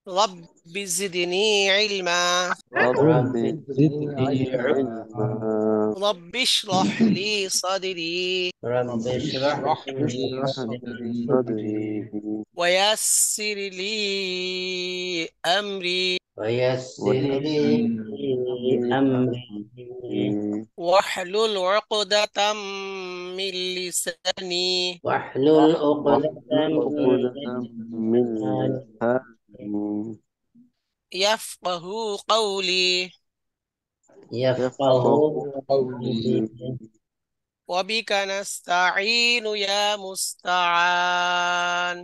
رب زدني علما رب رب زدني زدني علما علما. رب اشرح لي صدري رب رب اشرح اشرح لي لي اشرح لي صدري صدري صدري ويسر لي أمري ويسر ويسر لي لي أمري أمري واحلل عقدة من لساني واحلل عقدة واحلل من عقدة من لساني لساني يفقه قولي يفقه يفقه قولي. قولي. قولي. وبك نستعين يا مستعان.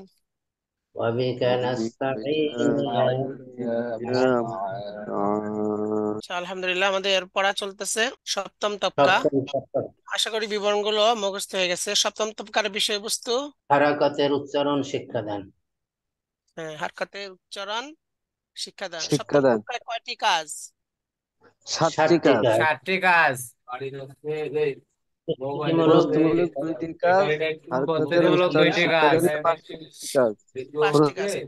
وبك وبك نستعين يا نستعين يا يا مستعان. مستعان। আচ্ছা, আলহামদুলিল্লাহ আমাদের পড়া চলতেছে সপ্তম তবকা। সপ্তম সপ্তম আশা করি বিবরণগুলো মুখস্থ হয়ে গেছে। সপ্তম তবকার বিষয়বস্তু হারাকাতের উচ্চারণ শিক্ষাদান। হারকাতের উচ্চারণ শিক্ষাদান। সপ্তম শিক্ষাদান তবকায় কয়টি কাজ? 7টি 7টি কাজ। কাজ। 7টি কাজ। প্রস্তুতিমূলক প্রস্তুতিমূলক 2টি কাজ, হারকতের প্রস্তুতিমূলক উচ্চারণ 2টি কাজ। শিক্ষাদানে 5টি কাজ। 5টি কাজ।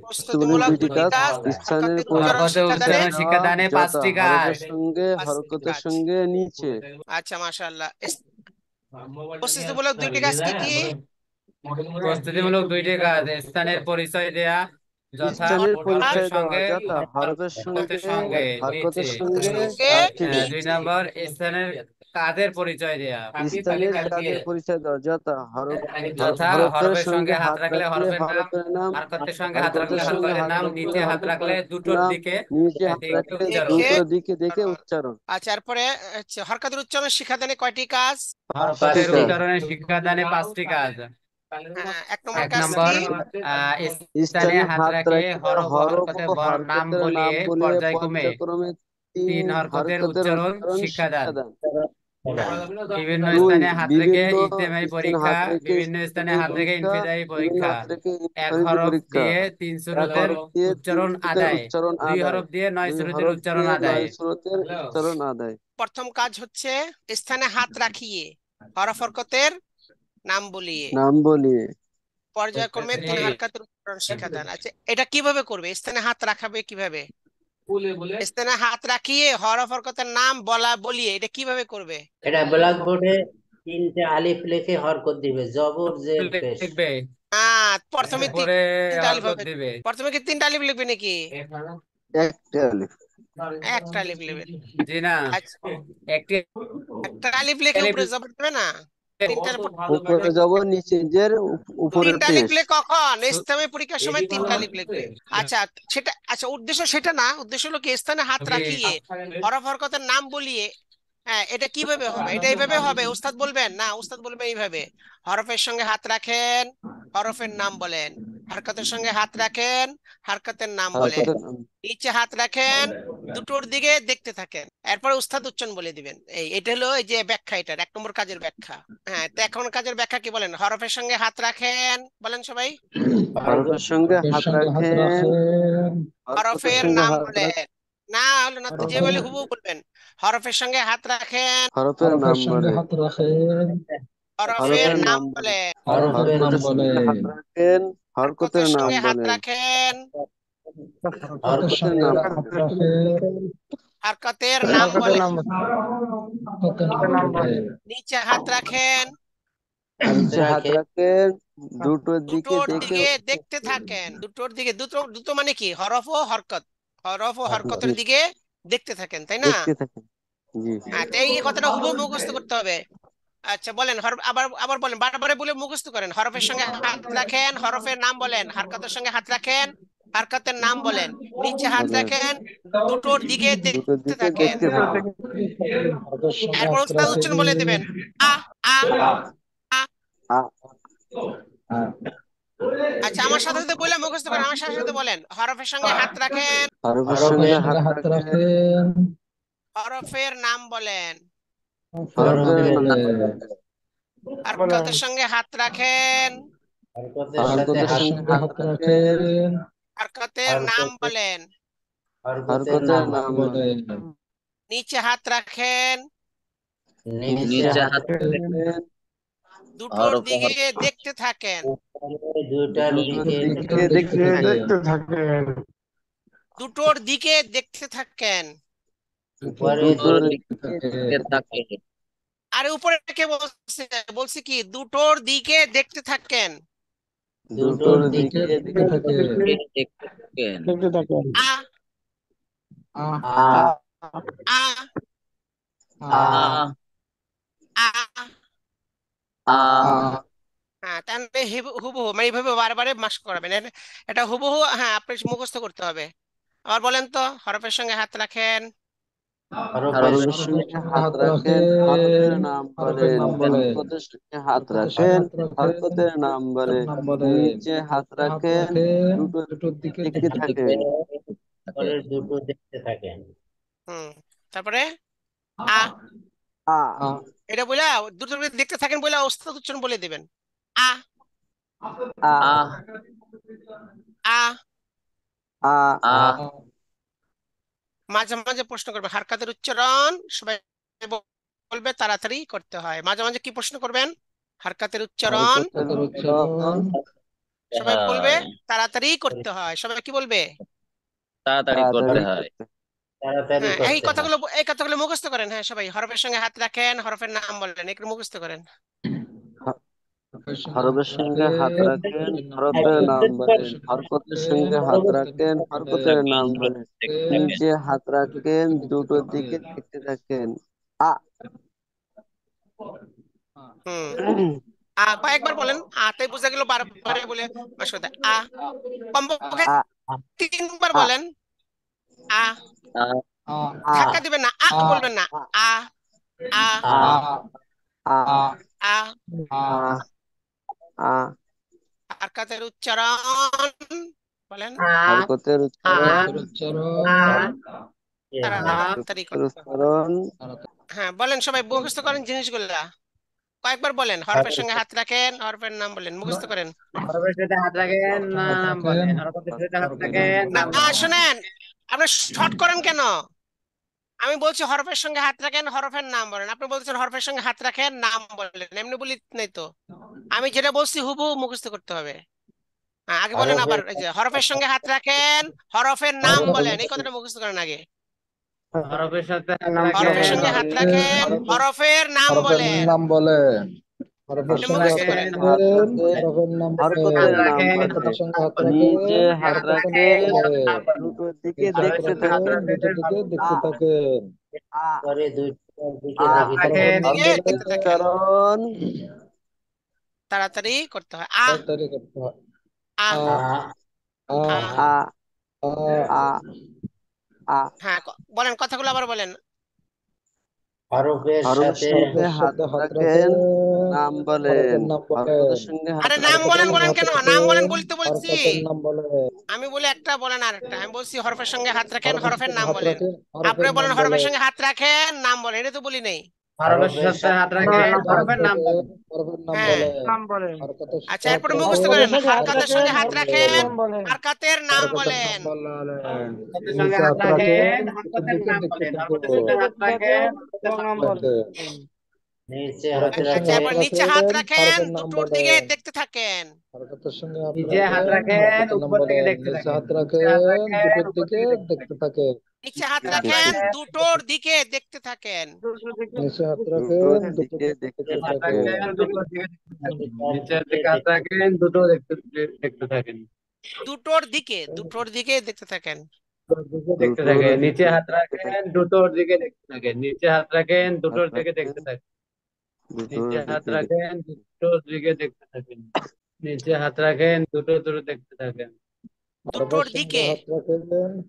প্রস্তুতিমূলক প্রস্তুতিমূলক 2টি 2টি কাজ, কাজ, স্থানের হারকাতের উচ্চারণ পরিচয় হরকতের শিক্ষাদানে উচ্চারণ দেওয়া, শিক্ষাদানে যথা 5টি কাজ। হরফের সঙ্গে 5টি হরকতের কাজ। সঙ্গে নিচে। আচ্ছা, মাশাআল্লাহ। প্রস্তুতিমূলক 2টি কাজ কি কি? প্রস্তুতিমূলক 2টি কাজ: স্থানের পরিচয় দেয়া, যথা স্থানের অর্থাৎ পরিচয় হরফের দেওয়া, সঙ্গে যথা হরফের হরকতের সঙ্গে সঙ্গে হরকতের নিচে। হরকতের সঙ্গে সঙ্গে নিচে। 2 নিচে। নম্বর, স্থানের কাদের পরিচয় দেয়া, স্থানের কাজের পরিচয় দেওয়া, যথা যথা হরফের হরফের সঙ্গে সঙ্গে হাত হাত রাখলে রাখলে হরফের নাম, হরফের নাম, হরকতের সঙ্গে হাত রাখলে হরকতের সঙ্গে হরকতের হাত নাম, রাখলে নিচে হাত রাখলে হরকতের দুটোর নাম, দিকে নিচে হাত একটু রাখলে উচ্চারণ। দেখে। দুটো দিকে দেখে উচ্চারণ। আচ্ছা, এরপরে হরকাতের উচ্চারণ শিক্ষাদানে কয়টি কাজ? 5টি হরকতের কাজ। উচ্চারণের শিক্ষাদানে 5টি কাজ। 1 নম্বর 1 কাজ নম্বর, কি? স্থানে স্থানে হাত হাত রেখে রাখে হরফ ও হরফ ও হরকতের নাম হরকতের নাম বলিয়ে বলিয়ে পর্যায়ক্রমে পর্যায়ক্রমে 3 3 হরকতের হরকতের উচ্চারণ উচ্চারণ শিক্ষাদান। শিক্ষাদান। হ্যাঁ। বিভিন্ন 2 স্থানে হাত রেখে বিভিন্ন ইজতেমাই স্থানে পরীক্ষা, হাত রেখে বিভিন্ন স্থানে ইসলামী হাত রেখে পরীক্ষা, ইনফিদায়ী বিভিন্ন পরীক্ষা। হাত রেখে 1 ইনফারিদি হরফ পরীক্ষা। দিয়ে 3 এক সুরতের হরফ দিয়ে 3 উচ্চারণ সুরতের আদায়, উচ্চারণ 2 আদায়, হরফ দিয়ে 9 2 সুরতের হরফ উচ্চারণ দিয়ে আদায়। 9 সুরতের উচ্চারণ আদায়। প্রথম কাজ হচ্ছে স্থানে হাত রাখিয়ে হরফ হরকতের নাম বলিয়ে নাম বলিয়ে পর্যায়ক্রমে 3 জি। হরকতের উচ্চারণ শিক্ষাদান। আচ্ছা, এটা কিভাবে করবে? স্থানে হাত রাখাবে কিভাবে? স্থানে হাত রাখিয়ে হরফ হরকতের নাম বলিয়ে এটা কিভাবে করবে? এটা ব্ল্যাকবোর্ডে 3টে আলিফ লিখে হরকত দিবে, জবর জের পেশ। লিখবে, প্রথমে উপরে তিনটা আলিফ হরকত হবে। দিবে। প্রথমে কি 3টা আলিফ লিখবে নাকি? একটা আলিফ। একটা আলিফ লিখবে। জি না, আচ্ছা, একটি একটা আলিফ লিখে আলিফ উপরে জবর দেবে না? তিনটার পর উপরে যাব, নিচে জের, উপরে 3টা আলিফ পেশ। লিখলে কখন সু- ইসলামী পরীক্ষার সময় 3টা আলিফ লিখবে। আচ্ছা, সেটা আচ্ছা, উদ্দেশ্য সেটা না। উদ্দেশ্য হলো কি স্থানে হাত জি। রাখিয়ে হরফ হরকতের নাম বলিয়ে। এটা কিভাবে হবে? এটা এইভাবে হবে, উস্তাদ বলবেন না? উস্তাদ বলবে এইভাবে: হরফের সঙ্গে হাত রাখেন, হরফের নাম বলেন। হরকতের সঙ্গে হাত রাখেন, হরকতের নাম বলেন। হরকতের নাম। নিচে হাত রাখেন, দুটোর দিকে দেখতে থাকেন। এরপরে উস্তাদ উচ্চারণ বলে দিবেন। এটা হলো এই যে ব্যাখ্যা, এটার 1 নম্বর কাজের ব্যাখ্যা। তো এখন কাজের ব্যাখ্যা কি বলেন? হরফের সঙ্গে হাত রাখেন, বলেন সবাই। হরফের সঙ্গে হরফের হাত সঙ্গে হাত রাখেন, রাখেন। হরকতের হরফের সঙ্গে নাম হাত রাখ, বলেন। না হলো না, তো যে হরফের বলে হুবহু বলবেন। হরফের সঙ্গে হাত রাখেন, হরফের হরফের নাম সঙ্গে বলে, হাত রাখেন। হরফের হরফের নাম নাম বলে, বলেন। হরফের হরফের নাম হরকতের বলে। সঙ্গে হাত রাখেন, হরকতের হরকতের নাম সঙ্গে হাত বলেন, রাখেন, হরকতের হরকতের সঙ্গে নাম হাত বলেন, রাখেন। হরকতের নাম বলেন। হরকতের নাম বলে। নিচে হাত রাখেন, হাত নিচে হাত রাখে রাখেন, দুটোর দিকে দুটোর দেখে দিকে দেখতে থাকেন। দুটোর দিকে, দুটো দুটো মানে কি? হরফ ও হরকত। হরফ ও হরকত। হরকতের জি, দিকে দেখতে থাকেন, তাই না? দেখতে থাকেন। জি। তো এই কথাটা হুবহু মুখস্থ করতে হবে। আচ্ছা, বলেন। আবার আবার বলেন, বারবার বলে মুখস্থ করেন। হরফের সঙ্গে হাত রাখেন, হরফের নাম বলেন। হরকতের সঙ্গে হাত রাখেন, হরকতের নাম বলেন। নিচে হাত বলেন, রাখেন, দুটোর দিকে দুটোর দেখতে দিকে থাকেন। দেখতে থাকেন। হরফের সঙ্গে এরপর হাত উস্তাদ রাখেন। উচ্চারণ বলে দিবেন: আ আ আ। আ, হ্যাঁ। আচ্ছা, আমার সাথে সাথে বলে মুখস্থ করেন, আমার সাথে সাথে বলেন: হরফের সঙ্গে হাত রাখেন, হরফের হরফের সঙ্গে সঙ্গে হাত হাত রাখেন, রাখেন। হরফের নাম বলেন। হরফের নাম হরফের নাম বলে। বলেন, হরকতের সঙ্গে হাত রাখেন, হরকতের সাথে হরকতের হরকতের হাত সঙ্গে সঙ্গে হাত হাত রাখেন, রাখেন। হরকতের নাম হরকতের বলেন। হরকতের হরকতের নাম নাম বলে। বলেন, নিচে হাত রাখেন, নিচে নিচে হাত হাত রাখেন। রাখেন, দুটোর দিকে দেখতে থাকেন। দুইটার দুটোর দিকে দিকে দুটোর দেখতে দিকে থাকেন। দেখতে থাকেন। দুটোর দিকে দেখতে থাকেন। উপরে দুটোর দিকে দিকে দেখতে থাকে। আরে উপরে কে বলছে? বলছি কি দুটোর দিকে দেখতে থাকেন। দুটোর দুটোর দিকে দিকে দেখতে থাকে দেখতে থাকেন। দেখতে থাকেন আ আহ আ আ আহ আ আ আ আহ হ্যাঁ, তাহলে হুবহু মানে এইভাবে বারবারে মাস করাবেন। এটা হুবহু, হ্যাঁ, আপনি মুখস্থ করতে হবে। আবার বলেন তো, হরফের সঙ্গে হাত রাখেন। হরফের হরফের হরফের সঙ্গে সঙ্গে হাত হাত রাখেন, হরফের রাখেন নাম হরফের বলেন। নাম বলেন হরকতের সঙ্গে হাত হরকতের সঙ্গে রাখেন, হাত রাখেন হরকতের নাম হরকতের বলেন। নাম বলেন নিচে হাত নিচে হাত রাখেন, রাখেন দুটো দুটোর দিকে দিকে দেখতে দিকে থাকেন। পরের দুটো দেখতে থাকেন। হুম, তারপরে আ, আ আহ এটা বলে দুটো করে দেখতে থাকেন বলে ওস্তাদ উচ্চারণ বলে দিবেন। আ আ আ আ আ আ আহ মাঝে মাঝে প্রশ্ন করবে হারকাতের উচ্চারণ, সবাই বলবে তাড়াতাড়ি করতে হয়। মাঝে মাঝে কি প্রশ্ন করবেন? হারকাতের উচ্চারণ, হরকতের হরকতের উচ্চারণ উচ্চারণ সবাই বলবে হয়, তাড়াতাড়ি করতে হয়। সবাই কি বলবে? তাড়াতাড়ি করতে তাড়াতাড়ি হয়। করতে। তাড়াতাড়ি হ্যাঁ, এই করতে হয়। কথাগুলো মুখস্থ করেন। হ্যাঁ, সবাই হরফের সঙ্গে হাত রাখেন, হরফের নাম বলেন, একটু মুখস্থ করেন। হ- হরফের সঙ্গে হাত হরফের সঙ্গে হাত রাখেন রাখেন, হরফের নাম হরফের বলেন নাম হরফের বলেন। সঙ্গে হাত হরকতের রাখেন সঙ্গে হাত হরকতের রাখেন, নাম হরকতের বলেন নাম দুটো বলেন। দেখতে রাখেন থাকেন। নিচে হাত দুটোর রাখেন, দিকে দেখতে দুটোর দিকে থাকেন দেখতে থাকেন। আ আহ হুম, কয়েকবার বলেন। তাই বোঝা গেল বারবার বলে মাস করে দেয়। কমপক্ষে আ 3বার আ বলেন। আ আ আহ আ ধাক্কা দিবেন না, আহ বলবেন না। আ আ আ আ আ আহ আ আহ আ আ আহ আ হারকাতের উচ্চারণ বলেন। হরকতের উচ্চারণ, হরফের উচ্চারণ তাড়াতাড়ি হরকতের করতে হবে। উচ্চারণ। হ্যাঁ, বলেন, সবাই মুখস্থ করেন জিনিসগুলা। কয়েকবার বলেন, হরফের সঙ্গে হাত রাখেন, হরফের নাম বলেন, মুখস্থ করেন। হরফের সাথে হাত রাখেন, হাত নাম রাখেন বলেন। হরকতের সাথে হাত হরফের নাম রাখেন, না, নাম বলেন বলেন। শোনেন, আপনি শর্ট করেন কেন? আমি বলছি হরফের সঙ্গে হাত রাখেন, হরফের নাম বলেন, আপনি বলছেন হরফের সঙ্গে হাত রাখেন, নাম বলেন। এমনি বলি নাই তো। আমি যেটা বলছি হুবহু মুখস্থ করতে হবে। আগে বলেন আবার, হরফের এই যে হরফের সঙ্গে হাত রাখেন, হরফের নাম বলেন, এই কথাটা মুখস্থ করেন আগে। হরফের সাথে হাত হরফের হরফের রাখেন, সঙ্গে নাম হাত বলেন রাখেন, হরফের নাম হরফের বলেন, নাম বলেন হরফের এটা সঙ্গে হাত মুখস্থ হরফের করেন। সঙ্গে হাত রাখেন রাখেন, হরফের নাম হাত হরকতের বলেন নাম রাখেন, বলেন। হরকতের সঙ্গে হাত নিচে রাখেন হাত হাত হরকতের নাম রাখেন, রাখেন, বলেন নাম বলেন। দুটোর দিকে নিচে হাত হরফের দেখতে সাথে হাত রাখেন থাকেন। রাখেন, দুটো দিকে আ দেখতে থাকেন আ পরে দুটোর দিকে আ দেখতে হরফের রাখেন, নাম দিকে দেখতে বলেন থাকেন, উচ্চারণ। তাড়াতাড়ি করতে হয়। তাড়াতাড়ি করতে হয় আ আ আ আ আ আ আ আ আ হ্যাঁ, বলেন, কথাগুলো আবার বলেন। হরফের হরফের সাথে সঙ্গে হরফের হাত সাথে হাত রাখেন, রাখেন নাম বলেন। হরফের নাম বলেন হরকতের সঙ্গে হাত আরে নাম রাখেন, বলেন হরকতের বলেন হাত কেন? নাম বলেন রাখেন বলতে বলছি। হরকতের নাম বলেন আমি বলি একটা, বলেন আরেকটা। আমি বলছি হরফের সঙ্গে হাত রাখেন, হরফের হরফের সঙ্গে নাম হাত বলেন। রাখেন আপনি হরফের নাম বলেন হরফের বলেন সঙ্গে হাত রাখেন, নাম বলেন, এটা তো বলি নাই। হরফের হরফের সাথে সাথে হাত রাখেন, সাথে হাত হরফের নাম রাখেন বলেন। হরফের নাম হ্যাঁ, বলেন হরকতের সাথে আচ্ছা, হাত এরপরে মুখস্থ রাখেন করেন, হারকাতের হরফের সঙ্গে নাম হাত রাখেন, বলেন হারকাতের নাম হরকতের নাম বলেন। বলেন হরকতের সঙ্গে নিচে হাত হাত রাখেন, রাখেন দুটোর হরকতের দিকে নাম দেখতে বলেন। হরকতের থাকুন সাথে হাত রাখেন, হরকতের নাম বলেন। রাখেন নিচে হাত হরকতের সঙ্গে আচ্ছা, হাত রাখেন, এরপর নিচে হাত রাখেন রাখেন, হরফের নাম দুটোর দিকে বলেন দেখতে থাকেন। হরকতের সঙ্গে হাত নিচে হাত রাখেন রাখেন, হরকতের নাম উপর দিকে বলেন দেখতে নিচে থাকেন। হাত নিচে হাত রাখেন রাখেন, দুটোর উপর দিকে দিকে দেখতে দেখতে থাকেন। থাকেন নিচে হাত নিচে হাত রাখেন, রাখেন, দুটোর দিকে দেখতে থাকেন। নিচে হাত রাখেন দুটোর দুটো দিকে দিকে দেখতে দেখতে হাত থাকেন। থাকেন রাখেন, দুটোর দিকে দেখতে থাকেন। দুটার নিচের দিকে দিকে হাত দেখতে রাখেন, দুটো দেখতে থাকেন। দুটোর দিকে দেখতে থাকেন। দুটোর দিকে দেখতে দুটোর থাকেন। নিচে দিকে হাত দেখতে রাখেন, থাকেন। দুটোর দিকে দেখতে থাকেন। নিচে হাত রাখেন, হাত দুটোর দিকে রাখেন, দেখতে থাকেন। দুটোর নিচে হাত দিকে দেখতে রাখেন, দুটোর দিকে দেখতে থাকেন। নিচে হাত রাখেন, দুটো দেখতে থাকেন। হরফের দুটোর সঙ্গে দিকে হাত রাখেন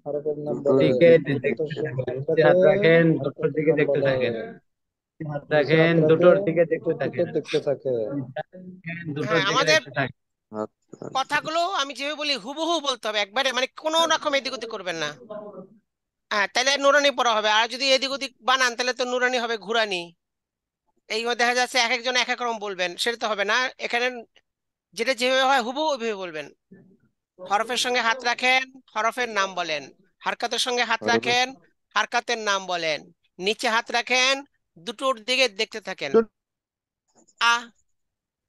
হরফের নাম দুটোর বলেন দিকে দিকে দেখতে হরকতের দেখতে সঙ্গে থাকেন। হাত নিচে হাত রাখেন রাখেন, দুটোর হরকতের দিকে নাম দেখতে বলেন থাকেন। হাত নিচে রাখেন, হাত দুটোর রাখেন দিকে দেখতে দুটোর দিকে থাকেন। দেখতে থাকেন নিচে হাত রাখেন, দুটোর হ্যাঁ, দিকে আমাদের দেখতে থাকেন। হাত রাখেন। কথাগুলো আমি যেভাবে বলি হুবহু বলতে হবে একবারে, মানে কোনো রকম এদিক ওদিক করবেন না। হ্যাঁ, তাহলে নুরানি পড়া হবে। আর যদি এদিক ওদিক বানান তাহলে তো নুরানি হবে ঘুরানি। এই দেখা যাচ্ছে এক একজন এক এক রকম বলবেন, সেটা তো হবে না। এখানে যেটা যেভাবে হয় হুবহু ওইভাবে বলবেন। হরফের সঙ্গে হাত রাখেন, হরফের নাম বলেন। হারকাতের সঙ্গে হাত হরফের রাখেন, হারকাতের নাম বলেন। নিচে হাত রাখেন, দুটোর দিকে দেখতে থাকেন। আ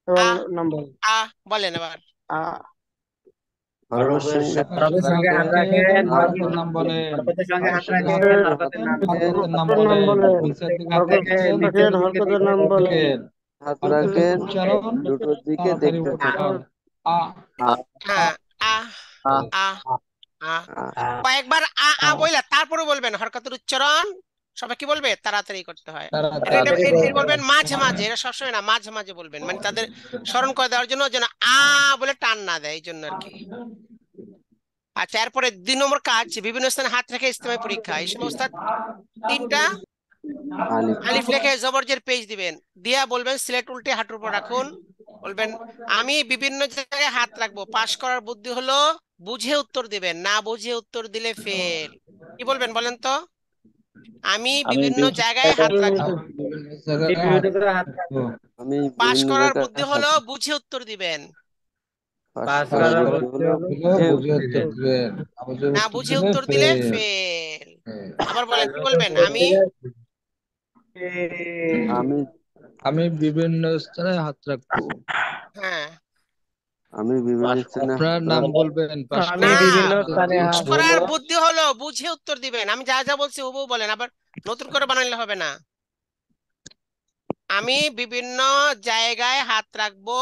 আ নাম বলেন। আ বলেন এবার। হরফের হরফের সঙ্গে সঙ্গে হাত হাত রাখেন, রাখেন, হরকতের নাম বলেন। হরকতের সঙ্গে হাত হরফের রাখেন, সঙ্গে হরকতের নাম হরকতের নাম নাম বলেন। বলেন। নিচের দিকে হাত হরকতের রাখেন, নিচের দিকে হরকতের দেখে নাম বলেন। হাত রাখেন, উচ্চারণ দুটোর দিকে তাড়াতাড়ি দেখতে বলতে থাকুন। হবে। আ হ্যাঁ, আহ আ, আহ আহ আ, কয়েকবার বইলা তারপরে বলবেন হরকতের উচ্চারণ সবাই কি বলবে তাড়াতাড়ি করতে হয়। এটা এটা তাড়াতাড়ি এটা- এটা বলতে বলবেন হবে। মাঝে মাঝে, এটা সবসময় না, মাঝে মাঝে বলবেন, মানে তাদের স্মরণ করে দেওয়ার জন্য, যেন বলে টান না দেয়, এই জন্য আর কি। আচ্ছা, এরপরে 2 নম্বর কাজ, বিভিন্ন স্থানে হাত রেখে ইস্তেমায় পরীক্ষা। এই সময় ওস্তাদ 3টা আলিফ। আলিফ লেখে জবরজের পেজ দিবেন, দিয়া বলবেন সিলেট উল্টে হাঁটুর উপর রাখুন। বলবেন আমি বিভিন্ন জায়গায় হাত রাখবো, পাশ করার বুদ্ধি হলো বুঝে উত্তর দিবেন, না বুঝে উত্তর দিলে ফেল। কি বলবেন বলেন তো? আমি বিভিন্ন জায়গায় হাত রাখবো, বিভিন্ন জায়গায় হাত বিভিন্ন করে হাত রাখবো। আমি পাশ বিভিন্ন করার জায়গায় বুদ্ধি হাত হলো বুঝে উত্তর দিবেন, পাশ পাস করার করার বুদ্ধি বুদ্ধি হলো হলো হলো বুঝে বুঝে উত্তর উত্তর দিবেন। দিবেন। না বুঝে না উত্তর বুঝে দিলে উত্তর দিলে ফেল। ফেল। আবার বলেন, কি বলবেন? আমি আমি বিভিন্ন স্থানে হাত রাখবো। হ্যাঁ, আমি বিভিন্ন স্থানে আপনার হাত নাম রাখবো। বলবেন, পাশ না, করার পাশ বুদ্ধি করার হলো বুদ্ধি হলো বুঝে উত্তর দিবেন। আমি যা যা বলছি হুবহু বলেন, আবার নতুন করে বানাইলে হবে না। আমি বিভিন্ন জায়গায় হাত রাখবো,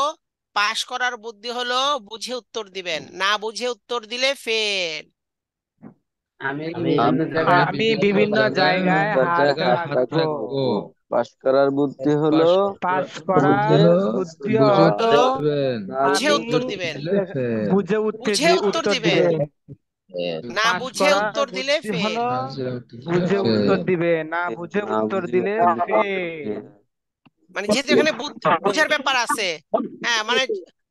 পাশ করার বুদ্ধি হলো বুঝে উত্তর দিবেন, না বুঝে উত্তর দিলে ফেল। আমি আমি বিভিন্ন জায়গায় হাত হাত রাখবো। রাখবো। পাশ করার বুদ্ধি হলো পাস বুদ্ধি করার হলো বুদ্ধি বুঝে হলো উত্তর দিবেন, না বুঝে আমি উত্তর দিবেন, দিলে ফেল। বুঝে বুঝে উত্তর উত্তর দিবেন, দিবে। না পাস বুঝে করার উত্তর দিলে বুদ্ধি ফেল। হলো না বুঝে উত্তর দিলে বুঝে উত্তর ফেল। দিবে, না বুঝে না উত্তর বুঝে দিলে উত্তর দিলে ফেল। মানে যেহেতু এখানে বুঝার ব্যাপার আছে, হ্যাঁ, মানে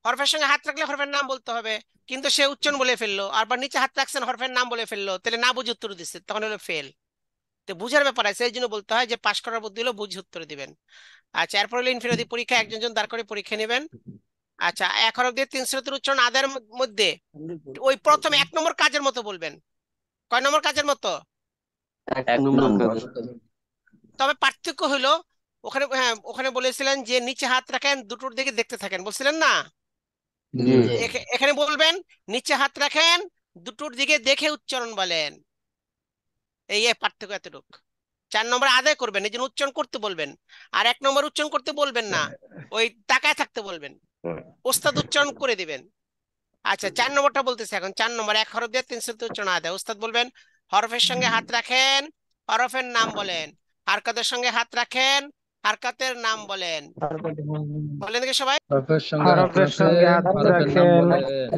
হরফের সঙ্গে হাত রাখলে হরফের নাম বলতে হবে, কিন্তু সে উচ্চারণ বলে ফেললো, আবার নিচে হাত রাখছেন হরফের নাম বলে ফেললো, তাহলে না বুঝে উত্তর দিচ্ছে, তখন হলো ফেল। তো বুঝার ব্যাপার আছে, এই জন্য বলতে হয় যে পাশ করার বুদ্ধি হলো বুঝে উত্তর দিবেন। আচ্ছা, এরপর হলো ইনফিনিটি পরীক্ষা, একজন জন দাঁড় করে পরীক্ষা নেবেন। আচ্ছা, এক হরফ দিয়ে 3 সুরাতের উচ্চারণ আদায়ের মধ্যে ওই প্রথম 1 নম্বর কাজের মতো বলবেন। কয় নম্বর কাজের মতো? এক নম্বর কাজ। তবে পার্থক্য হলো, ওখানে, হ্যাঁ, ওখানে বলেছিলেন যে নিচে হাত রাখেন, দুটোর দিকে দেখতে থাকেন, বলছিলেন না? জি, এখানে বলবেন নিচে হাত রাখেন, দুটোর দিকে দেখে উচ্চারণ বলেন। এই পার্থক্য এতটুক। 4 নম্বর আদায় করবেন, এই জন্য উচ্চারণ করতে বলবেন। আর 1 নম্বর উচ্চারণ করতে বলবেন না, ওই তাকায় থাকতে বলবেন, ওস্তাদ উচ্চারণ করে দিবেন। আচ্ছা, 4 নম্বরটা বলতেছে এখন। 4 নম্বর, এক হরফ দিয়ে 3 সুরাতের উচ্চারণ আদায়। ওস্তাদ বলবেন হরফের সঙ্গে হাত রাখেন, হরফের নাম বলেন। হারকাতের সঙ্গে হাত রাখেন, হারকাতের নাম বলেন। বলেন দেখি সবাই, হরফের সঙ্গে হাত হরফের সঙ্গে রাখেন, হাত হরফের নাম রাখেন, বলেন।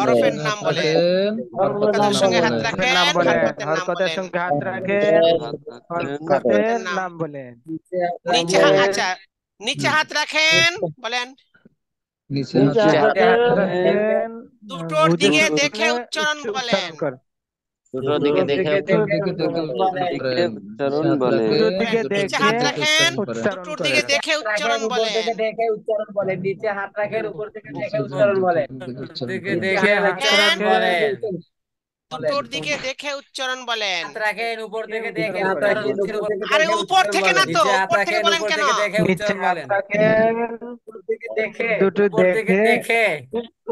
হরফের সঙ্গে নাম হাত বলেন। রাখেন, হরকতের হারকাতের নাম সঙ্গে হাত বলেন। হরফের নাম রাখেন, বলেন। হারকাতের নাম হরকতের বলেন। সঙ্গে হাত রাখেন, হাত রাখেন, হরকতের হারকাতের নাম। নাম বলেন। আচ্ছা, নিচে হাত রাখেন বলেন, নিচে হাত নিচে হাত নিচে হাত রাখেন, রাখেন, দুটোর বুঝে দিকে দুটোর দেখে উচ্চারণ বলেন। উচ্চারণ কর। দুটোর দিকে দেখে দুটোর দিকে দেখে উচ্চারণ দিকে করেন। উচ্চারণ নিচে হাত বলেন। দুটোর রাখেন, দিকে দুটোর নিচে দিকে হাত দেখে দেখে রাখেন, উচ্চারণ করেন। উচ্চারণ দুটোর করেন। দিকে দেখে উচ্চারণ উপর বলেন। থেকে দেখে উচ্চারণ বলেন, নিচে হাত রাখেন, উপর থেকে দেখে নিচে উচ্চারণ বলেন। দিকে উচ্চারণ নিচে করেন। দেখে হাত হাত রাখেন, রাখেন, দুটোর দিকে দেখে উচ্চারণ বলেন। হাত রাখেন, উপর থেকে দেখে উচ্চারণ করেন। উচ্চারণ বলেন। আরে উপর থেকে না তো, উপর থেকে বলেন কেন? নিচে হাত রাখেন, দুটো দেখে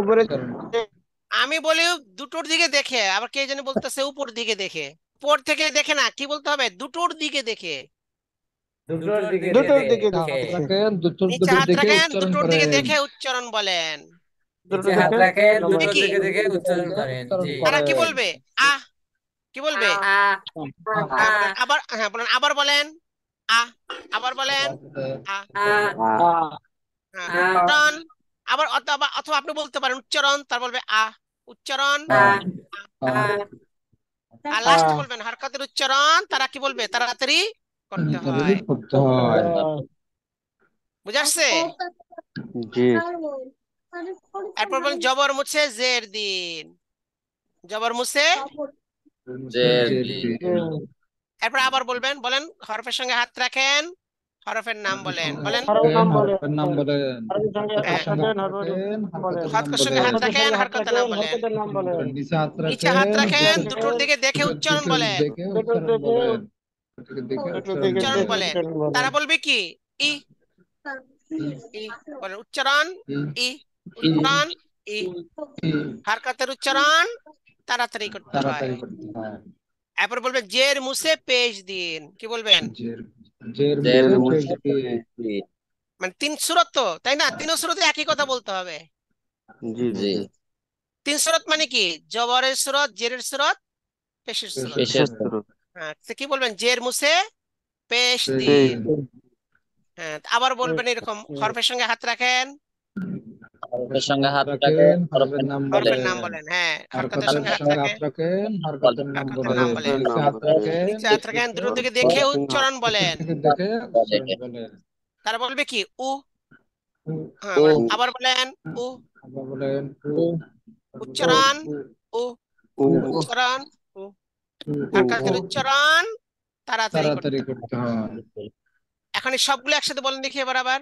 উপরে উচ্চারণ করেন। আমি বলি দুটোর দিকে দেখে, আবার কে জানি বলতেছে উপর দিকে দেখে। উপর থেকে দেখে না, কি বলতে হবে? দুটোর দিকে দেখে। দুটোর দিকে দুটোর দিকে হাত দেখে, রাখেন, দুটোর নিচে দিকে হাত দেখে রাখেন, উচ্চারণ দুটোর দিকে করেন। দেখে উচ্চারণ বলেন। দুটো দেখে এ কি? উচ্চারণ তারা কি করেন। বলবে? আহ, কি বলবে? হ্যাঁ বলেন আবার, হ্যাঁ বলেন আবার, বলেন আহ, আবার বলেন আহ। হ্যাঁ, উচ্চারণ। আবার অথবা অথবা আপনি বলতে পারেন উচ্চারণ, তার বলবে আহ, উচ্চারণ। আর লাস্টে বলবেন হরকতের উচ্চারণ, তারা কি বলবে? তাড়াতাড়ি করতে হয়। করতে হয়। বুঝে আসছে? জি, এরপর বলেন জবর মুছে জের দিন, জবর মুছে। এরপর আবার বলবেন, বলেন হরফের সঙ্গে হাত রাখেন, হরফের নাম বলেন। বলেন, হরফের নাম বলেন। হরফের হ্যাঁ, সঙ্গে হাত রাখেন, হরকতের নাম হরফের সঙ্গে বলেন। হাত রাখেন, হরকতের নাম বলেন। নিচে হাত নিচে হাত রাখেন, রাখেন, দুটোর দিকে দেখে দুটোর উচ্চারণ দিকে বলেন। দেখে উচ্চারণ বলেন। দুটোর দিকে দেখে উচ্চারণ উচ্চারণ বলেন। বলেন। তারা বলবে কি? ই, ই বলেন উচ্চারণ, ই, ই, উচ্চারণ, ই ই হরকতের উচ্চারণ তাড়াতাড়ি করতে হয়। তাড়াতাড়ি করতে হয়। এরপর বলবেন জের মুছে পেশ দিন, কি বলবেন? জের জের জের মুছে মুছে পেশ পেশ দিন। মানে তিন সুরত তো, তাই না? তিন সুরতে একই কথা বলতে হবে। জি জি। তিন সুরত মানে কি? জবরের সুরত, জেরের সুরত, পেশের সুরত। পেশের সুরত। হ্যাঁ, তো কি বলবেন? জের মুছে পেশ পেশ দিন। দিন। হ্যাঁ, আবার বলবেন এরকম, হরফের সঙ্গে হাত রাখেন, হরফের সঙ্গে হাত রাখেন, রাখেন, হরফের হরফের নাম হরফের বলেন। নাম বলেন। বলেন। হ্যাঁ, হরকতের হরকতের সঙ্গে হাত সঙ্গে রাখেন, হাত রাখেন, হরকতের নাম হরকতের বলেন। নাম বলেন। হরকতের নিচে নাম হাত বলেন। রাখেন, নিচে হাত রাখেন, দুটোর দিকে দেখে হরফের নাম উচ্চারণ বলেন। থেকে দেখে উচ্চারণ বলেন। তারা বলবে কি? উ। উ, হ্যাঁ, ও, আবার বলেন উ। আবার বলেন উ, ও, ও, উচ্চারণ উ, উ। উ ও। উচ্চারণ উ। উ, উ, হরকতের উ। উচ্চারণ তাড়াতাড়ি তাড়াতাড়ি করতে করতে হয়। হয়। এখন এই সবগুলো একসাথে বলেন দেখি এবার আবার।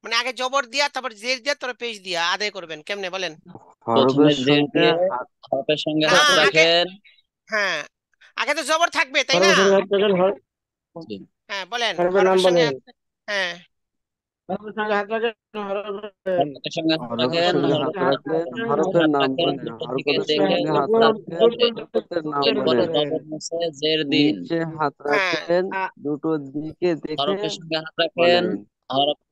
মানে আগে জবর দিয়া, তারপর জের দিয়া, তারপর পেশ দিয়া আদায় করবেন। কেমনে বলেন? প্রথমে হরফের জের সঙ্গে দিয়ে হাত হরফের সঙ্গে না, হাত আগে, রাখেন। হ্যাঁ, আগে তো জবর থাকবে, তাই না? জি। হ্যাঁ, বলেন হরফের নাম হরফের সঙ্গে বলেন। হাত। হ্যাঁ, হরফের সঙ্গে হাত রাখেন, হরফের সঙ্গে হাত হরফের রাখেন, সঙ্গে হাত হরফের রাখেন, সঙ্গে হরফের হাত নাম রাখেন, বলেন। দুটো দিকে হরকতের দেখে সঙ্গে হাত উচ্চারণ রাখেন, বলেন। হরকতের নাম এরপরে বলেন। জবর মুছে জের দিন। নিচে হাত হ্যাঁ, রাখেন, দুটো দিকে দেখে হরফের সঙ্গে হাত রাখেন, বলেন। হরফের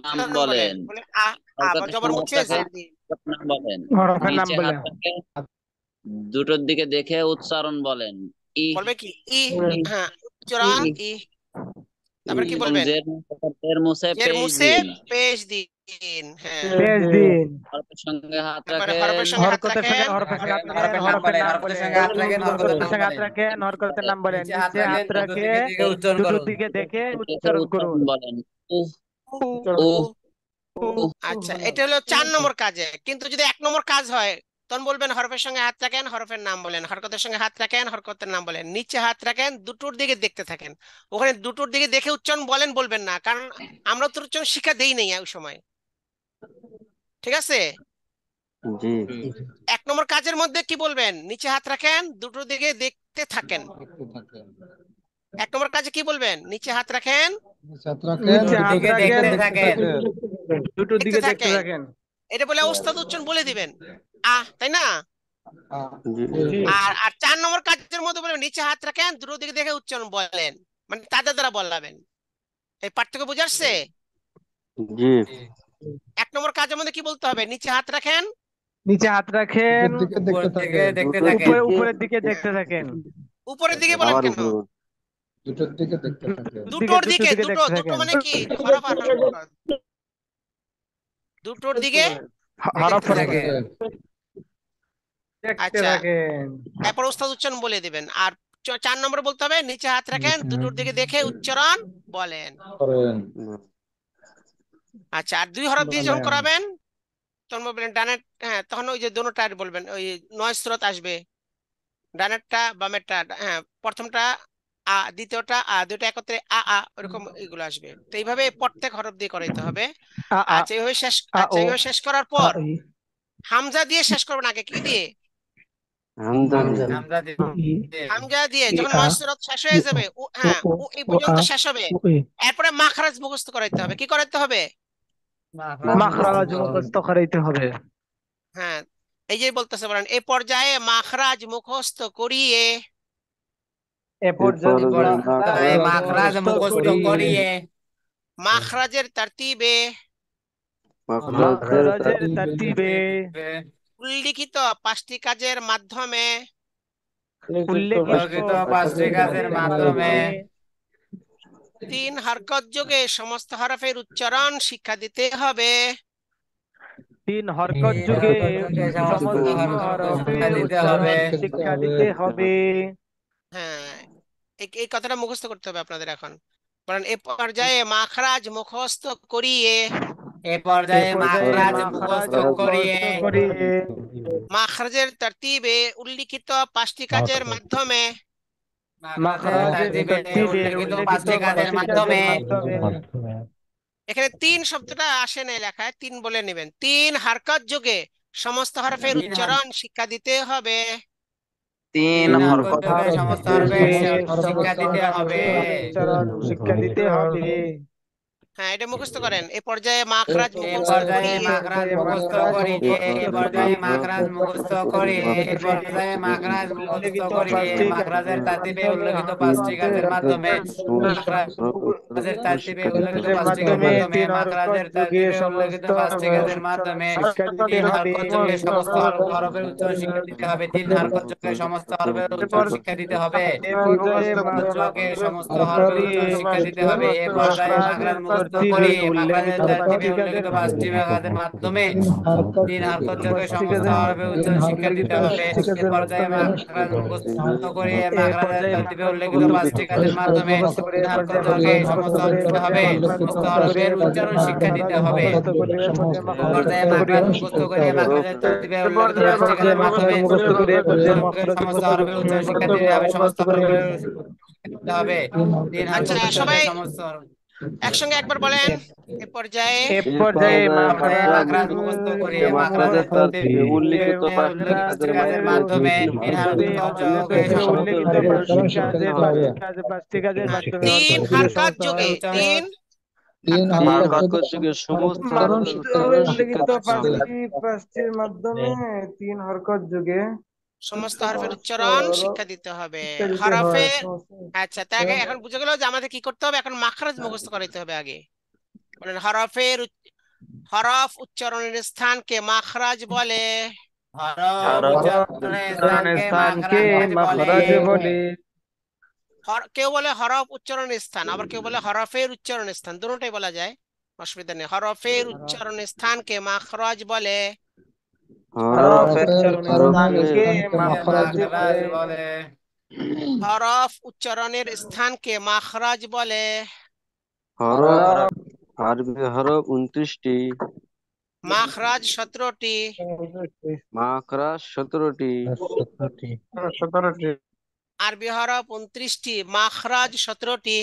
নাম উচ্চারণ বলেন। বলেন। বলে আবার হরকতের জবর সঙ্গে হাত মুছে রাখেন, জের দিন। হরফের নাম বলেন। হরফের নাম নিচে হাত বলেন। রাখেন, দুটোর দিকে দেখে উচ্চারণ বলেন। ই, বলবে কি? ই। ই, হ্যাঁ, ই, উচ্চারণ ই। তারপর কি এবং বলবেন? জের মুছে জের পেশ মুছে দিন। পেশ দিন। হ্যাঁ, পেশ দিন। হরফের সঙ্গে হাত তারপরে রাখেন, হরফের সঙ্গে হাত হরকতের সঙ্গে রাখেন, হরফের সঙ্গে হাত রাখেন, হরফের নাম হরফের বলেন, নাম হরকতের বলেন। সঙ্গে হাত রাখেন, হরকতের হরকতের নাম সঙ্গে হাত বলেন। রাখেন, হরকতের নাম বলেন। নিচে হাত নিচে রাখেন, হাত দুটোর রাখে দিকে দিকে উচ্চারণ দুটোর করুন। দিকে দেখে দেখে উচ্চারণ করুন। উচ্চারণ বলেন। উহ, উ, উচ্চারণ ও, উ। উ, ও। আচ্ছা, এটা হলো 4 নম্বর কাজে। কিন্তু যদি 1 নম্বর কাজ হয়, তখন বলবেন হরফের সঙ্গে হাত রাখেন, হরফের নাম বলেন। হরকতের সঙ্গে হাত রাখেন, হরকতের নাম বলেন। নিচে হাত রাখেন, দুটোর দিকে দেখতে থাকেন। ওখানে দুটোর দিকে দেখে উচ্চারণ বলেন বলবেন না, কারণ আমরা তো উচ্চারণ শিক্ষা দেই নাই ওই সময়। ঠিক আছে? জি। 1 নম্বর কাজের মধ্যে কি বলবেন? নিচে হাত রাখেন, দুটোর দিকে দেখতে থাকেন। দেখতে থাকেন। 1 নম্বর কাজে কি বলবেন? নিচে হাত রাখেন, নিচে হাত রাখেন, নিচে দুটোর হাত দিকে রাখেন, দেখতে থাকেন। দুটোর দেখতে দিকে দেখতে থাকেন। থাকেন। এটা বলে ওস্তাদ উচ্চারণ বলে দিবেন, তাই না? আ, জি জি। আর আর 4 নম্বর কাজের মধ্যে বলবেন নিচে হাত রাখেন, দুটোর দিকে দেখে উচ্চারণ বলেন, মানে তাদের দ্বারা বলাবেন। এই পার্থক্য বুঝে আসছে? জি। 1 নম্বর কাজের মধ্যে কি বলতে হবে? নিচে হাত রাখেন, নিচে হাত রাখেন, উপর দিকে উপর দেখতে দিকে থাকেন। দেখতে দুটোর থাকেন। দিকে উপরের দিকে হ্যাঁ, দেখতে থাকেন। উপরের দিকে বলেন আবার কেন? উপরে বলুন। দুটোর দিকে দেখতে থাকেন। দুটোর দুটোর দিকে, দিকে দুটো দেখতে দুটো থাকেন। মানে কি? হরফ আর হরকত। দুটোর দিকে হরফ দেখতে দেখতে থাকেন। থাকেন। দেখতে আচ্ছা, থাকেন। এরপর ওস্তাদ উচ্চারণ বলে দিবেন। আর 4 নম্বর বলতে হবে নিচে হাত রাখেন, দুটোর দিকে দেখে উচ্চারণ বলেন। করেন। আচ্ছা, আর 2 হরফ দিয়ে যখন বলেন। করাবেন, তখন বলবেন ডানে। হ্যাঁ, তখন ওই যে দোনোটা বলবেন, ওই 9 স্রোত আসবে। ডানেরটা বামেরটা, হ্যাঁ, প্রথমটা দ্বিতীয়টা দুটো একত্রে ওরকম এগুলো আসবে। তো এইভাবে প্রত্যেক হরফ দিয়ে করাইতে হবে। আ আ আচ্ছা, এইভাবে শেষ। আ আচ্ছা, ও এইভাবে শেষ করার আ পর ই হামজা দিয়ে শেষ করবেন। আগে কি দিয়ে? হামজা হামজা দিয়ে। হামজা ই দিয়ে। হামজা দিয়ে। ই যখন আ 9 স্রোত শেষ ই হয়ে ও যাবে, ও হ্যাঁ, ও এই ও পর্যন্ত আ শেষ হবে। ও ই এরপরে মাখরাজ মুখস্থ করাইতে হবে। কি করাইতে হবে? মাখরাজ মাখরাজ মুখস্থ। মুখস্থ করাইতে হবে। হ্যাঁ, এই যে বলতেছে, বলেন এই পর্যায়ে মাখরাজ মুখস্থ করিয়ে। এ এরপর এই পর্যন্ত পর্যায়ে মাখরাজ মাখরাজ মুখস্থ মুখস্থ করিয়ে করিয়ে মাখরাজের তারতিবে মাখরাজের মাখরাজের তারতিবে তারতিবে উল্লিখিত 5টি কাজের মাধ্যমে উল্লেখিত উল্লেখিত পাঁচটি 5টি কাজের কাজের মাধ্যমে মাধ্যমে 3 হরকত যোগে সমস্ত হরফের উচ্চারণ শিক্ষা দিতে হবে। 3 হরকত এই যুগে হরকত যোগে সমস্ত সমস্ত হরফকে শিক্ষা হরফের দিতে হবে। উচ্চারণ শিক্ষা দিতে শিক্ষা হবে। দিতে হবে। হ্যাঁ, এই কথাটা মুখস্থ করতে হবে আপনাদের এখন। বলেন এ পর্যায়ে মাখরাজ মুখস্থ করিয়ে এ এ পর্যায়ে পর্যায়ে মাখরাজ মাখরাজ মুখস্থ মাখরাজ করিয়ে মুখস্থ করিয়ে মাখরাজের তারতিবে উল্লিখিত 5টি কাজের মাধ্যমে মাখরাজের মাখরাজের তারতিবে তারতিবে উল্লেখিত উল্লেখিত 5টি কাজের 5টি কাজের মাধ্যমে মাধ্যমে এখানে 3 শব্দটা আসে না লেখায়, 3 বলে নেবেন। 3 হরকত যোগে সমস্ত হরফের 3 উচ্চারণ শিক্ষা দিতে হবে। 3 হরকত যোগে হরকত সমস্ত যুগে হরফের সমস্ত শিক্ষা দিতে হবে। হরফের উচ্চারণ শিক্ষা দিতে হবে। হ্যাঁ, এটা মুখস্থ করেন। এই পর্যায়ে মাখরাজ এ মুখস্থ পর্যায়ে করিয়ে মাখরাজ মুখস্থ করিয়ে এ পর্যায়ে মাখরাজ মুখস্থ করিয়ে এ পর্যায়ে মাখরাজ মুখস্থ করিয়ে মাখরাজের তারতিবে উল্লেখিত পাঁচটি কাজের মাধ্যমে মাখরাজের তারতিবে উল্লেখিত পাঁচটি কাজের মাধ্যমে মাখরাজের তারতিবে উল্লেখিত পাঁচটি কাজের মাধ্যমে 3 হরকত যোগে সমস্ত হরফের উচ্চারণ শিক্ষা দিতে হবে। 3 হরকত যোগে সমস্ত হরফের উচ্চারণ শিক্ষা দিতে হবে। 3 হরকত যোগে সমস্ত হরফের উচ্চারণ শিক্ষা দিতে হবে। এ পর্যায়ে মাখরাজ মুখস্থ করিয়ে মাখরাজের তারতিবে উল্লেখিত পাঁচটি কাজের মাধ্যমে 3 হরকত যোগে সমস্ত হরফের উচ্চারণ শিক্ষা দিতে হবে। এ পর্যায়ে মাখরাজ মুখস্থ করিয়ে মাখরাজের তারতিবে উল্লেখিত পাঁচটি কাজের মাধ্যমে 3 হরকত যোগে সমস্ত হবে সমস্ত হরফের উচ্চারণ শিক্ষা দিতে হবে। এ পর্যায়ে মাখরাজ মুখস্থ করিয়ে মাখরাজের তারতিবে উল্লেখিত পাঁচটি কাজের মাধ্যমে সমস্ত হরফের উচ্চারণ শিক্ষা দিতে হবে। সমস্ত হরফের দিতে হবে। 3 আচ্ছা, হরকত যোগে সবাই সমস্ত একসঙ্গে একবার বলেন। এই পর্যায়ে মাখরাজ মুখস্থ করিয়ে মাখরাজের তারতিবে উল্লেখিত পাঁচটি কাজের মাধ্যমে 3 হরকত যোগে উল্লেখিত পাঁচটি কাজের মাধ্যমে 3 হরকত যোগে 3 তিন হরকত যোগে সমস্ত উল্লেখিত পাঁচটির মাধ্যমে 3 হরকত যোগে সমস্ত হরফের উচ্চারণ শিক্ষা দিতে হবে। হরফের আচ্ছা, তাই আগে এখন বুঝে গেল যে আমাদের কি করতে হবে। এখন মাখরাজ মুখস্থ করতে হবে আগে। বলেন হরফ উচ্চারণের স্থানকে মাখরাজ বলে। হরফ উচ্চারণের স্থানকে মাখরাজ বলে। কেউ বলে হরফ উচ্চারণের স্থান, আবার কেউ বলে হরফের উচ্চারণের স্থান, দুটোটাই বলা যায়, অসুবিধা নেই। হরফের উচ্চারণের স্থানকে মাখরাজ বলে। হরফ উচ্চারণের স্থানকে মাখরাজ বলে। আরবি হরফ 29টি, মাখরাজ 17টি। মাখরাজ 17টি, আরবি হরফ 29টি, মাখরাজ 17টি।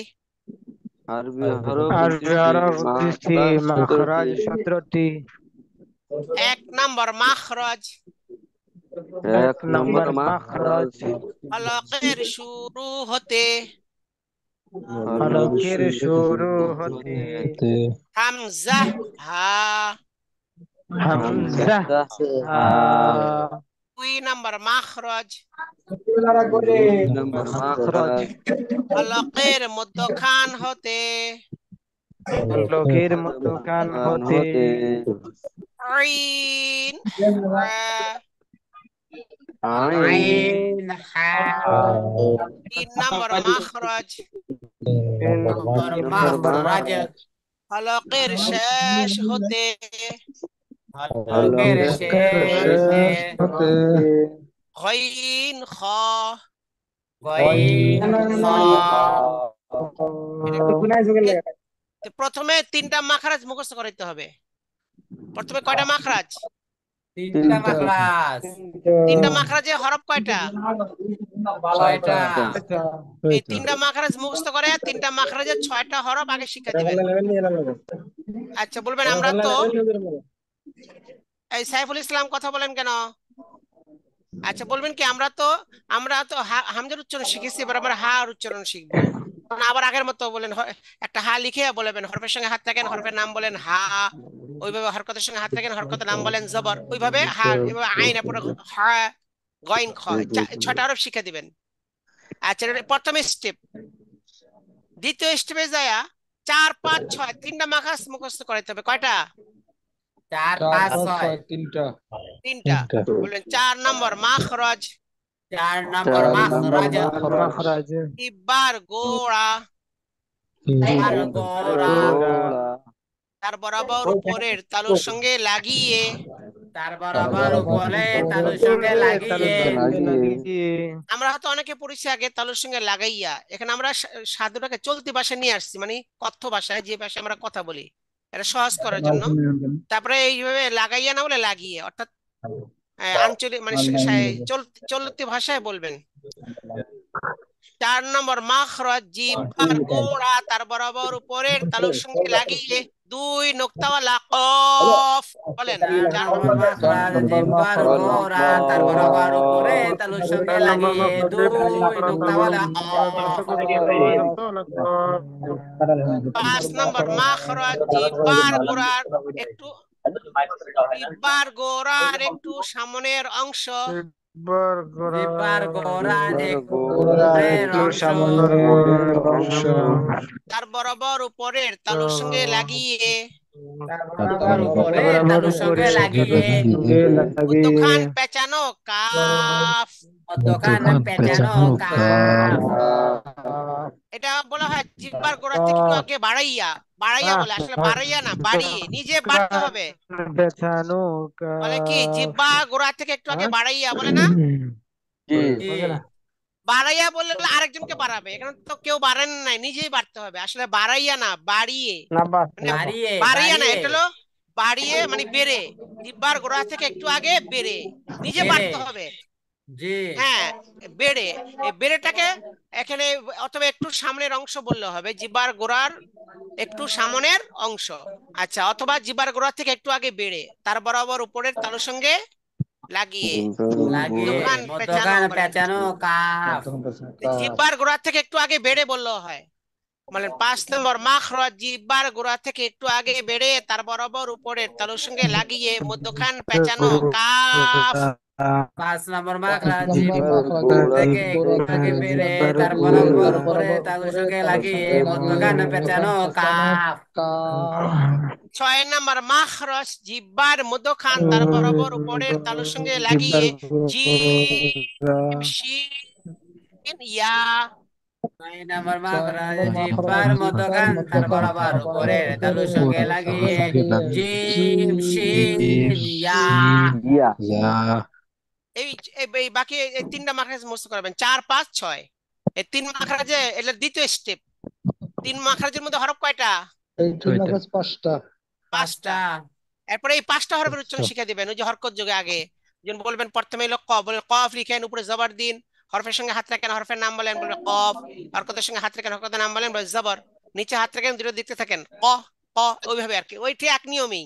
আরবি হরফ 29টি, মাখরাজ 17টি। 1 নম্বর মাখরাজ। 1 নম্বর মাখরাজ হলকের শুরু হতে হামজা হা। 2 নম্বর মাখরাজ। হলকের মধ্যখান হতে আইন আইন হা। 3 নম্বর মাখরাজ। মাখরাজ হলকের শেষ হতে হলকের শেষ হতে গইন খ। গইন খ। প্রথমে 3টা মাখরাজ মুখস্থ করতে হবে। প্রথমে কয়টা মাখরাজ? 3টা মাখরাজ। 3টা মাখরাজে হরফ কয়টা? 6টা। এই 3টা মাখরাজ মুখস্থ করে 3টা মাখরাজের 6টা হরফ আগে শিক্ষা দিবেন। আচ্ছা, বলবেন আমরা তো এই সাইফুল ইসলাম কথা বলেন কেন? আচ্ছা, বলবেন কি আমরা তো হামজার উচ্চারণ শিখেছি, এবার আমরা হা আর উচ্চারণ শিখবো। আবার আগের মতো বলেন, একটা হা লিখে বলবেন, হরফের সঙ্গে হাত রাখেন, হরফের নাম বলেন হা। ওইভাবে হরকতের সঙ্গে হাত রাখেন, হরকতের নাম বলেন জবর। ওইভাবে হা, এভাবে আইন, হা গইন খ, 6টা হরফ শিক্ষা দিবেন। আচ্ছা, প্রথম স্টেপ। দ্বিতীয় স্টেপে যায় 4, 5, 6 3টা মাখরাজ মুখস্থ করতে হবে। কয়টা? 4, 5, 6 3টা। বলেন 4 নম্বর মাখরাজ। 4 নম্বর মাখরাজ। ইবার গোড়া। তার বরাবর উপরের তালুর সঙ্গে লাগিয়ে। তার বরাবর উপরে তালুর সঙ্গে লাগিয়ে। আমরা হয়তো অনেকে পড়েছি আগে তালুর সঙ্গে লাগাইয়া। এখানে আমরা শব্দটাকে চলতি ভাষায় নিয়ে আসছি, মানে কথ্য ভাষায়, যে ভাষায় আমরা কথা বলি, এটা সহজ করার জন্য। তারপরে এইভাবে লাগাইয়া না বলে লাগিয়ে, অর্থাৎ আঞ্চলিক মানে চলতি ভাষায় বলবেন। 4 নম্বর মাখরাজ, জিহ্বার গোড়া তার বরাবর উপরের তালুর সঙ্গে লাগিয়ে 2 নোক্তাওয়ালা কফ বলেন। 4 নম্বর মাখরাজ জিহ্বার গোড়া তার বরাবর উপরে তালুর সঙ্গে লাগিয়ে 2 নোক্তাওয়ালা কফ। 5 নম্বর মাখরাজ জিহ্বার গোড়ার একটু সামনের অংশ, জিহ্বার গোড়ার একটু উপরের অংশ তার বরাবর উপরের তালুর সঙ্গে লাগিয়ে মধ্যখান পেঁচানো কাফ। এটা বলা হয় জিহ্বার গোড়া থেকে একটু আগে বাড়াইয়া বলে, আসলে বাড়াইয়া না, বাড়িয়ে, নিজে বাড়তে হবে। বলে কি জিহ্বা গোড়া থেকে একটু আগে বাড়াইয়া বলে না, বাড়াইয়া বললে আরেকজনকে বাড়াবে, এখানে তো কেউ বাড়ান নাই, নিজেই বাড়তে হবে। আসলে বাড়াইয়া না, বাড়িয়ে, বাড়িয়ে না, এটা হলো বাড়িয়ে মানে বেড়ে, জিহ্বার গোড়া থেকে একটু আগে বেড়ে, নিজে বাড়তে হবে। হ্যাঁ, বেড়ে, এই বেড়েটাকে এখানে অথবা একটু সামনের অংশ বললে হবে, জিহ্বার গোড়ার একটু সামনের অংশ। আচ্ছা, অথবা জিহ্বার গোড়া থেকে একটু আগে বেড়ে তার বরাবর উপরের তালুর সঙ্গে লাগিয়ে পেঁচানো কাফ। জিহ্বার গোড়া থেকে একটু আগে বেড়ে বললেও হয়। মানে 5 নম্বর মাখরাজ জিহ্বার গোড়া থেকে একটু আগে বেড়ে তার বরাবর উপরের তালুর সঙ্গে লাগিয়ে মধ্যখান পেঁচানো কাফ। 5 নম্বর মাখরাজ জিহ্বার থেকে একটু আগে বেড়ে তার বরাবর উপরে তালুর সঙ্গে লাগিয়ে মধ্যখান পেঁচানো কাফ। 6 নম্বর মাখরাজ জিহ্বার মধ্যখান তার বরাবর উপরের তালুর সঙ্গে লাগিয়ে জিম শিন ইয়া। 9 নম্বর মাখরাজ জিহ্বার মধ্যখান তার বরাবর উপরের তালুর সঙ্গে লাগিয়ে জিম শিন ইয়া। এই বাকি এই 3টা মাখরাজ মুখস্থ করবেন, 4, 5, 6। এই 3 মাখরাজে এটা দ্বিতীয় স্টেপ। 3 মাখরাজের মধ্যে হরফ কয়টা? 5টা। এরপরে এই 5টা হরফের উচ্চারণ শিখে দিবেন। ওই যে হরকত যোগে আগে যেমন বলবেন, প্রথমে হলো ক, বলে কফ লিখেন, উপরে জবর দিন, হরফের সঙ্গে হাত রাখেন, হরফের নাম বলেন, বলবে কফ। হরকতের সঙ্গে হাত রাখেন, হরকতের নাম বলেন, বলে জবর। নিচে হাত রাখেন, দুটো দেখতে থাকেন, ক ক, ওইভাবে আর কি, ওই ঠিক এক নিয়মেই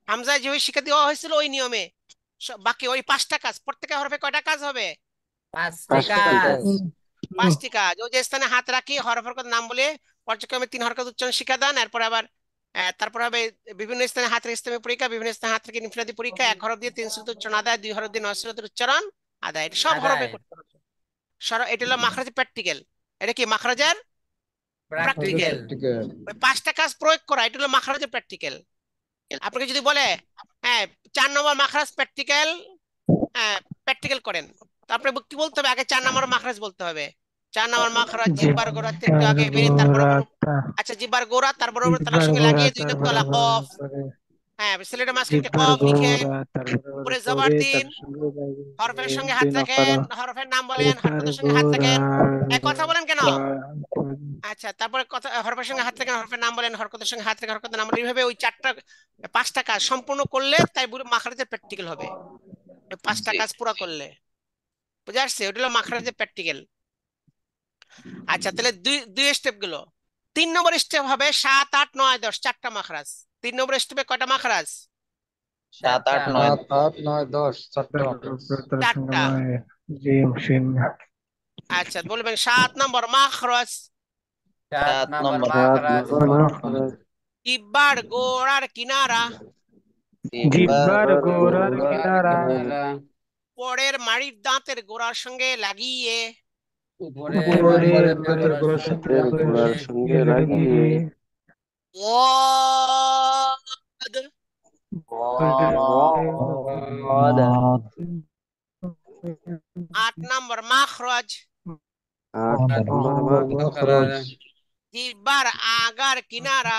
হামজা যেভাবে শিখে দেওয়া হয়েছিল ওই নিয়মে। বাকি ওই 5টা কাজ, প্রত্যেকটা হরফে কয়টা কাজ হবে? 5টি কাজ। ওই যে স্থানে হাত রাখি, হরফের নাম বলে পর্যায়ক্রমে 3 হরকত উচ্চারণ শিখা দেন। এরপর আবার তারপর হবে বিভিন্ন স্থানে হাত রেখে ইসলামী পরীক্ষা, বিভিন্ন স্থানে হাত রেখে ইনফিরাদি পরীক্ষা, 1 হরফ দিয়ে 3 সুরতের উচ্চারণ আদায়, 2 হরফ দিয়ে 9 সুরতের উচ্চারণ আদায়। এটা সব হরফে করতে হবে। এটা হলো মাখরাজের প্র্যাকটিক্যাল। এটা কি মাখরাজের প্র্যাকটিক্যাল? ওই 5টা কাজ প্রয়োগ করা, এটা হলো মাখরাজের প্র্যাকটিক্যাল। আপনাকে যদি বলে 4 নম্বর মাখরাজ প্র্যাকটিক্যাল, প্র্যাকটিক্যাল করেন, তারপরে কি বলতে হবে? আগে 4 নম্বর মাখরাজ বলতে হবে। 4 নম্বর মাখরাজ জিহ্বার গোড়া থেকে একটু আগে বেরিয়ে তারপর, আচ্ছা, জিহ্বার গোড়া তারপর তালুর সঙ্গে লাগিয়ে 2 নোক্তা কফ। সিলেটের মাঝখানে কফ লিখে উপরে জবর দিন, হরফের সঙ্গে হাত রাখেন, হরফের নাম বলেন, হরকতের সঙ্গে হাত রাখেন। কথা বলেন কেন? আচ্ছা, তারপরে কথা, হরফের সঙ্গে হাত রাখেন, হরফের নাম বলেন, হরকতের সঙ্গে হাত রাখেন, হরকতের নাম বলেন। এইভাবে ওই 5টা কাজ সম্পূর্ণ করলে তাই মাখরাজের প্র্যাকটিক্যাল হবে। 5টা কাজ পুরো করলে, বুঝে আসছে? ওটা হলো মাখরাজের প্র্যাকটিক্যাল। আচ্ছা, তাহলে দুই স্টেপ গুলো। 3 নম্বর স্টেপ হবে 7, 8, 9, 10 4টা মাখরাজ। 3 নম্বর স্টেপে কয়টা মাখরাজ? 7, 8, 9, 10 4টা। আচ্ছা, বলবেন 7 নম্বর মাখরাজ। 7 নম্বর মাখরাজ জিহ্বার গোড়ার কিনারা, পরের মাড়ির দাঁতের গোড়ার সঙ্গে লাগিয়ে ওয়াদ। 8 নম্বর মাখরাজ জিহ্বার আগার কিনারা,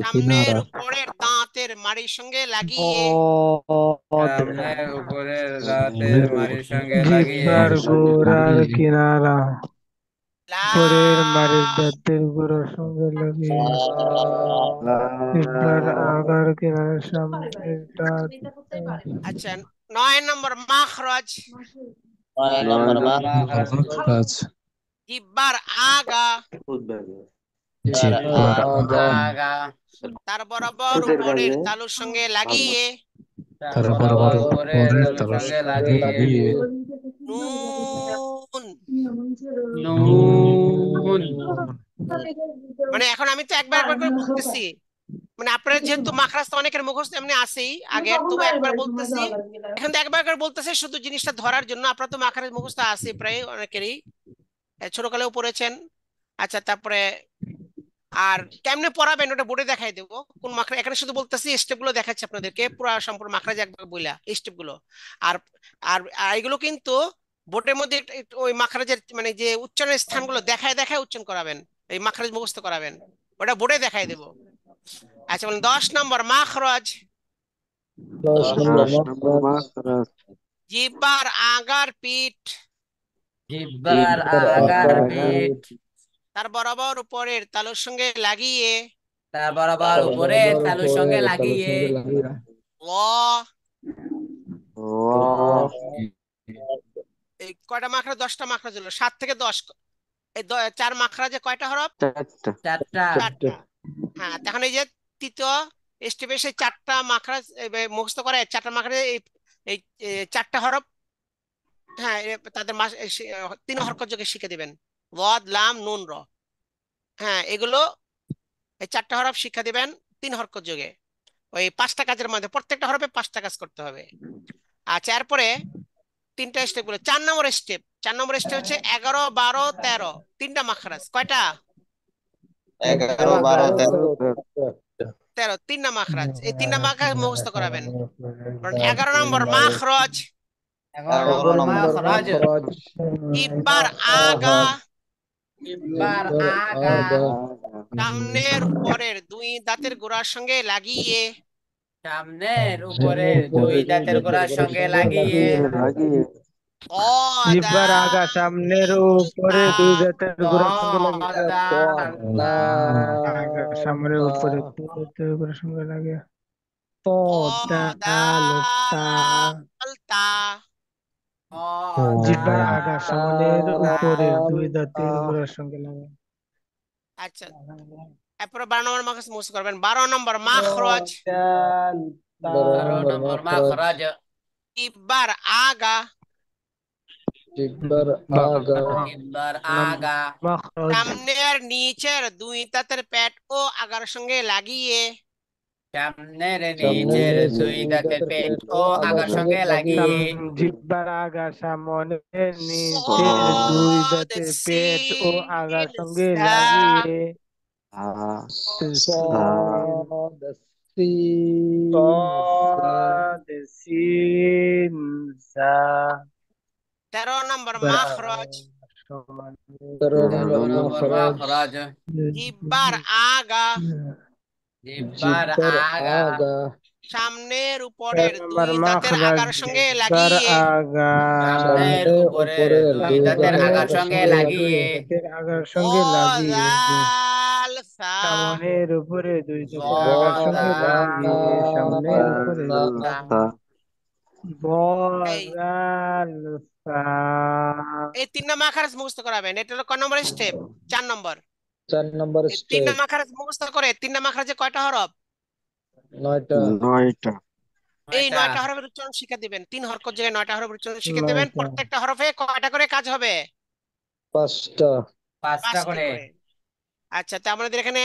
সামনের উপরের দাঁতের মাড়ির সঙ্গে লাগিয়ে গোড়ার কিনারা, পরের মাড়ির দাঁতের গোড়ার সঙ্গে লাগিয়ে আগার কিনারা, সামনের দাঁত। আচ্ছা, 9 নম্বর মাখরাজ জিহ্বার আগা, জিব্বার আগা তার বরাবর উপরের তালুর সঙ্গে লাগিয়ে তার বরাবর উপরের তালুর সঙ্গে লাগিয়ে নুন। নুন মানে এখন আমি তো একবার একবার করে বলতেছি, মানে আপনারা যেহেতু মাখরাজ তো অনেকের মুখস্থ এমনি আছেই আগের, তবু একবার বলতেছি, এখন তো একবার একবার বলতেছে শুধু জিনিসটা ধরার জন্য। আপনারা তো মাখরাজ মুখস্থ আছে প্রায় অনেকেরই, ছোটকালেও পড়েছেন। আচ্ছা, তারপরে আর কেমনে পড়াবেন ওটা বোর্ডে দেখাই দেবো কোন মাখরাজ। এখানে শুধু বলতেছি স্টেপ গুলো দেখাচ্ছি আপনাদেরকে, পুরো সম্পূর্ণ মাখরাজ একবার বইলা স্টেপ গুলো। আর আর আর এগুলো কিন্তু বোর্ডের মধ্যে ওই মাখরাজের মানে যে উচ্চারণের স্থানগুলো দেখায় দেখায় উচ্চারণ করাবেন, এই মাখরাজ মুখস্থ করাবেন, ওটা বোর্ডে দেখাই দেবো। আচ্ছা, বলেন 10 নম্বর মাখরাজ। 10 নম্বর মাখরাজ। জিহ্বার আগার পিঠ জিহ্বার আগার পিঠ তার বরাবর উপরের তালুর সঙ্গে লাগিয়ে তার বরাবর উপরে তালুর সঙ্গে লাগিয়ে ল। ল। এই কয়টা মাখরাজ? 10টা মাখরাজ হলো, 7 থেকে 10। এই 4 মাখরাজে কয়টা হরফ? 4টা। চারটা 4টা। হ্যাঁ, তখন এই যে তৃতীয় স্টেপে সেই 4টা মাখরাজ মুখস্থ করে, 4টা মাখরাজে এই এই 4টা হরফ। হ্যাঁ, তাদের 3 হরকত যোগে শিখে দিবেন, ওয়াদ লাম নুন র। হ্যাঁ, এগুলো এই 4টা হরফ শিক্ষা দিবেন 3 হরকত যোগে, ওই 5টা কাজের মধ্যে প্রত্যেকটা হরফে 5টা কাজ করতে হবে। আচ্ছা, এরপরে 3টা স্টেপ গুলো। 4 নম্বর স্টেপ, 4 নম্বর স্টেপ হচ্ছে 11, 12, 13, 3টা মাখরাজ। কয়টা? 11, 12, 13। 13, 3টা মাখরাজ। এই 3টা মাখরাজ মুখস্থ করাবেন। 11 নম্বর মাখরাজ। 11 নম্বর মাখরাজ জিহ্বার আগা জিহ্বার আগা সামনের উপরের 2 দাঁতের গোড়ার সঙ্গে লাগিয়ে সামনের উপরের 2 দাঁতের গোড়ার সঙ্গে লাগিয়ে অ জিহ্বার আগা সামনের উপরে 2 দাঁতের গোড়ার সঙ্গে লাগিয়ে। আগা সামনের উপরে 2 দাঁতের গোড়ার সঙ্গে লাগিয়ে। দাল তা। তা। জিহ্বার আগা সামনের উপরে 2 দাঁতের গোড়ার সঙ্গে লাগিয়ে। আচ্ছা, এরপরে 12 নম্বর মাখরাজ মুখস্থ করবেন। 12 নম্বর মাখরাজ। 12 নম্বর মাখরাজ জিহ্বার আগা জিহ্বার আগা মাখরাজ সামনের নিচের 2 দাঁতের পেট ও আগার সঙ্গে লাগিয়ে সামনের নিচের 2 দাঁতের পেট ও আগার সঙ্গে লাগিয়ে জিহ্বার আগা সামনের নিচের 2 দাঁতের পেট ও আগার সঙ্গে লাগিয়ে। সিন সা। 13 নম্বর মাখরাজ। 13 নম্বর মাখরাজ জিহ্বার আগা জিহ্বার আগা সামনের উপরের 2 দাঁতের মাখরাজ আগার সঙ্গে জিহ্বার লাগিয়ে আগা সামনের উপরের 2 দাঁতের আগার সঙ্গে লাগিয়ে আগার সঙ্গে লাগিয়ে। ওয়াজাল সা। সামনের উপরে 2 দাঁতের আগার সঙ্গে লাগিয়ে সামনের উপরে এই বজাল সা। এই 3টা মাখরাজ মুখস্থ করাবেন। এটা হলো ক নম্বর স্টেপ? 4 নম্বর। 4 নম্বর এই 3টা মাখরাজ মুখস্থ করে 3টা মাখরাজে কয়টা হরফ? 9টা। এই 9টা হরফের উচ্চারণ শিখে দিবেন। 3 হরকত জায়গায় 9টা হরফের উচ্চারণ শিখে দেবেন। প্রত্যেকটা হরফে কয়টা করে কাজ হবে? 5টা 5টি করে। আচ্ছা, তো আমাদের এখানে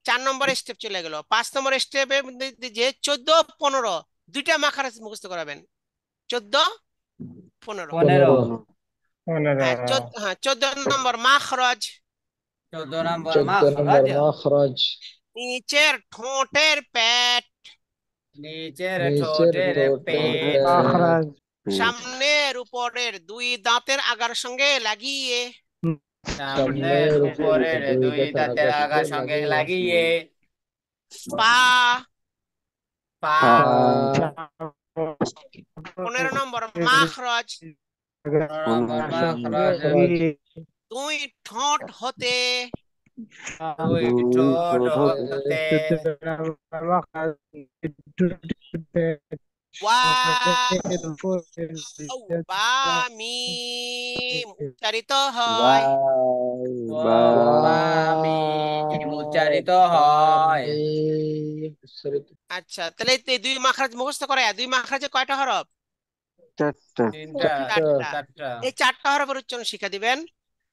4 নম্বর স্টেপ চলে গেল। 5 নম্বর স্টেপে যে 14, 15 2টা মাখরাজ মুখস্থ করাবেন। 14, 15। 15 হ্যাঁ, 14 নম্বর মাখরাজ। 14 নম্বর মাখরাজ নিচের ঠোঁটের পেট নিচের ঠোঁটের পেট মাখরাজ সামনের উপরের 2 দাঁতের আগার সঙ্গে লাগিয়ে সামনের উপরের 2 দাঁতের আগার সঙ্গে লাগিয়ে পা। পা 15 নম্বর মাখরাজ। 15 নম্বর মাখরাজ 2 ঠোঁট হতে 2 ঠোঁট হতে বা মিম উচ্চারিত হয়। বা বা মি উচ্চারিত হয়। আচ্ছা, তাহলে এই দুই মাখরাজ মুখস্থ করে, দুই মাখরাজে কয়টা হরফ? চারটা। তিনটা চারটা। চারটা এই চারটা হরফের উচ্চারণ শিক্ষা দিবেন।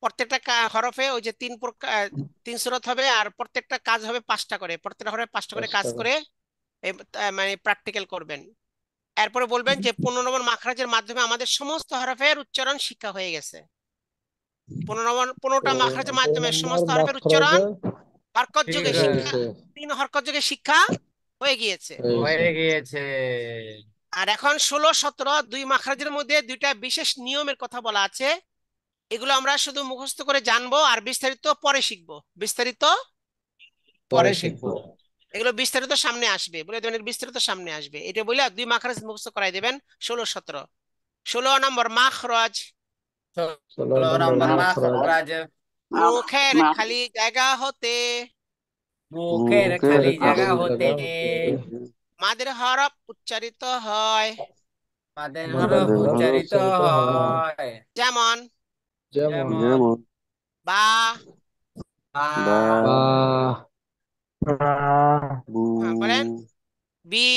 প্রত্যেকটা হরফে ওই যে তিন প্রকার, তিন সূরত হবে, আর প্রত্যেকটা কাজ হবে 5টা করে, প্রত্যেকটা হরফে 5টা করে কাজ করে মানে প্র্যাকটিক্যাল করবেন। এরপরে বলবেন যে 15 নম্বর মাখরাজের মাধ্যমে আমাদের সমস্ত হরফের উচ্চারণ শিক্ষা হয়ে গেছে। 15টা মাখরাজের মাধ্যমে সমস্ত হরফের উচ্চারণ হরকত ঠিক যোগে শিক্ষা, 3 হরকত যোগে শিক্ষা হয়ে গিয়েছে। হয়ে গিয়েছে। আর এখন 16, 17 দুই মাখরাজের মধ্যে দুইটা বিশেষ নিয়মের কথা বলা আছে। এগুলো আমরা শুধু মুখস্থ করে জানবো, আর বিস্তারিত পরে শিখবো। বিস্তারিত পরে শিখবো। এগুলো বিস্তারিত সামনে আসবে, বলে দেবেন এর বিস্তারিত সামনে আসবে। এটা বলে দুই মাখরাজ মুখস্থ করাই দেবেন। 16, 17। 16 নম্বর মাখরাজ, 16 নম্বর মাখরাজ। মুখের খালি জায়গা হতে মুখের খালি জায়গা হতে মাদের হরফ উচ্চারিত হয়। মাদের হরফ উচ্চারিত হয়। যেমন যেমন বা, বা, বলেন বি।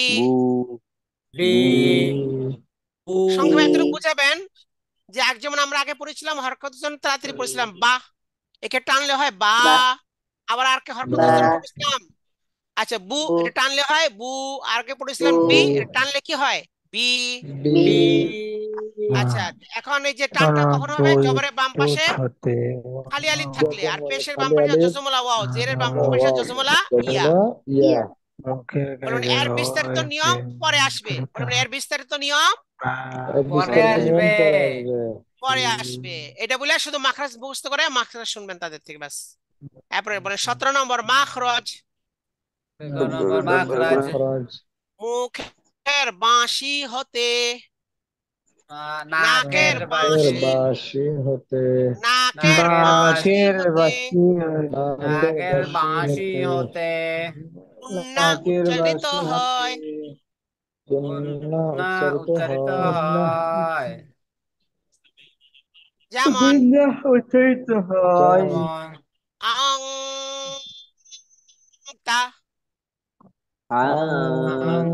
বি, বু। সংক্ষেপে এতটুকু বুঝাবেন যে যেমন আমরা আগে পড়েছিলাম হরকত জন্য তাড়াতাড়ি পড়েছিলাম বা, একে টানলে হয় বা। আবার আর কে হরকত জন্য পড়েছিলাম, আচ্ছা বু, এটা টানলে হয় বু। আর কে পড়েছিলাম বি, এটা টানলে কি হয় বি। বি। আচ্ছা, এখন এই যে টানটা কখন হবে? জবরের বাম পাশে খালি আলিফ থাকলে, আর পেশের বাম পাশে যজমলা ওয়াও, জেরের বাম পাশে যজমলা ইয়া। বলুন এর বিস্তারিত নিয়ম পরে আসবে। বলুন এর বিস্তারিত নিয়ম পরে আসবে। পরে আসবে। এটা বলে শুধু মাখরাজ মুখস্থ করে মাখরাজ শুনবেন তাদের থেকে, ব্যাস। এরপরে বলেন 17 নম্বর মাখরাজ, 17 নম্বর মাখরাজ। মুখের বাঁশি হতে নাকের নাকের বাঁশি, বাঁশি, নাকের নাকের বাঁশি বাঁশি, হতে নাকের বাঁশি হতে গুন্না উচ্চারিত হয়। না উচ্চারিত হয়। যেমন উচ্চারিত হয়। যেমন আং তা, আং,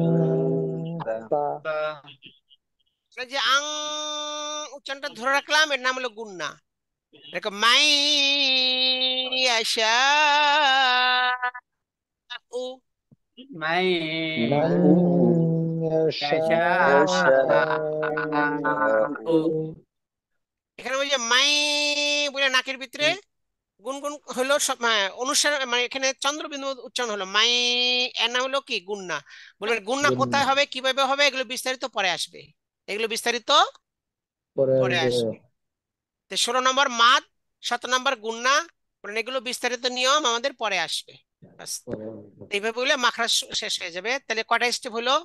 তা, এই যে আং উচ্চারণটা ধরে রাখলাম, এর নাম হলো গুন্না। এরকম মাই আশা উ, মাই এখানে ওই যে মাই বলে নাকের ভিতরে গুনগুন হলো সব, অনুসার মানে এখানে চন্দ্রবিন্দু উচ্চারণ হলো মাই। এর নাম হলো কি গুন্না। বলবেন গুন্না কোথায় হবে, কিভাবে হবে, এগুলো বিস্তারিত পরে আসবে। এগুলো বিস্তারিত পরে আসবে। 16 নম্বর মাদ, 17 নম্বর গুন্না, বলেন এগুলো বিস্তারিত নিয়ম আমাদের পরে আসবে। ব্যাস। এইভাবে বলে মাখরাজ শেষ হয়ে যাবে। তাহলে কয়টা স্টেপ হলো?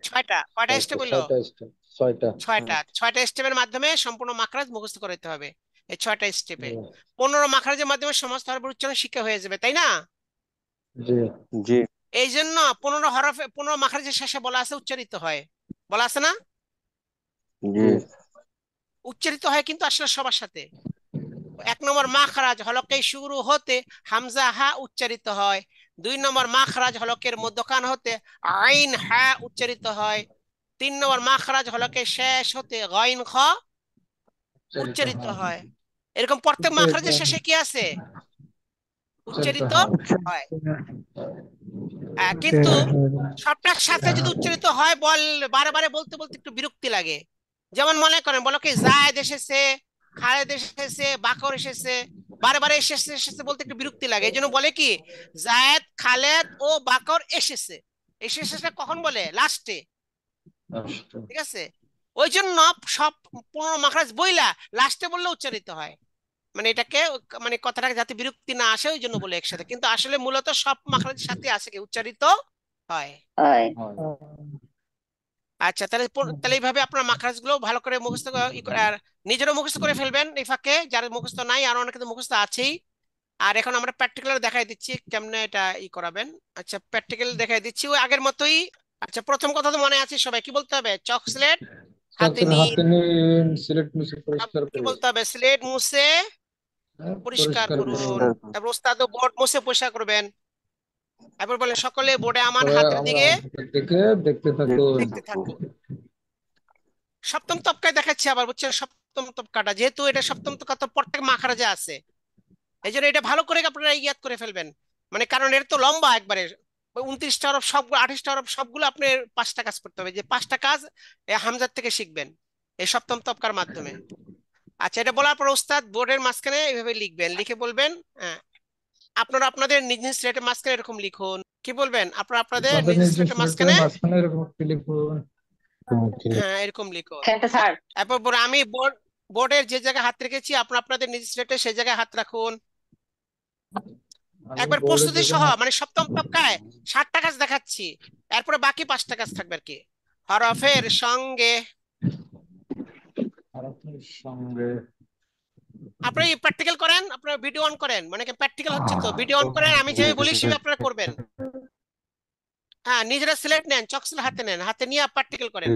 6টা। কয়টা স্টেপ হলো? 6টা স্টেপের মাধ্যমে সম্পূর্ণ মাখরাজ মুখস্থ করতে হবে। এই 6টা স্টেপে 15 মাখরাজের মাধ্যমে সমস্ত হরফের উচ্চারণ শিক্ষা হয়ে যাবে, তাই না? জি। এই জন্য 15 হরফে 15 মাখরাজের শেষে বলা আছে উচ্চারিত হয়, বলা আছে না? জি। উচ্চারিত হয় কিন্তু আসলে সবার সাথে। 1 নম্বর মাখরাজ হলকে শুরু হতে হামজা হা উচ্চারিত হয়। 2 নম্বর মাখরাজ হলকের মধ্যখান হতে আইন হা উচ্চারিত হয়। 3 নম্বর মাখরাজ হলকে শেষ হতে গাইন খ উচ্চারিত হয়। এরকম প্রত্যেক মাখরাজের শেষে কি আছে? উচ্চারিত হয়। কিন্তু সবটার সাথে যদি উচ্চারিত হয় বারে বারে বলতে বলতে একটু বিরক্তি লাগে। যেমন মনে করেন, বলো কি জায়েদ এসেছে, খালেদ এসেছে, বাকর এসেছে, বারে বারে এসেছে এসেছে বলতে একটু বিরক্তি লাগে। এই জন্য বলে কি জায়েদ, খালেদ ও বাকর এসেছে। এসেছে কখন বলে? লাস্টে। ঠিক আছে, ওই জন্য সব 15 মাখরাজ বইলা লাস্টে বললে উচ্চারিত হয়। মানে এটাকে মানে কথাটা যাতে বিরক্তি না আসে ওই জন্য বলে একসাথে, কিন্তু আসলে মূলত সব মাখরাজের সাথে আছে কি উচ্চারিত হয়। আচ্ছা, তাহলে তাহলে এইভাবে আপনার মাখরাজ গুলো ভালো করে মুখস্থ আর নিজেরও মুখস্থ করে ফেলবেন এই ফাঁকে, যার মুখস্থ নাই। আর অনেকে তো মুখস্থ আছেই। আর এখন আমরা প্র্যাকটিক্যাল দেখাই দিচ্ছি কেমনে এটা করাবেন। আচ্ছা, প্র্যাকটিক্যাল দেখাই দিচ্ছি ওই আগের মতোই। আচ্ছা, প্রথম কথা তো মনে আছে সবাই, কি বলতে হবে? চকলেট হাতে নিন। কি বলতে হবে? স্লেট মুছে পরিষ্কার পরিষ্কার করুন। করুন। তারপর ওস্তাদ বোর্ড মুছে পরিষ্কার করবেন। তারপর বলেন সকলে বোর্ডে আমার পরে হাতের আমরা দিকে হাতের দিকে দেখতে থাকুন। দেখতে থাকুন। সপ্তম তবকায় দেখাচ্ছি আবার, বুঝছেন? সপ্তম তবকাটা যেহেতু এটা সপ্তম তবকা তো প্রত্যেক মাখরাজে আছে, এই জন্য এটা ভালো করে আপনারা ইয়াদ করে ফেলবেন। মানে কারণ এর তো লম্বা একবারে 29টা হরফ, সবগুলো 28টা হরফ, সবগুলো আপনি 5টা কাজ করতে হবে। যে 5টা কাজ এই হামজার থেকে শিখবেন এই সপ্তম তবকার মাধ্যমে। আচ্ছা, এটা বলার পর ওস্তাদ বোর্ডের মাঝখানে এইভাবে লিখবেন, লিখে বলবেন আপনারা আপনাদের নিজ নিজ স্লেটের মাঝখানে এরকম লিখুন। কি বলবেন? আপনারা আপনাদের আমাদের নিজ নিজ স্লেটের সিলেটের মাঝখানে মাঝখানে এরকম একটি লিখুন। এরকম লিখুন। এরপর আমি বোর্ডের যে জায়গায় হাত রেখেছি আপনারা আপনাদের নিজ স্লেটে সেই জায়গায় হাত রাখুন। আমি একবার বোর্ডে প্রস্তুতি সহ, যেখানে মানে সপ্তম তবকায় 7টা কাজ দেখাচ্ছি, এরপরে বাকি 5টা কাজ থাকবে আর কি। হরফের সঙ্গে হরফের সঙ্গে আপনি প্র্যাকটিক্যাল করেন, আপনারা ভিডিও অন করেন, মানে প্র্যাকটিক্যাল হচ্ছে তো ভিডিও অন করেন, আমি যেভাবে বলি সেভাবে আপনারা করবেন। নিজেরা সিলেক্ট নেন, চকসেল হাতে নেন, হাতে নিয়ে প্র্যাকটিক্যাল করেন।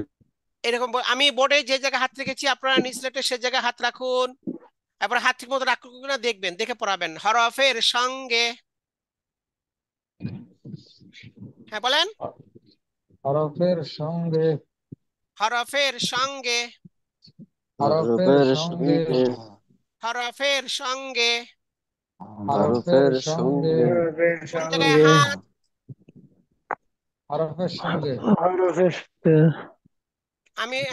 এরকম আমি বোর্ডে যে জায়গায় হাত রেখেছি আপনারা নিজ সিলেক্টে সে জায়গায় হাত রাখুন। এরপর হাত ঠিক মতো রাখুন কিনা দেখবেন, দেখে পড়াবেন। হরফের সঙ্গে, হ্যাঁ বলেন। হরফের সঙ্গে হরফের সঙ্গে, হরফের সঙ্গে হরফের সঙ্গে, হরফের সঙ্গে কোন জায়গায় হাত? হরফের সঙ্গে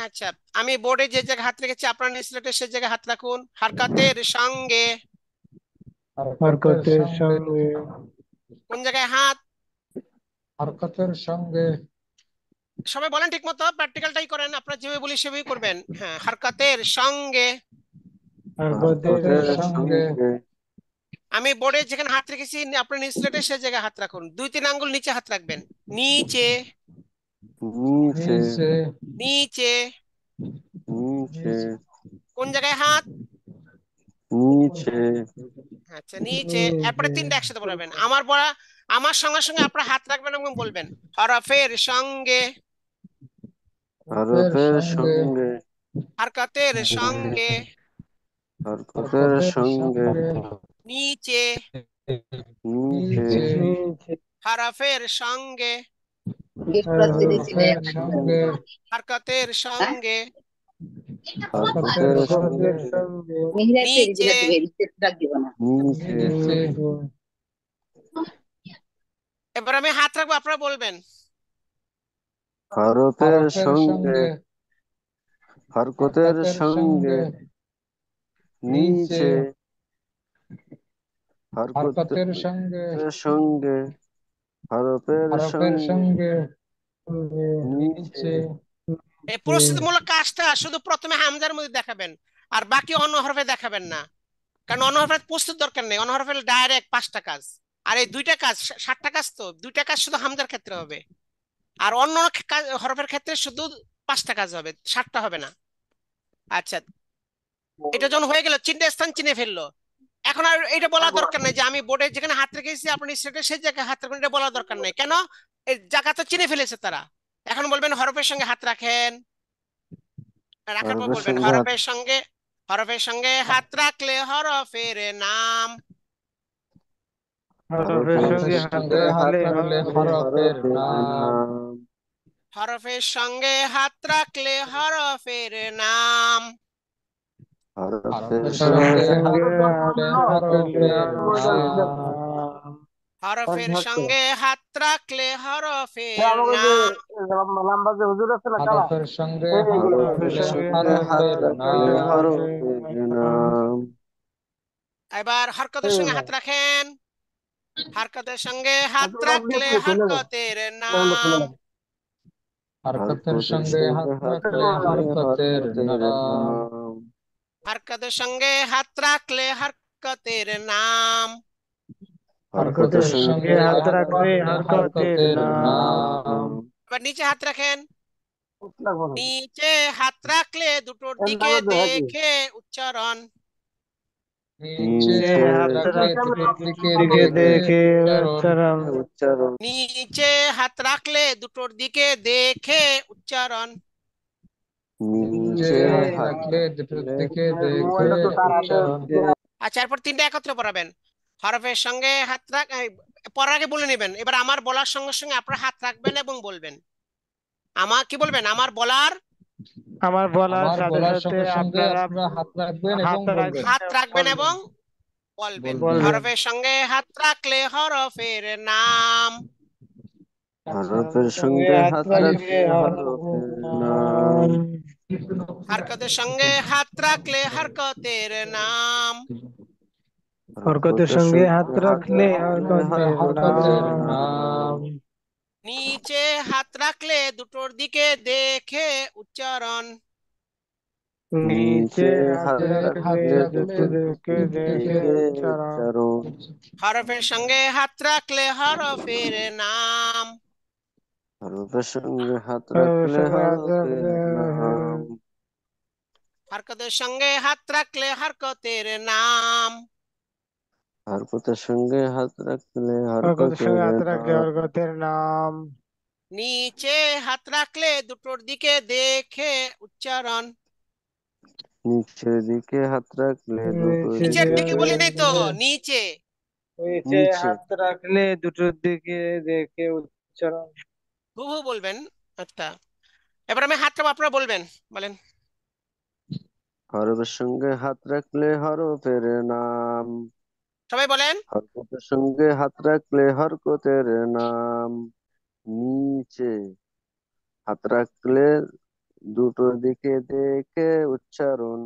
আচ্ছা, আমি বোর্ডে যে জায়গায় হাত রেখেছি আপনারা নিজ সিলেক্টে সে জায়গায় হাত রাখুন। হারকাতের সঙ্গে, হরকতের সঙ্গে কোন জায়গায় হাত? হরকতের সঙ্গে সবাই বলেন ঠিক মতো, প্র্যাকটিক্যালটাই করেন, আপনারা যেভাবে বলি সেভাবেই করবেন। হারকাতের সঙ্গে। হরকতের সঙ্গে আমি বোর্ডে যেখানে হাত রেখেছি আপনি নিজ সিলেক্টে সে জায়গায় হাত রাখুন। 2-3 আঙ্গুল নিচে হাত রাখবেন। নিচে, নিচে নিচে, নিচে কোন জায়গায় হাত? নিচে আচ্ছা, নিচে। এরপরে 3টা একসাথে বলবেন। আমার সঙ্গে সঙ্গে আপনারা হাত রাখবেন এবং বলবেন হরফের সঙ্গে, হরফের সঙ্গে হারকাতের সঙ্গে, হরকতের সঙ্গে নিচে, নিচে হরফের সঙ্গে, হরফের সঙ্গে হারকাতের সঙ্গে, হরকতের সঙ্গে নিচে। নিচে নিচে এবার আমি হাত রাখবো, আপনারা বলবেন হরফের হরফের সঙ্গে সঙ্গে হরকতের সঙ্গে নিচে হরকতের সঙ্গে সঙ্গে হরফের হরফের সঙ্গে নিচে নিচে এই প্রস্তুতিমূলক কাজটা শুধু প্রথমে হামজার মধ্যে দেখাবেন, আর বাকি অন্য হরফে দেখাবেন না। কারণ অন্য হরফের প্রস্তুত দরকার নেই, অন্য হরফের ডাইরেক্ট 5টা কাজ। আর এই 2টা কাজ 7টা কাজ, তো 2টা কাজ শুধু হামজার ক্ষেত্রে হবে, আর অন্য হরফের ক্ষেত্রে শুধু 5টা কাজ হবে, 7টা হবে না। আচ্ছা, এটা যখন হয়ে গেল, 3টে স্থান চিনে ফেললো, এখন আর এটা বলা দরকার নাই যে আমি বোর্ডে যেখানে হাত রেখেছি আপনি সেটা সেই জায়গায় হাত রাখবেন, এটা বলা দরকার নাই। কেন? এই জায়গা তো চিনে ফেলেছে তারা। এখন বলবেন হরফের সঙ্গে হাত রাখেন, রাখার পর বলবেন হরফের সঙ্গে হাত রাখলে হরফের নাম। হরফের সঙ্গে হাত রাখলে হরফের নাম হরফের সঙ্গে হাত রাখলে হরফের নাম। হরফের সঙ্গে হরফের সঙ্গে হাত রাখলে হরফের নাম। হরফের সঙ্গে হরফের নাম এবার হরকতের সঙ্গে হাত রাখেন, হরকতের সঙ্গে হাত রাখলে হরকতের নাম। হরকতের সঙ্গে হাত রাখলে হরকতের নাম হরকতের সঙ্গে হাত রাখলে হরকতের নাম। হরকতের সঙ্গে হাত রাখলে হরকতের নাম এবার নিচে হাত রাখেন, নিচে হাত রাখলে দুটোর দিকে দেখে উচ্চারণ। নিচে হাত রাখলে দুটোর দিকে দেখে উচ্চারণ নিচে হাত রাখলে দুটোর দিকে দেখে উচ্চারণ। নিচে হাত রাখলে দুটোর দিকে দেখে উচ্চারণ। আচ্ছা, এরপর তিনটা একত্রে পড়াবেন। হরফের সঙ্গে হাত পড়ার আগে বলে নেবেন। এবার আমার বলার সঙ্গে সঙ্গে আপনারা হাত রাখবেন এবং বলবেন। আমার কি বলবেন? আমার বলার আমার বলার আমার সাথে বলার সাথে সঙ্গে সঙ্গে আপনারা আপনারা হাত রাখবেন এবং হাত বলবেন। হাত রাখবেন বলবেন। এবং বলবেন। বলবেন। হরফের সঙ্গে হাত রাখলে হরফের নাম। হরফের সঙ্গে হাত রাখলে হরফের নাম। হরকতের সঙ্গে হাত রাখলে হরকতের নাম। হরকতের সঙ্গে হাত রাখলে হরকতের হরকতের নাম। নাম। নিচে হাত রাখলে দুটোর দিকে দেখে উচ্চারণ। নিচে হাত হাত রাখলে রাখলে দুটো দিকে দেখে দিকে উচ্চারণ। উচ্চারণ। হরফের সঙ্গে হাত রাখলে হরফের নাম। হরফের সঙ্গে হাত হরফের রাখলে সঙ্গে হাত হরফের রাখলে নাম। হরকতের সঙ্গে হাত রাখলে হরকতের নাম। হরকতের সঙ্গে হাত রাখলে হরকতের সঙ্গে হরকতের হাত রাখলে নাম। হরকতের নাম। নিচে হাত রাখলে দুটোর দিকে দেখে উচ্চারণ। নিচের দিকে হাত রাখলে দুটো নিচে নিচের দিকে দিকে বলি নাই তো, দেখে। নিচে। নিচে নিচে হাত রাখলে দুটোর দিকে দেখে উচ্চারণ। হুবহু বলবেন। আচ্ছা, এবার আমি হাতটা আপনারা বলবেন। বলেন। হরফের সঙ্গে হাত রাখলে হরফের নাম। সবাই বলেন। হরকতের সঙ্গে হাত রাখলে হরকতের নাম। নিচে হাত রাখলে দুটো দিকে দেখে উচ্চারণ।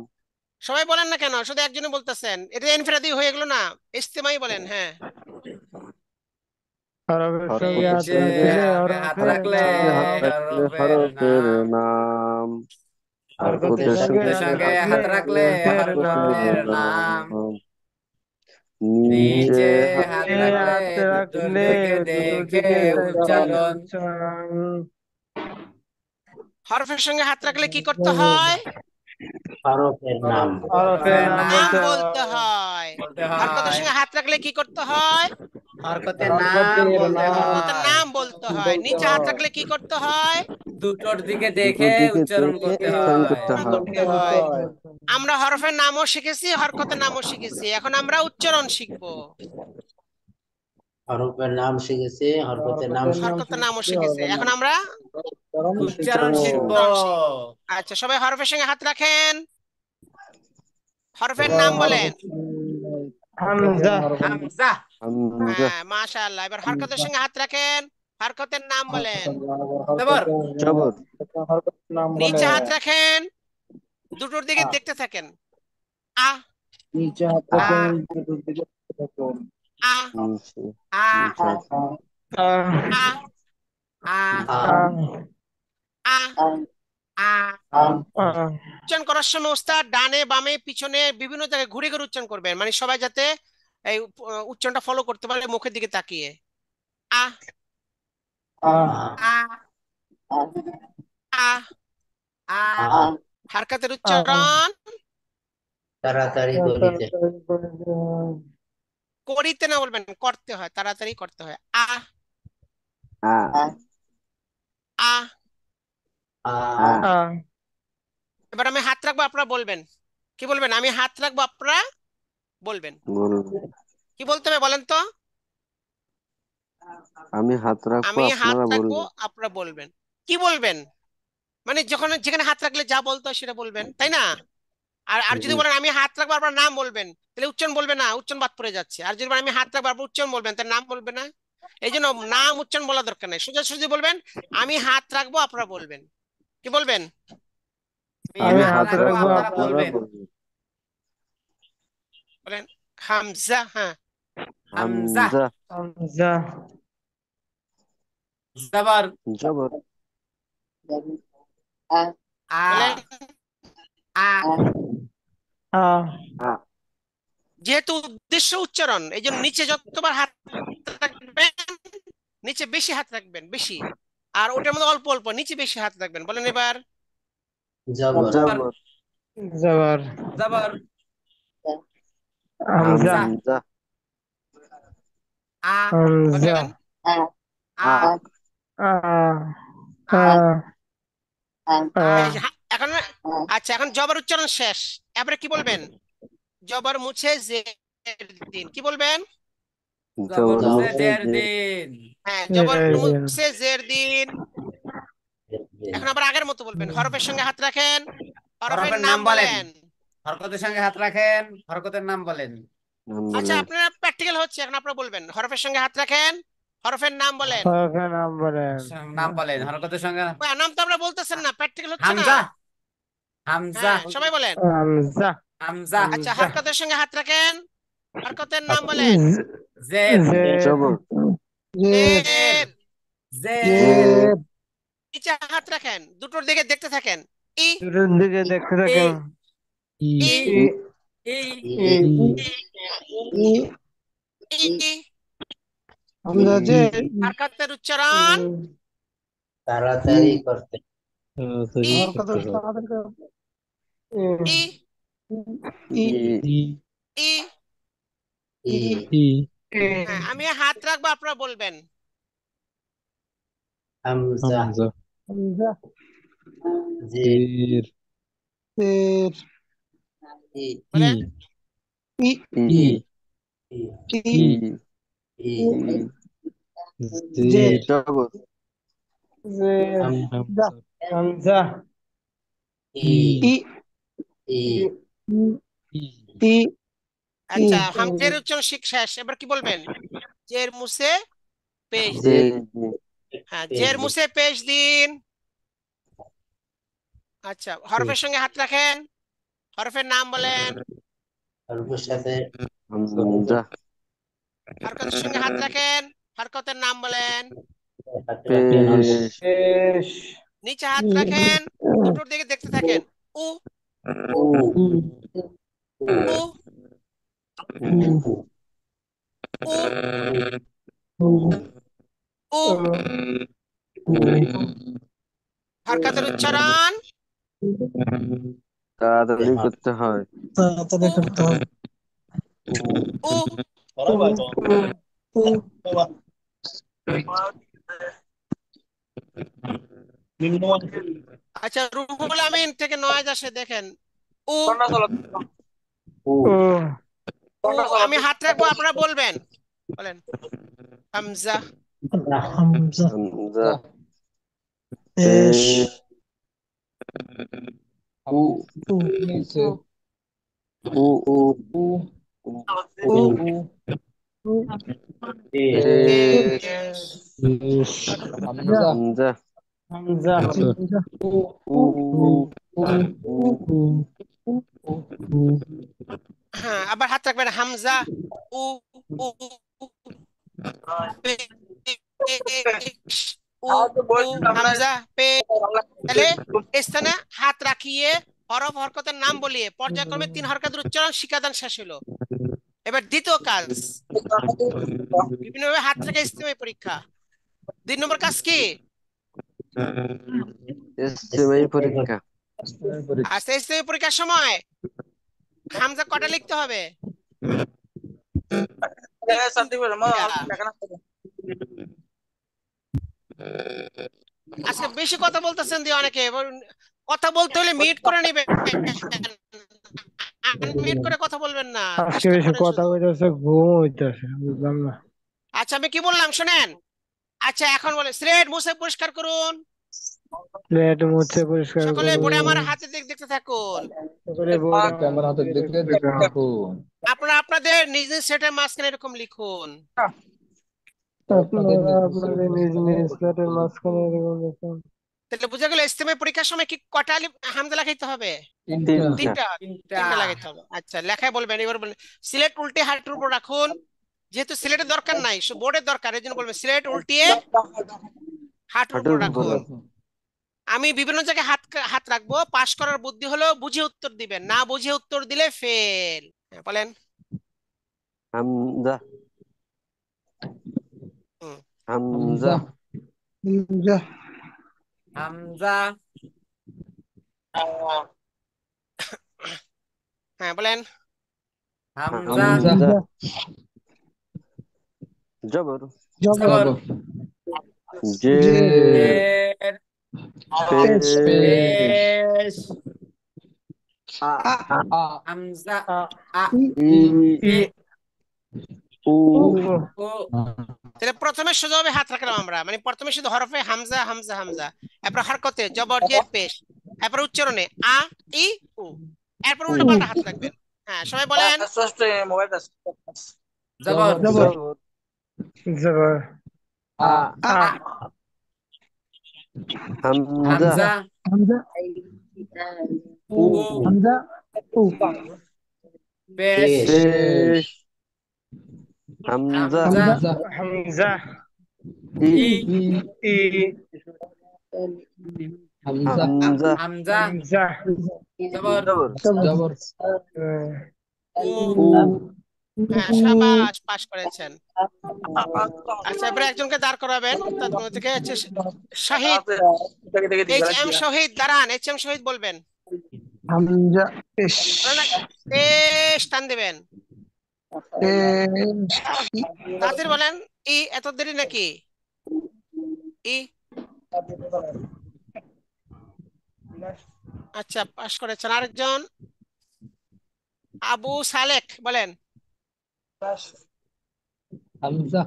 সবাই বলেন না কেন? শুধু একজনই বলতেছেন। এটা ইনফিরাদি হয়ে গেল না? ইস্তেমাই বলেন। হ্যাঁ, হরফের সঙ্গে হরকতের হাত নিচে সঙ্গে রাখলে হাত হরফের রাখলে হাত নাম। রাখলে হরফের হরফের নাম। নাম। হরকতের হরকতের সঙ্গে হরকতের সঙ্গে হাত সঙ্গে হাত হাত রাখলে রাখলে রাখলে হরফের হরকতের হরকতের নাম। নাম। নাম। নিচে নিচে হাত হাত নিচে রাখলে হাত দুটোর রাখলে দিকে দুটোর দেখে দিকে দেখে উচ্চারণ। উচ্চারণ। হরফের সঙ্গে হাত রাখলে কি করতে হয়? হরফের নাম। হরফের হরফের নাম নাম বলতে নাম বলতে হয়। হয়। বলতে হরকতের হয়। সঙ্গে হাত রাখলে কি করতে হয়? হরকতের নাম হরকতের বলতে নাম হরকতের হয়। নাম বলতে হয়। বলতে নিচে হাত হয়। রাখলে কি করতে হয়? দুটোর দিকে দুটো দেখে দিকে উচ্চারণ দেখে করতে উচ্চারণ হয়। করতে হয়। করতে হয়। আমরা হরফের নামও শিখেছি, হরকতের নামও শিখেছি। এখন আমরা উচ্চারণ শিখবো। হরফের নাম শিখেছি, হরকতের নাম হরকতের নাম শিখেছি। হরকতের নামও শিখেছি, শিখেছি। হরফের এখন নাম আমরা উচ্চারণ শিখবো। উচ্চারণ শিখবো। আচ্ছা, সবাই হরফের সঙ্গে হাত রাখেন। হরফের নাম বলেন। হামজা। হামজা। হামজা। হ্যাঁ, মাশাআল্লাহ। এবার হরকতের সঙ্গে হাত রাখেন। হরকতের নাম বলেন। জবর। জবর। হরকতের নাম বলে। নিচে হাত রাখেন, দুটোর দিকে দেখতে থাকেন। আ নিচে হাত আ। আ রাখেন দুটোর দিকে থাকুন। আ নিচে আ নিচে হাত। আহ আ আ আ আহ আ আ আ আহ উচ্চারণ করার সময় ওস্তাদ ডানে বামে পিছনে বিভিন্ন জায়গায় ঘুরে ঘুরে উচ্চারণ করবেন, মানে সবাই যাতে এই উচ্চারণটা ফলো করতে পারে মুখের দিকে তাকিয়ে। আ আহ আ আ আ আ হারকাতের আহ উচ্চারণ তাড়াতাড়ি করিতে। তাড়াতাড়ি করে দিন। করিতে না বলবেন, করতে হয়, তাড়াতাড়ি করতে হয়। আ আ। আ আ আ। আহ এবার আমি হাত রাখবো, আপনারা বলবেন। কি বলবেন? আমি হাত রাখবো, আপনারা বলবেন। বলুন। কি বলতে হবে বলেন তো? আমি হাত রাখবো, আমি হাত আপনারা রাখবো, বলবেন। আপনারা বলবেন। কি বলবেন? মানে যখন যেখানে হাত রাখলে যা বলতে হয় সেটা বলবেন, তাই না? আর আর যদি জি। বলেন আমি হাত রাখবো, আপনার নাম বলবেন, তাহলে উচ্চারণ বলবে না, উচ্চারণ বাদ পড়ে যাচ্ছে। আর যদি বলেন আমি হাত রাখবো, আপনার উচ্চারণ বলবেন, তাহলে নাম বলবে না। এই জন্য নাম উচ্চারণ বলা দরকার নাই, সোজাসুজি বলবেন আমি হাত রাখবো, আপনারা বলবেন। কি বলবেন? আমি আমি আমি হাত হাত হাত রাখবো, রাখবো, রাখবো, আপনারা আপনারা বলবেন। বলবেন। বলেন। হামজা। হ্যাঁ, হামজা। হামজা। হামজা। জবর। জবর। আ বলেন। আ আহ আ। যেহেতু উদ্দেশ্য উচ্চারণ, এই জন্য নিচে যতবার হাত রাখবেন, নিচে বেশি হাত রাখবেন, বেশি। আর ওটার মধ্যে অল্প অল্প, নিচে বেশি হাত রাখবেন। বলেন এবার। জবর। জবর। জবর। জবর। হামজা। হামজা। হামজা। আ হামজা। বলেন। আ আ। আহ আ আহ এই আহ যে এখন, আচ্ছা, এখন জবর উচ্চারণ শেষ। এবারে কি বলবেন? জবর মুছে জের দিন, কি বলবেন? জবর মুছে মুছে জের জের দিন। হ্যাঁ, জবর দিন। মুছে জের দিন। এখন আবার আগের মতো বলবেন, হরফের সঙ্গে হাত রাখেন, হরফের হরফের নাম নাম বলেন। বলেন। হরকতের সঙ্গে হাত রাখেন, হরকতের নাম বলেন। নাম আচ্ছা, বলেন। আপনারা প্র্যাকটিক্যাল হচ্ছে, এখন আপনারা বলবেন, হরফের সঙ্গে হাত রাখেন, হরফের নাম বলেন। হরফের নাম বলেন। নাম বলেন, হরকতের সঙ্গে। ওই নাম তো আমরা বলতেছেন না, প্র্যাকটিক্যাল হচ্ছে না। হামজা, হামজা, হ্যাঁ, সবাই বলেন। হামজা। হামজা। আচ্ছা, হরকতের সঙ্গে হাত রাখেন, হরকতের নাম বলেন। জের, জের। জবর জের, জের। জের, জের। নিচে হাত রাখেন, দুটোর দিকে দেখতে থাকেন। ই দুটোর দিকে দেখতে ই, থাকেন। ই ই, ই ই, ই। ই। ই ই। হামজা যে। হরকতের উচ্চারণ তাড়াতাড়ি করতে। ই হরকত তাড়াতাড়ি করো। ই ই। ই ই। ই হ্যাঁ, আমি হাত রাখবো, আপনারা বলবেন। হামজা হামজা। জের জের। ই বলেন। ই। ই ই ই। ই ই জের। জবর জের। হামজা হামজা। ই ই। ই ই। আচ্ছা, হামজের উচ্চারণ শেষ, এবার কি বলবেন? জের মুছে পেশ জে দিন। জি হ্যাঁ, পেশ জের দিন। মুছে পেশ দিন। আচ্ছা, হরফের সঙ্গে হাত রাখেন, হরফের নাম বলেন। হরফের সাথে হামজা হরকতের সঙ্গে হাত রাখেন, হরকতের নাম বলেন। হাত রাখেন পেশ পেশ। নিচে হাত রাখেন, দুটোর দিকে দেখতে থাকেন। উ উ উ উ উ উ। হরকতের উচ্চারণ তাড়াতাড়ি করতে হয়। তাড়াতাড়ি উ করতে হবে। উ। আচ্ছা, রুহুল আমিন থেকে নয়েজ আসে, দেখেন। উ উ ও। উ। আমি হাত রাখবো, আপনারা বলবেন। বলেন, হামজা হামজা। হামজা পেশ। পেশ উ উ। উ উ উ উ। উ। পেশ পেশ। হামজা হামজা। উ উ হ্যাঁ, আবার হাত রাখবেন, হামজা উ উ উ, পেশ উ উ। হামজা পেশ। তাহলে এই স্থানে হাত রাখিয়ে হরফ হরকতের নাম বলিয়ে পর্যায়ক্রমে 3 হরকতের উচ্চারণ শিক্ষাদান শেষ হলো। এবার দ্বিতীয় কাজ, বিভিন্নভাবে হাত রেখে ইস্তেমাই পরীক্ষা। 2 নম্বর কাজ কি? ইসতিমাই পরীক্ষা। আচ্ছা, ইস্তেমাই পরীক্ষার সময় হামজা কটা লিখতে হবে? 3টা। আজকে বেশি কথা বলতেছেন দিয়ে অনেকে, এবার কথা বলতে হলে মিউট করে নিবেন, আনমিউট করে কথা বলবেন না, আজকে ডিস্টার্ব বেশি করেন কথা শুধু। হইতেছে, ঘুম হইতেছে, বুঝলাম না। আচ্ছা, আমি কি বললাম শোনেন। আচ্ছা, এখন বলে স্লেট মুছে পরিষ্কার করুন। প্লেট মুছে পরিষ্কার সকলে বোর্ডে আমার করুন। হাতে দিকে দেখতে থাকুন। সকলে বোর্ড আমার হাতে দেখতে থাকুন। আপনারা আপনাদের নিজ নিজ সেটের মাঝখানে এরকম লিখুন। আপনারা আপনাদের নিজ নিজ প্লেটের মাঝখানে এরকম দেখুন। তাহলে বুঝা গেল ইস্তেমাই পরীক্ষার সময় কি কটা হামজা লাগাইতে হবে? তিনটা 3টা। তিনটা। 3টা লাগাইতে হবে। আচ্ছা, লেখায় বলবেন, এবার বলবেন সিলেট উল্টে হাঁটুর উপর রাখুন। যেহেতু সিলেটের দরকার নাই, বোর্ডের দরকার, এই জন্য বলবেন সিলেট উল্টিয়ে হাঁটুর উপর হাঁটুর উপর রাখুন। রাখো। আমি বিভিন্ন জায়গায় হাত হাত রাখবো। পাশ করার বুদ্ধি হলো বুঝে উত্তর দিবেন, না বুঝে উত্তর দিলে ফেল। বলেন। হামজা হুম। হামজা হামজা। হামজা, হ্যাঁ, বলেন। হামজা, হামজা জবর জবর, জে জের, পেশ পেশ, হামজা আ ই ই উ উ তাহলে প্রথমে সোজাভাবে হাত রাখলাম আমরা, মানে প্রথমে শুধু হরফে হামজা হামজা হামজা, এরপর হরকতে জবর জের পেশ, এরপর উচ্চারণে আ ই উ, এরপর উল্টো পাল্টা হাত রাখবেন। হ্যাঁ সবাই বলেন। জবর জবর জবর আ আ হামজা হামজা হামজা উ উ হামজা উ পেশ পেশ হামজা হামজা হামজা ই ই ই হামজা হামজা হামজা জবর জবর উ উ হ্যাঁ সাবাস, পাশ করেছেন। আচ্ছা এবারে একজনকে দাঁড় করাবেন, তার থেকে হচ্ছে শহীদ, এইচ এম শহীদ, দাঁড়ান, এইচ এম শহীদ বলবেন। হামজা পেশ বলেন না, পেশ টান দিবেন, পেশ তাড়াতাড়ি বলেন। ই এত দেরি নাকি? ই আচ্ছা পাশ করেছেন। আরেকজন আবু সালেক বলেন। হামজা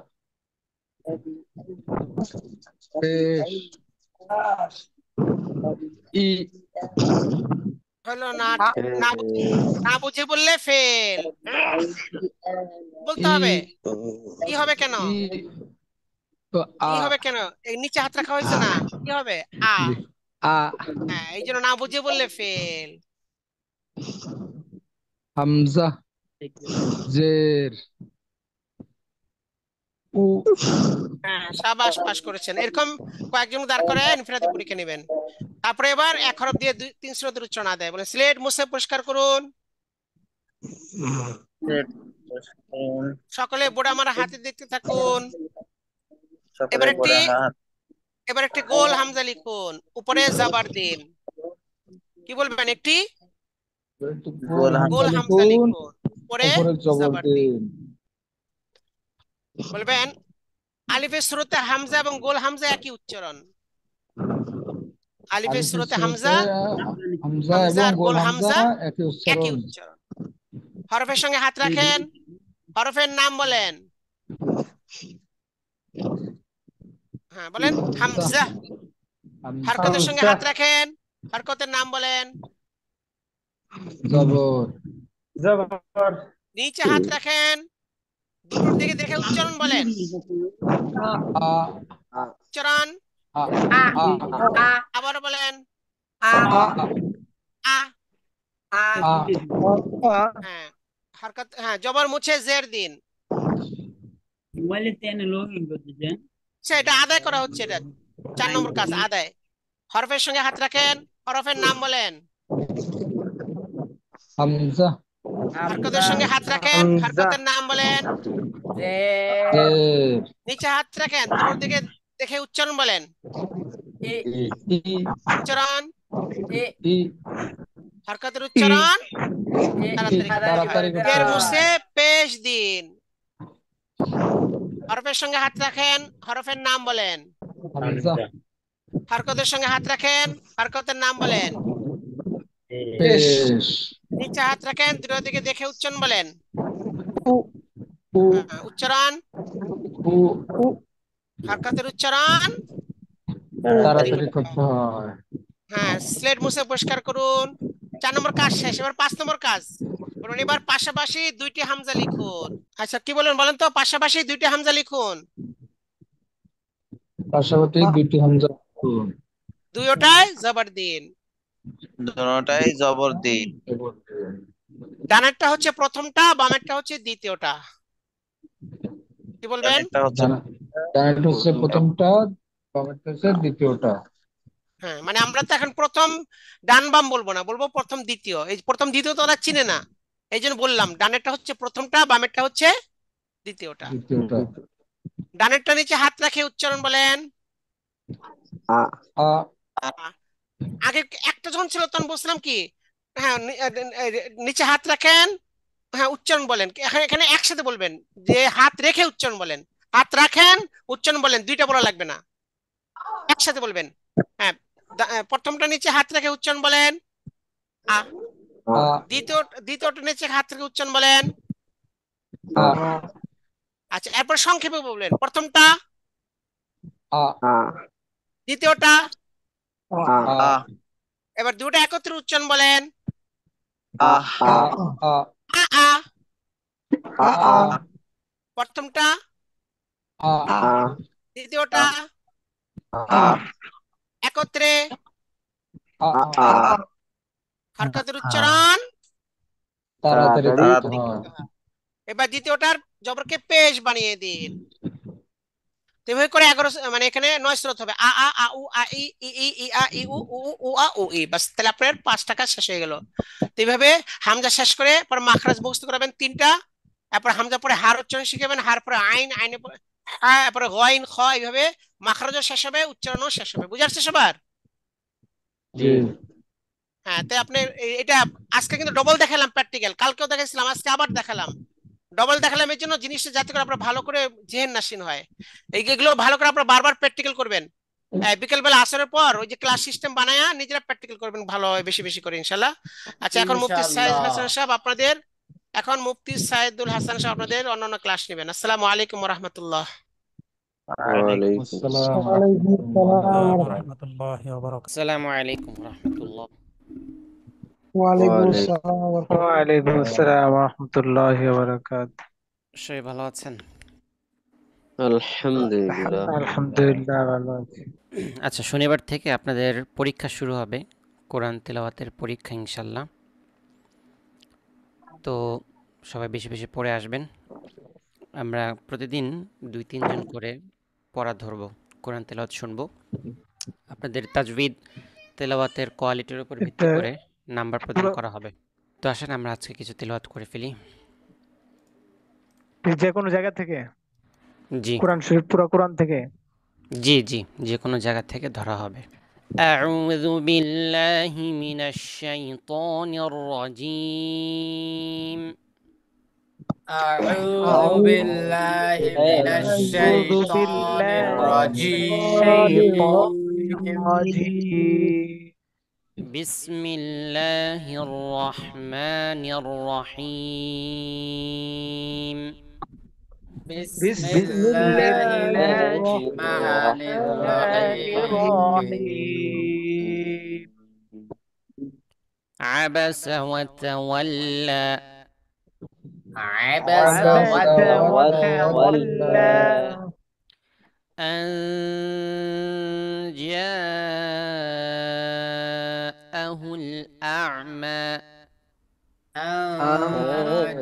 পেশ ই হলো না, না না বুঝে বললে ফেল বলতে ই হবে। কি হবে কেন? ই তো কি আ হবে কেন? এই নিচে হাত রাখা হয়েছে না, কি হবে? আ। আ হ্যাঁ এই জন্য না বুঝে বললে ফেল। হামজা জের উ হ্যাঁ সাবাস, পাশ করেছেন। এরকম কয়েকজন দাঁড় করে ইনফিনিটি পরীক্ষা নেবেন। তারপরে এবার এক হরফ দিয়ে তিন স্রোতের উচ্চারণ আদায়। বলে স্লেট মুছে পরিষ্কার করুন। সকলে বোর্ড আমার হাতে দেখতে থাকুন। এবার একটি গোল হামজা লিখুন, উপরে জাবার দিন। কি বলবেন? একটি গোল হামজা লিখুন, উপরে জাবার দিন। বলবেন আলিফের শুরুতে হামজা এবং গোল হামজা একই উচ্চারণ। আলিফের শুরুতে হামজা, হামজা হামজা এবং আর গোল গোল হামজা হামজা একই একই উচ্চারণ। উচ্চারণ। হরফের সঙ্গে হাত রাখেন, হরফের নাম বলেন। হ্যাঁ বলেন হামজা। হরকতের সঙ্গে হাত রাখেন, হরকতের নাম বলেন। জবর জবর নিচে হাত রাখেন, দুটোর দিকে দেখে উচ্চারণ বলেন। আ উচ্চারণ আ আ আ আ আবার বলেন। আ আ আ। আ আ হ্যাঁ হরকত, হ্যাঁ জবর মুছে জের দিন। আচ্ছা এটা আদায় করা হচ্ছে, এটা 4 নম্বর কাজ, আদায়। হরফের সঙ্গে হাত রাখেন, হরফের নাম বলেন। হামজা হরকতের সঙ্গে হাত রাখেন, হামজা হরকতের নাম বলেন। জের জের নিচে হাত রাখেন, দুটোর দিকে দেখে উচ্চারণ বলেন। ই ই উচ্চারণ ই ই হরকতের উচ্চারণ ই তাড়াতাড়ি করতে হবে। তাড়াতাড়ি করতে ফের হবে। মুছে পেশ দিন। হরফের সঙ্গে হাত রাখেন, হরফের নাম বলেন। হামজা হরকতের সঙ্গে হাত রাখেন, হরকতের নাম বলেন। পেশ নিচে হাত রাখেন, দুটোর দিকে দেখে উচ্চারণ বলেন। উ উ উচ্চারণ উ হরকতের উচ্চারণ তাড়াতাড়ি তাড়াতাড়ি করতে করতে হবে। হয়। হ্যাঁ স্লেট মুছে পরিষ্কার করুন। 4 নম্বর কাজ শেষ, এবার 5 নম্বর কাজ। বলুন এবার পাশাপাশি দুইটি হামজা লিখুন। আচ্ছা কি বলেন বলেন তো, পাশাপাশি দুইটি হামজা লিখুন। পাশাপাশি দুটি হামজা দুইটাই জবর দিন। দুটোটাই জবর দিন। ডানেরটা হচ্ছে প্রথমটা, বামেরটা হচ্ছে দ্বিতীয়টা। কি বলবেন? একটা হচ্ছে ডানেরটা হচ্ছে প্রথমটা, বামেরটা হচ্ছে দ্বিতীয়টা। হ্যাঁ মানে আমরা তো এখন প্রথম ডান বাম বলবো না, বলবো প্রথম দ্বিতীয়। এই প্রথম দ্বিতীয় তো ওরা চিনে না, এই জন্য বললাম ডানেরটা হচ্ছে প্রথমটা, বামেরটা হচ্ছে দ্বিতীয়টা। দ্বিতীয়টা ডানেরটা নিচে হাত রাখে উচ্চারণ বলেন। আ আ আগে একটা যখন ছিল তখন বলছিলাম কি, হ্যাঁ নিচে হাত রাখেন, হ্যাঁ উচ্চারণ বলেন। এখানে একসাথে বলবেন, যে হাত রেখে উচ্চারণ বলেন। হাত রাখেন উচ্চারণ বলেন, দুইটা বলা লাগবে না, একসাথে বলবেন। হ্যাঁ প্রথমটা নিচে হাত রেখে উচ্চারণ বলেন। আ দ্বিতীয়টা নিচে হাত থেকে উচ্চারণ বলেন। আচ্ছা, এরপর সংক্ষেপে বলবেন। প্রথমটা, দ্বিতীয়টা, এবার দুটো একত্রে উচ্চারণ বলেন। আহ আ আ। প্রথমটা, দ্বিতীয়টা, একত্রে হরকতের উচ্চারণ। তাড়াতাড়ি এবার দ্বিতীয়টার জবরকে পেশ বানিয়ে দিন। তো এভাবে করে 11 মানে এখানে 9 স্রোত হবে। আ আ আ উ আ ই ই ই ই আ ই উ উ উ আ উ ই। বাস, তাহলে আপনার 5টা কাজ শেষ হয়ে গেল। তো এইভাবে হামজা শেষ করে পরে মাখরাজ মুখস্থ করাবেন 3টা। তারপর হামজা পরে হার উচ্চারণ শিখাবেন, হার পরে আইন, আইনের পরে হ্যাঁ, পরে গইন খ। এইভাবে মাখরাজও শেষ হবে, উচ্চারণও শেষ হবে। বুঝে আসছে সবার? জি হ্যাঁ, তাই আপনি এটা আজকে কিন্তু ডবল দেখালাম প্র্যাকটিক্যাল, কালকেও দেখাইছিলাম, আজকে আবার দেখালাম। ডবল দেখালাম এই জন্য জিনিসটা যাতে করে আপনারা ভালো করে জেহেন নাশিন হয়। এইগুলো ভালো করে আপনারা বারবার প্র্যাকটিক্যাল করবেন। বিকেলবেলা আসরের পর ওই যে ক্লাস সিস্টেম বানায়া নিজেরা প্র্যাকটিক্যাল করবেন ভালো হয়, বেশি বেশি করে ইনশাল্লাহ। আচ্ছা, এখন মুফতি সাইদ হাসান সাহেব আপনাদের, এখন মুফতি সাইদুল হাসান সাহেব আপনাদের অন্যান্য ক্লাস নেবেন। আসসালামু আলাইকুম ওরহমতুল্লাহ। ওয়ালাইকুম আসসালাম ওয়ালাইকুম আসসালাম রহমতুল্লাহি ওয়া বারাকাতুহু। আসসালামু আলাইকুম রহমতুল্লাহ। ওয়ালাইকুম ওয়ালাইকুম আসসালাম ওয়ালাইকুম আসসালাম ওয়া রাহমাতুল্লাহি ওয়া বারাকাতুহু। সবাই ভালো আছেন? আলহামদুলিল্লাহ। আলহামদুলিল্লাহ ভালো আছি। আচ্ছা, শনিবার থেকে আপনাদের পরীক্ষা শুরু হবে, কোরআন তেলাওয়াতের পরীক্ষা ইনশাল্লাহ। তো সবাই বেশি বেশি পড়ে আসবেন। আমরা প্রতিদিন 2-3 জন করে পড়া ধরবো, কোরআন তেলাওয়াত শুনবো। আপনাদের তাজবিদ তেলাওয়াতের কোয়ালিটির উপর ভিত্তি এটা করে নাম্বার প্রদান পুরো করা হবে। তো আসেন আমরা আজকে কিছু তেলাওয়াত করে ফেলি। যে কোনো জায়গা থেকে জি কোরআন শরীফ, পুরো কোরআন থেকে। জি জি, যে কোনো জায়গা থেকে ধরা হবে। أعوذ بالله من الشيطان الرجيم. أعوذ بالله من أعوذ الشيطان بالله من الشيطان الرجيم. الرجيم. بسم الله الرحمن الرحيم. بسم بسم الله الله الرحمن الرحمن الرحيم. الرحيم. عبس وتولى. عبس عبس وتولى وتولى أن جاءه الأعمى. أن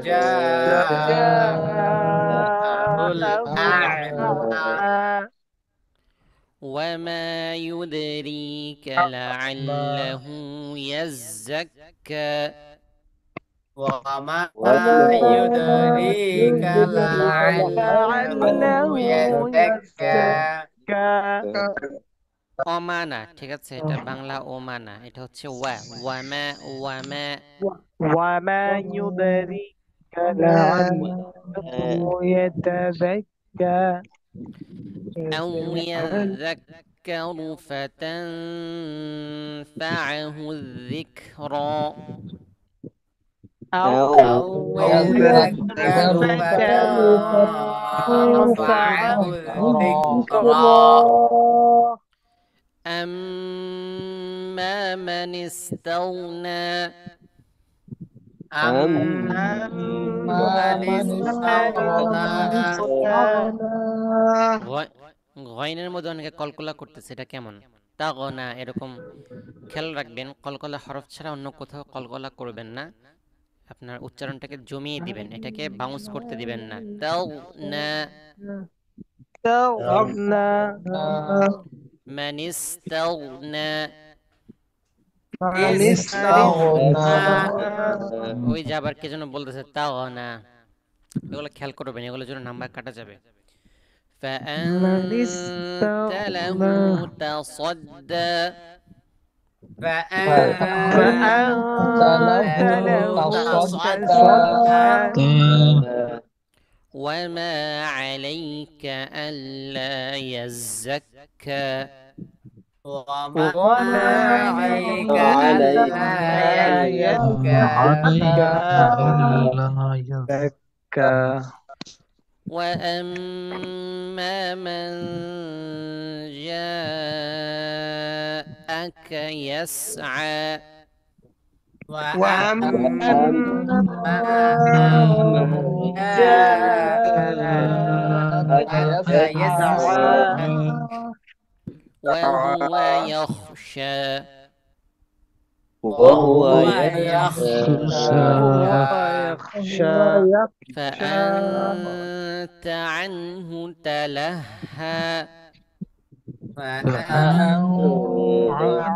جاءه جاءه الأعمى. الأعمى وما يدريك لعله يزكى. وما يدريك لعله يزكى. অমানা, ঠিক আছে, এটা বাংলা ওমানা, এটা হচ্ছে ওয়া। ওয়ামা ওয়ামা وما يدريك لعله يتزكى أو يذكر فتنفعه الذكرى. أو أو يذكر فتنفعه الذكرى. أما من استغنى. أما من استغنى. গয়নের মধ্যে অনেকে কলকলা করতেছে, এটা কেমন? তাগনা, এরকম খেয়াল রাখবেন, কলকলা হরফ ছাড়া অন্য কোথাও কলকলা করবেন না। আপনার উচ্চারণটাকে জমিয়ে দিবেন, এটাকে বাউন্স করতে দিবেন না। তাও না মানিস্তাগনা। ওই যে আবার কে যেন বলতেছে তাগনা, এগুলো খেয়াল করবেন, এগুলোর জন্য নাম্বার কাটা যাবে। فأنت له تصدى. فأنت له تصدى وما عليك ألا يزكى. وما وما عليك عليك ألا يزكى عليك يزكى ألا وأما من جاءك يسعى وأما وأما من من جاءك جاءك يسعى يسعى وهو يخشى وهو وهو يخشى وهو يخشى يخشى فأنت عنه تلهى فأنت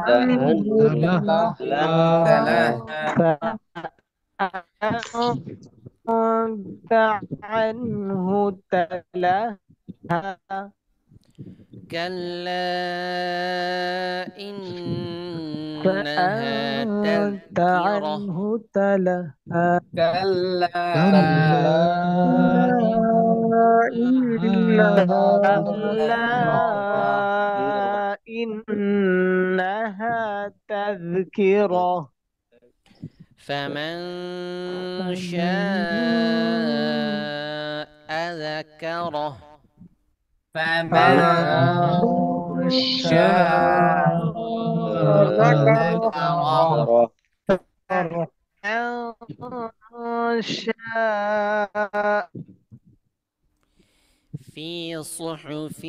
عنه تلهى فأنت عنه تلهى كلا إنها فأنت تذكرة عنه تلهى كلا إنها كلا إنها تذكرة فمن شاء ذكره فمن شاء ذكره فمن شاء في صحف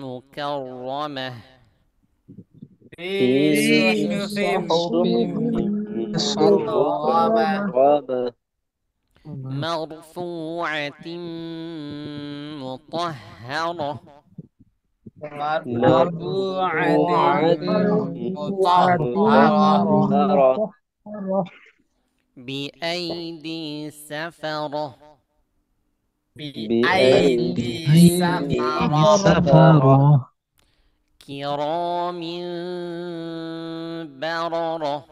مكرمة في صحف مكرمة مرفوعة مطهرة مطهرة بأيدي سفرة بأيدي سفرة كرام بررة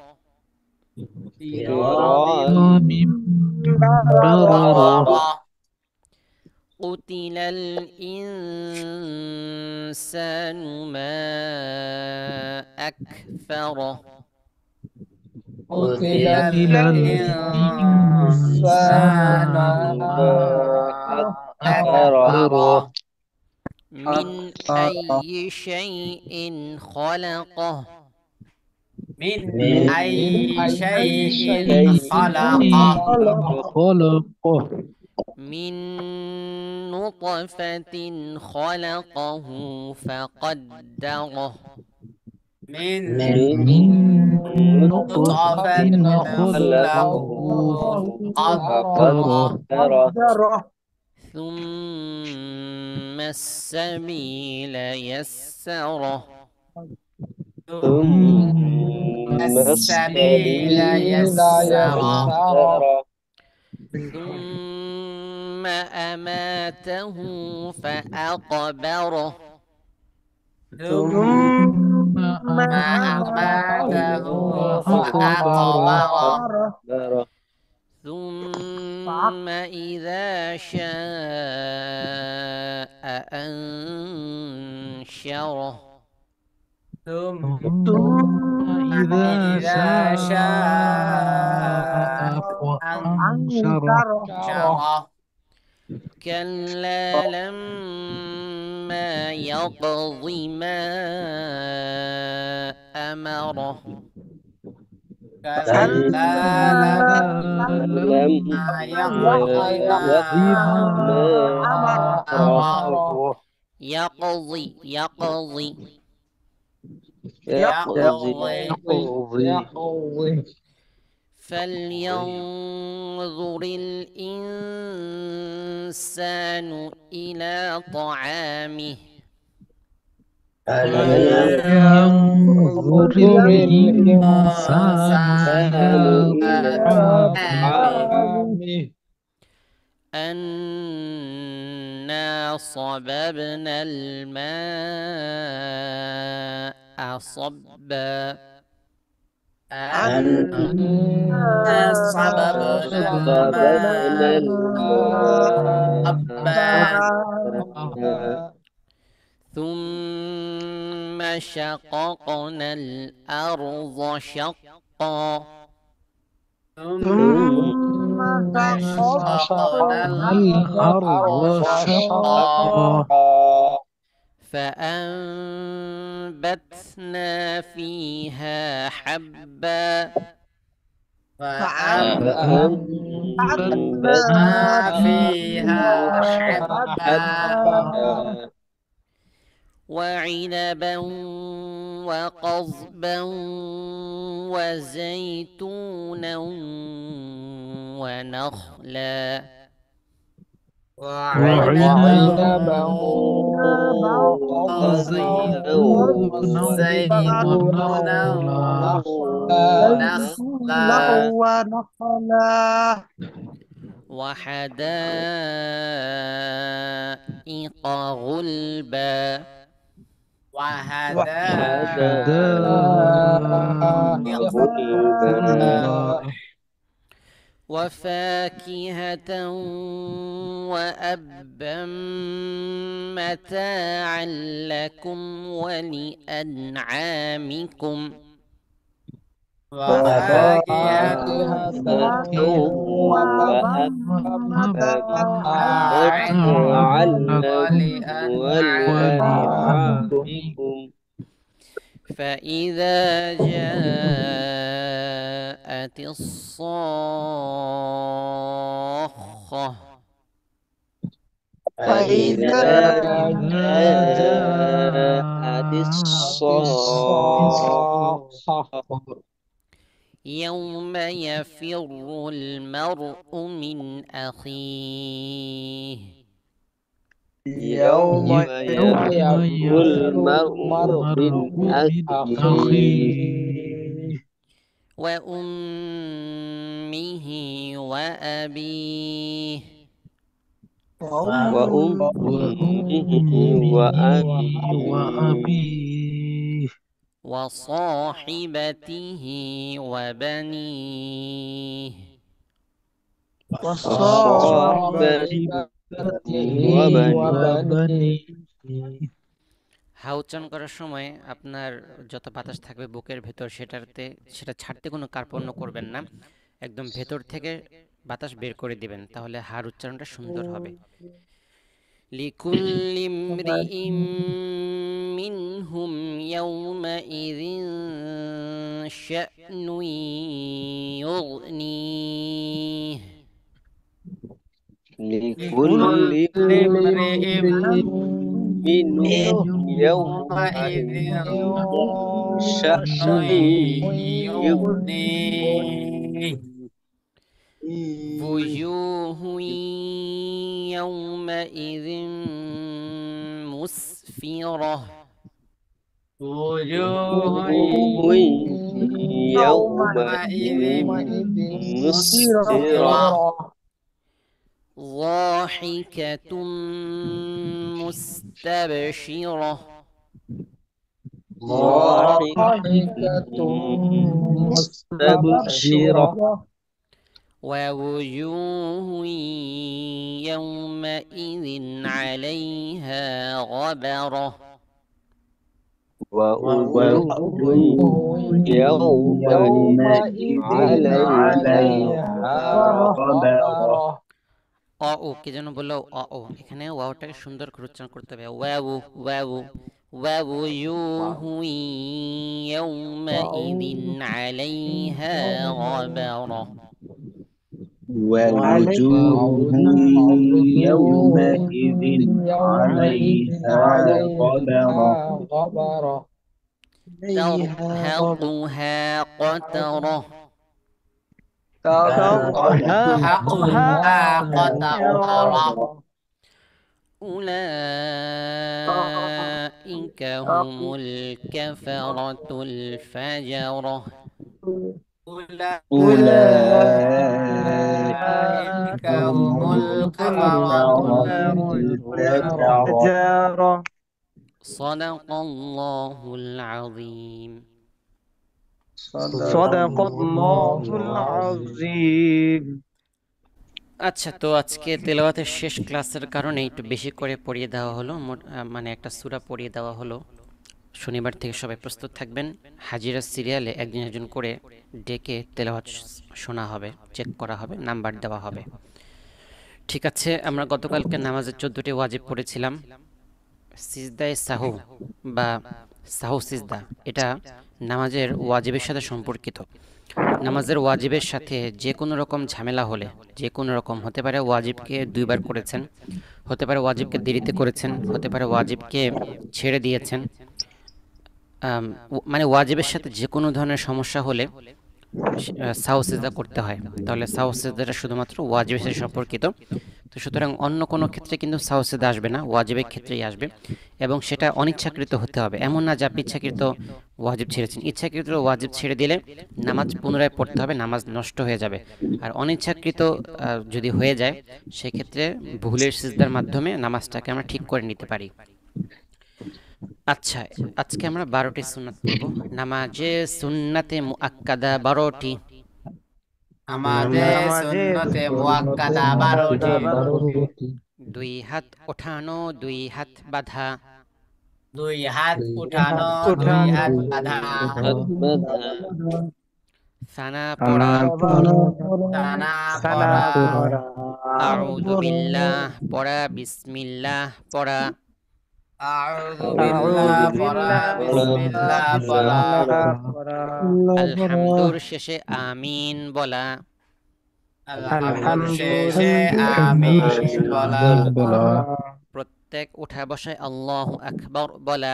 كرام بررة قتل الإنسان ما أكفره قتل الإنسان ما أكثره من أي شيء خلقه من أي شيء خلقه من نطفة خلقه فقدره من نطفة خلقه فقدره ثم السبيل يسره ثم السبيل يسره ثم أماته فأقبره ثم أماته فأقبره ثم إذا شاء أنشره ثم إذا شاء أنشره كلا لما يقض ما أمره لما يقض ما أمره يقضي فلينظر الإنسان إلى طعامه فلينظر الإنسان إلى طعامه أنا صببنا الماء صبا أنا صببنا الماء ثم شققنا الأرض شقا ثم شققنا الأرض شقا فأنبتنا فيها حبا فأنبتنا فيها حبا حبا وعنبا وقضبا وزيتونا ونخلا وعنبا وزيتونا وزيتونا ونخلا وحدائق غلبا حدائق غلبا وفاكهة وأبا متاعا لكم ولأنعامكم وفاكهة وأبا متاعا لكم ولأنعامكم فإذا جاءت الصاخة فإذا جاءت الصاخة يوم يفر المرء من أخيه يوم يفر المرء من أخيه وأمه وأبيه وأمه وأبيه وصاحبته وبنيه وصاحبته وبنيه হা উচ্চারণ করার সময় আপনার যত বাতাস থাকবে বুকের ভেতর সেটা ছাড়তে কোনো কার্পণ্য করবেন না, একদম ভেতর থেকে বাতাস বের করে দিবেন, তাহলে হার উচ্চারণটা সুন্দর হবে। লিকুল্লি ইমরিইম মিনহুম ইয়াওমাইযিন শা'নুন ইউগনিহ لكل امرئ منهم يومئذ شأن يغنيه وجوه يومئذ مسفرة وجوه يومئذ مسفرة ضاحكة مستبشرة ضاحكة مستبشرة ووجوه يومئذ عليها غبرة ووجوه يومئذ عليها غبرة ও কে যেন বললো ও, এখানে ওয়াওটাকে সুন্দর করে উচ্চারণ করতে হবে। ওয়াউ ওয়াউ ওয়াউজুহু ইয়াওমাইযিন আলাইহা গাবারা ووجوه يومئذ عليها غبرة ترهقها قترة أولئك هم الكفرة الفجرة أولئك هم الكفرة الفجرة صدق الله العظيم صدق الله العظيم আচ্ছা, তো আজকে তেলাওয়াতের শেষ ক্লাসের কারণে একটু বেশি করে পড়িয়ে দেওয়া হলো, মানে একটা সূরা পড়িয়ে দেওয়া হলো। শনিবার থেকে সবাই প্রস্তুত থাকবেন। হাজিরা সিরিয়ালে একজন একজন করে ডেকে তেলাওয়াত শোনা হবে, চেক করা হবে, নাম্বার দেওয়া হবে। ঠিক আছে, আমরা গতকালকে নামাজের 14টি ওয়াজিব পড়েছিলাম। সিজদায়ে সাহু বা সাহু সিজদা, এটা নামাজের ওয়াজিবের সাথে সম্পর্কিত। নামাজের ওয়াজিবের সাথে যে কোনো রকম ঝামেলা হলে, যে কোনো রকম হতে পারে ওয়াজিবকে 2বার করেছেন, হতে পারে ওয়াজিবকে দেরিতে করেছেন, হতে পারে ওয়াজিবকে ছেড়ে দিয়েছেন, মানে ওয়াজিবের সাথে যে কোনো ধরনের সমস্যা হলে সাহু সিজদা করতে হয়। তাহলে সাহু সিজদাটা শুধুমাত্র ওয়াজিবের সাথে সম্পর্কিত। তো সুতরাং অন্য কোনো ক্ষেত্রে কিন্তু সাহু সিজদা আসবে না, ওয়াজিবের ক্ষেত্রেই আসবে, এবং সেটা অনিচ্ছাকৃত হতে হবে। এমন না যে আপনি ইচ্ছাকৃত ওয়াজিব ছেড়েছেন। ইচ্ছাকৃত ওয়াজিব ছেড়ে দিলে নামাজ পুনরায় পড়তে হবে, নামাজ নষ্ট হয়ে যাবে। আর অনিচ্ছাকৃত যদি হয়ে যায়, সেক্ষেত্রে ভুলের সিজদার মাধ্যমে নামাজটাকে আমরা ঠিক করে নিতে পারি। আচ্ছা, আজকে আমরা 12টি সুন্নাত পড়ব। নামাজে সুন্নাতে মুআক্কাদা 12টি। নামাজে সুন্নতে মুআক্কাদা 12টি। 2 হাত ওঠানো, 2 হাত বাঁধা। 2 হাত উঠানো, 2 হাত বাঁধা। সানা পড়া, সানা সানা পড়া। পড়া, আউযু বিল্লাহ পড়া, বিসমিল্লাহ পড়া। আউযু আউযু বিল্লাহ পড়া, বিল্লাহ, বিসমিল্লাহ পড়া। বিসমিল্লাহ পড়া, আলহামদুর শেষে আমিন বলা। আলহামদুর শেষে আমিন বলা। প্রত্যেক উঠা বসায় আল্লাহু আকবার বলা।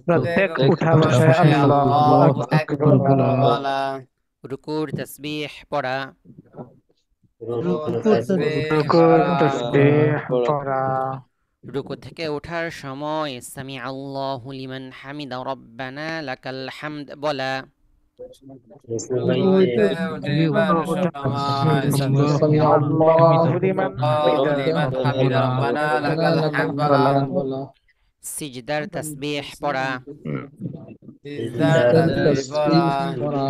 প্রত্যেক প্রত্যেক উঠা বসায় আল্লাহু আকবার বলা। রুকুর তাসবিহ পড়া। রুকুর তাসবিহ রুকুর পড়া। তাসবিহ পড়া। রুকু থেকে ওঠার সময় সামি আল্লাহু লিমান হামিদা রব্বানা লাকাল হামদ বলা। রুকুতে উঠিবার সময় সামি আল্লাহু লিমান হামিদা রব্বানা লাকাল হামদ বলা। সিজদার তাসবিহ পড়া। সিজদার তাসবিহ পড়া।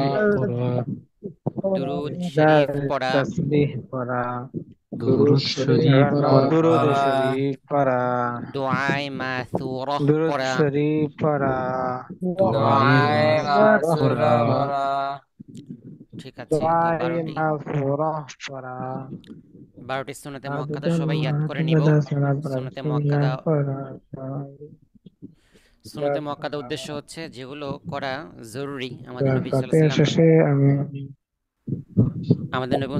দুরূদ শরীফ পড়া। তাসবিহ পড়া। দুরূদ শরীফ দুরূদ শরীফ পড়া। দুআয়ে মাসুরা দুরূদ পড়া। শরীফ পড়া। দুআয়ে মাসুরা পড়া। ঠিক আছে, তো দুআয়ে 12টি মাসুরা পড়া। 12টি সুন্নাতে মুআক্কাদা সবাই ইয়াদ করে নিব। সুন্নাতে মুআক্কাদা, সুন্নাতে মুআক্কাদা উদ্দেশ্য হচ্ছে যেগুলো করা জরুরি। আমাদের নবী সাল্লাল্লাহু আলাইহি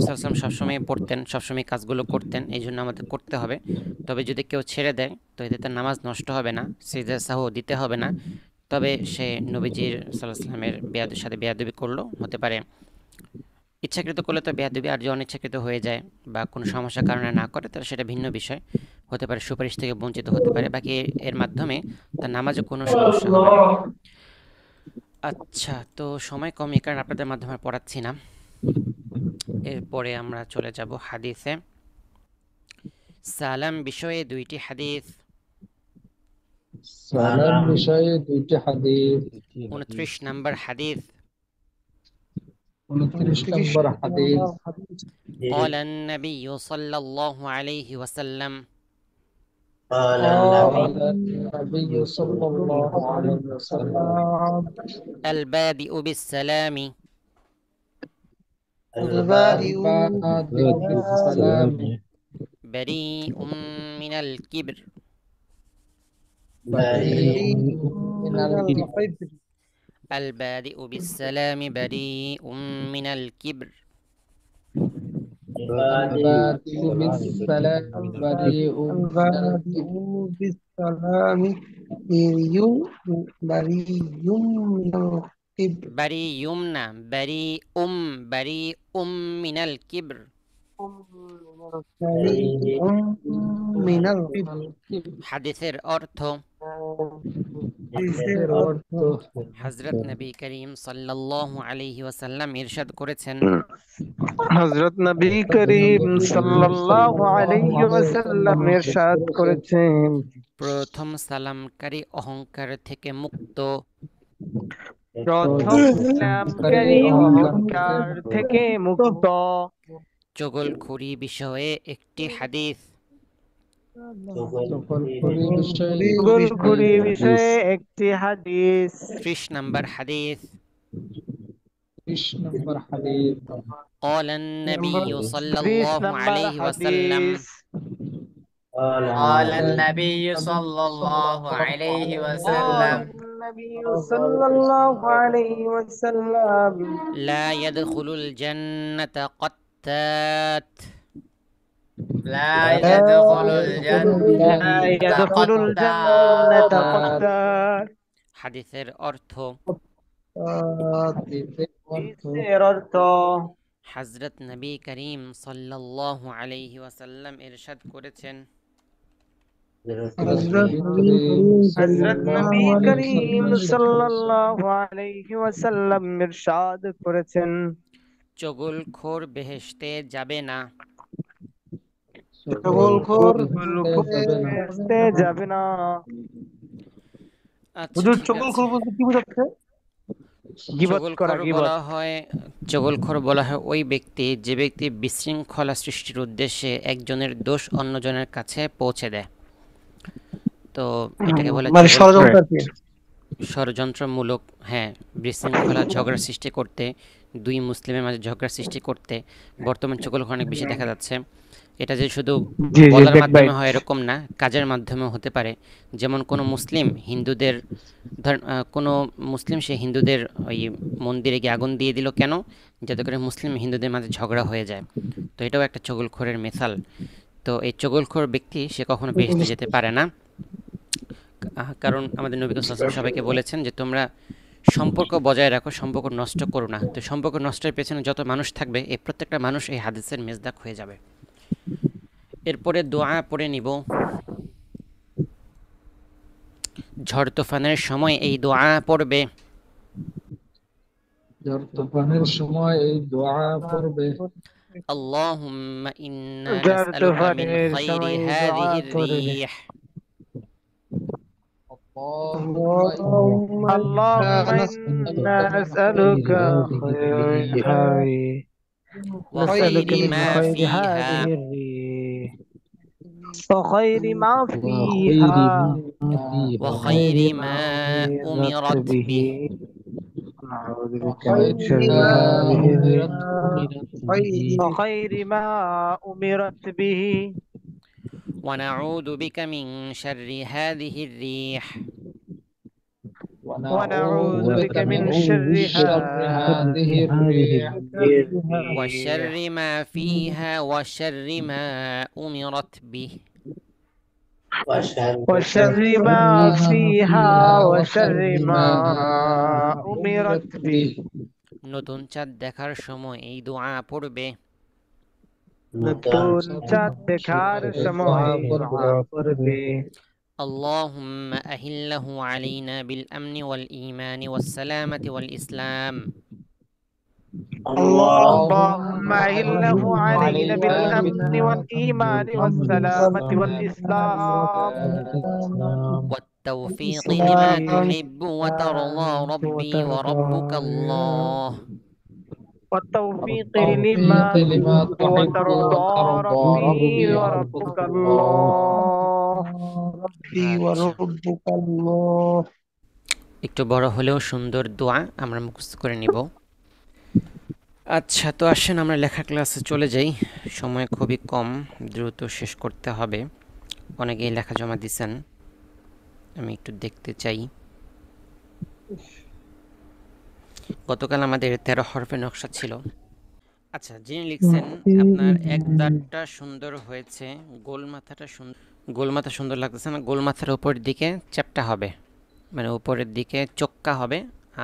ওয়াসাল্লাম সবসময় পড়তেন, সবসময় কাজগুলো করতেন, এই জন্য আমাদের করতে হবে। তবে যদি কেউ ছেড়ে দেয় তো এতে তার নামাজ নষ্ট হবে না, সিজদা সাহু দিতে হবে না। তবে সে নবীজির সাল্লাল্লাহু আলাইহি ওয়াসাল্লামের বেয়াদবির সাথে বেয়াদবি করলো, হতে পারে ইচ্ছাকৃত করলে তো বেয়াদবি, আর যদি অনিচ্ছাকৃত হয়ে যায় বা কোনো সমস্যার কারণে না করে তাহলে সেটা ভিন্ন বিষয়, হতে পারে সুপারিশ থেকে বঞ্চিত হতে পারে, বাকি এর মাধ্যমে তার নামাজে কোনো সমস্যা হবে না। আচ্ছা, তো সময় কম, এই কারণে আপনাদের মাধ্যমে পড়াচ্ছি না। এরপরে আমরা চলে যাব হাদিসে। সালাম বিষয়ে 2টি হাদিস। সালাম বিষয়ে 2টি হাদিস। 29 নম্বর হাদিস। 29 নম্বর হাদিস। قال النبي صلى الله عليه وسلم قال النبي صلى الله عليه وسلم البادئ بالسلام بالسلام بريء من الكبر البادئ بالسلام بريء من الكبر البادئ بالسلام بريء بريء يمنى بريء من الكبر হাদিসের অর্থ, হযরত নবী করিম সাল্লাল্লাহু আলাইহি ওয়াসাল্লাম ইরশাদ করেছেন, হযরত নবী করিম সাল্লাল্লাহু আলাইহি ওয়াসাল্লাম ইরশাদ করেছেন, প্রথম সালামকারী অহংকার থেকে মুক্ত, প্রথম সালামকারী অহংকার থেকে মুক্ত। চগলখুরি বিষয়ে একটি হাদিস। চকলখড়ি বিষয়ে চুগলখড়ি বিষয়ে একটি হাদিস। 30 নম্বর হাদিস। 30 নম্বর হাদিস। قال النبي صلى 30 الله নম্বর عليه وسلم হাদিস। قال النبي صلى الله عليه قال وسلم النبي صلى الله عليه وسلم لا يدخل الجنة قتات. لا يدخل لا الجنة يدخل الجنة قتال قتال। হাদিসের অর্থ, হাদিসের অর্থ হযরত নবী করিম সাল্লাল্লাহু আলাইহি ওয়াসাল্লাম ইরশাদ করেছেন, হযরত নবী করিম সাল্লাল্লাহু আলাইহি ওয়াসাল্লাম ইরশাদ করেছেন, চগলখোর বেহেশতে যাবে না। চগলখোর বেহেশতে যাবে না। আচ্ছা, হুজুর ঠিক আছে। চগলখোর বলতে কি বোঝাচ্ছে? গীবত করা, চগলখোর গীবত। বলা হয় ওই ব্যক্তি যে ব্যক্তি বিশৃঙ্খলা সৃষ্টির উদ্দেশ্যে একজনের দোষ অন্যজনের কাছে পৌঁছে দেয়। তো এটাকে বলে মানে চগলখোর। ষড়যন্ত্র কি? ষড়যন্ত্রমূলক, হ্যাঁ, বিশৃঙ্খলা, ঝগড়া সৃষ্টি করতে, দুই মুসলিমের মাঝে ঝগড়া সৃষ্টি করতে বর্তমান চগলখোর অনেক বেশি দেখা যাচ্ছে। এটা যে শুধু জি জি, বলার মাধ্যমে backbite। হয় এরকম না, কাজের মাধ্যমেও হতে পারে। যেমন কোনো মুসলিম হিন্দুদের কোনো মুসলিম সে হিন্দুদের ওই মন্দিরে গিয়ে আগুন দিয়ে দিল, কেন? যাতে করে মুসলিম হিন্দুদের মাঝে ঝগড়া হয়ে যায়। তো এটাও একটা চগলখোরের মিসাল। তো এই চগলখোর ব্যক্তি সে কখনো বেহেশতে যেতে পারে না, কারণ আমাদের নবী সাল্লাল্লাহু আলাইহি ওয়াসাল্লাম সবাইকে বলেছেন যে তোমরা সম্পর্ক বজায় রাখো, সম্পর্ক নষ্ট করো না। তো সম্পর্ক নষ্টের পেছনে যত মানুষ থাকবে, এই প্রত্যেকটা মানুষ এই হাদিসের মেজদাক হয়ে যাবে। এরপরে দোয়া পড়ে নিব। ঝড় তুফানের সময় এই দোয়া পড়বে। ঝড় তুফানের সময় এই দোয়া পড়বে। আল্লাহুম্মা ইন্না ঝড় নাসআলুকা মিন তুফানের খাইরি সময় দোয়া হাযিহির পড়বে। রিহ। اللهم إنا نسألك خير هذه، نسألك وخير من ما خير فيها هذه الريح وخير ما فيها وخير ما أمرت به نعوذ بك من شر هذه الريح وخير ما أمرت به ونعوذ بك من شر هذه الريح ونعوذ بك من شر هذه الريح وشر ما فيها وشر ما أمرت به وشر ما فيها وشر ما أمرت به। নতুন চাঁদ দেখার সময় এই দোয়া পড়বে। নতুন চাঁদ দেখার সময় দোয়া পড়বে। اللهم أهله علينا بالأمن والإيمان والسلامة والإسلام. اللهم أهله علينا بالأمن والإيمان والسلامة والإسلام والتوفيق لما تحب وترضى ربي وربك الله. والتوفيق لما تحب وترضى ربي وربك الله ربي وربك الله। একটু বড় হলেও সুন্দর দোয়া আমরা মুখস্থ করে নিব। আচ্ছা, তো আসেন আমরা লেখা ক্লাসে চলে যাই। সময় খুবই কম, দ্রুত শেষ করতে হবে। অনেকেই লেখা জমা দিয়েছেন, আমি একটু দেখতে চাই। গতকাল আমাদের 13 হরফের নকশা ছিল। আচ্ছা, যিনি লিখছেন আপনার এক দাঁতটা সুন্দর হয়েছে, গোল মাথা সুন্দর লাগতেছে না, গোল মাথার উপরের দিকে চ্যাপ্টা হবে, মানে উপরের দিকে চোক্কা হবে,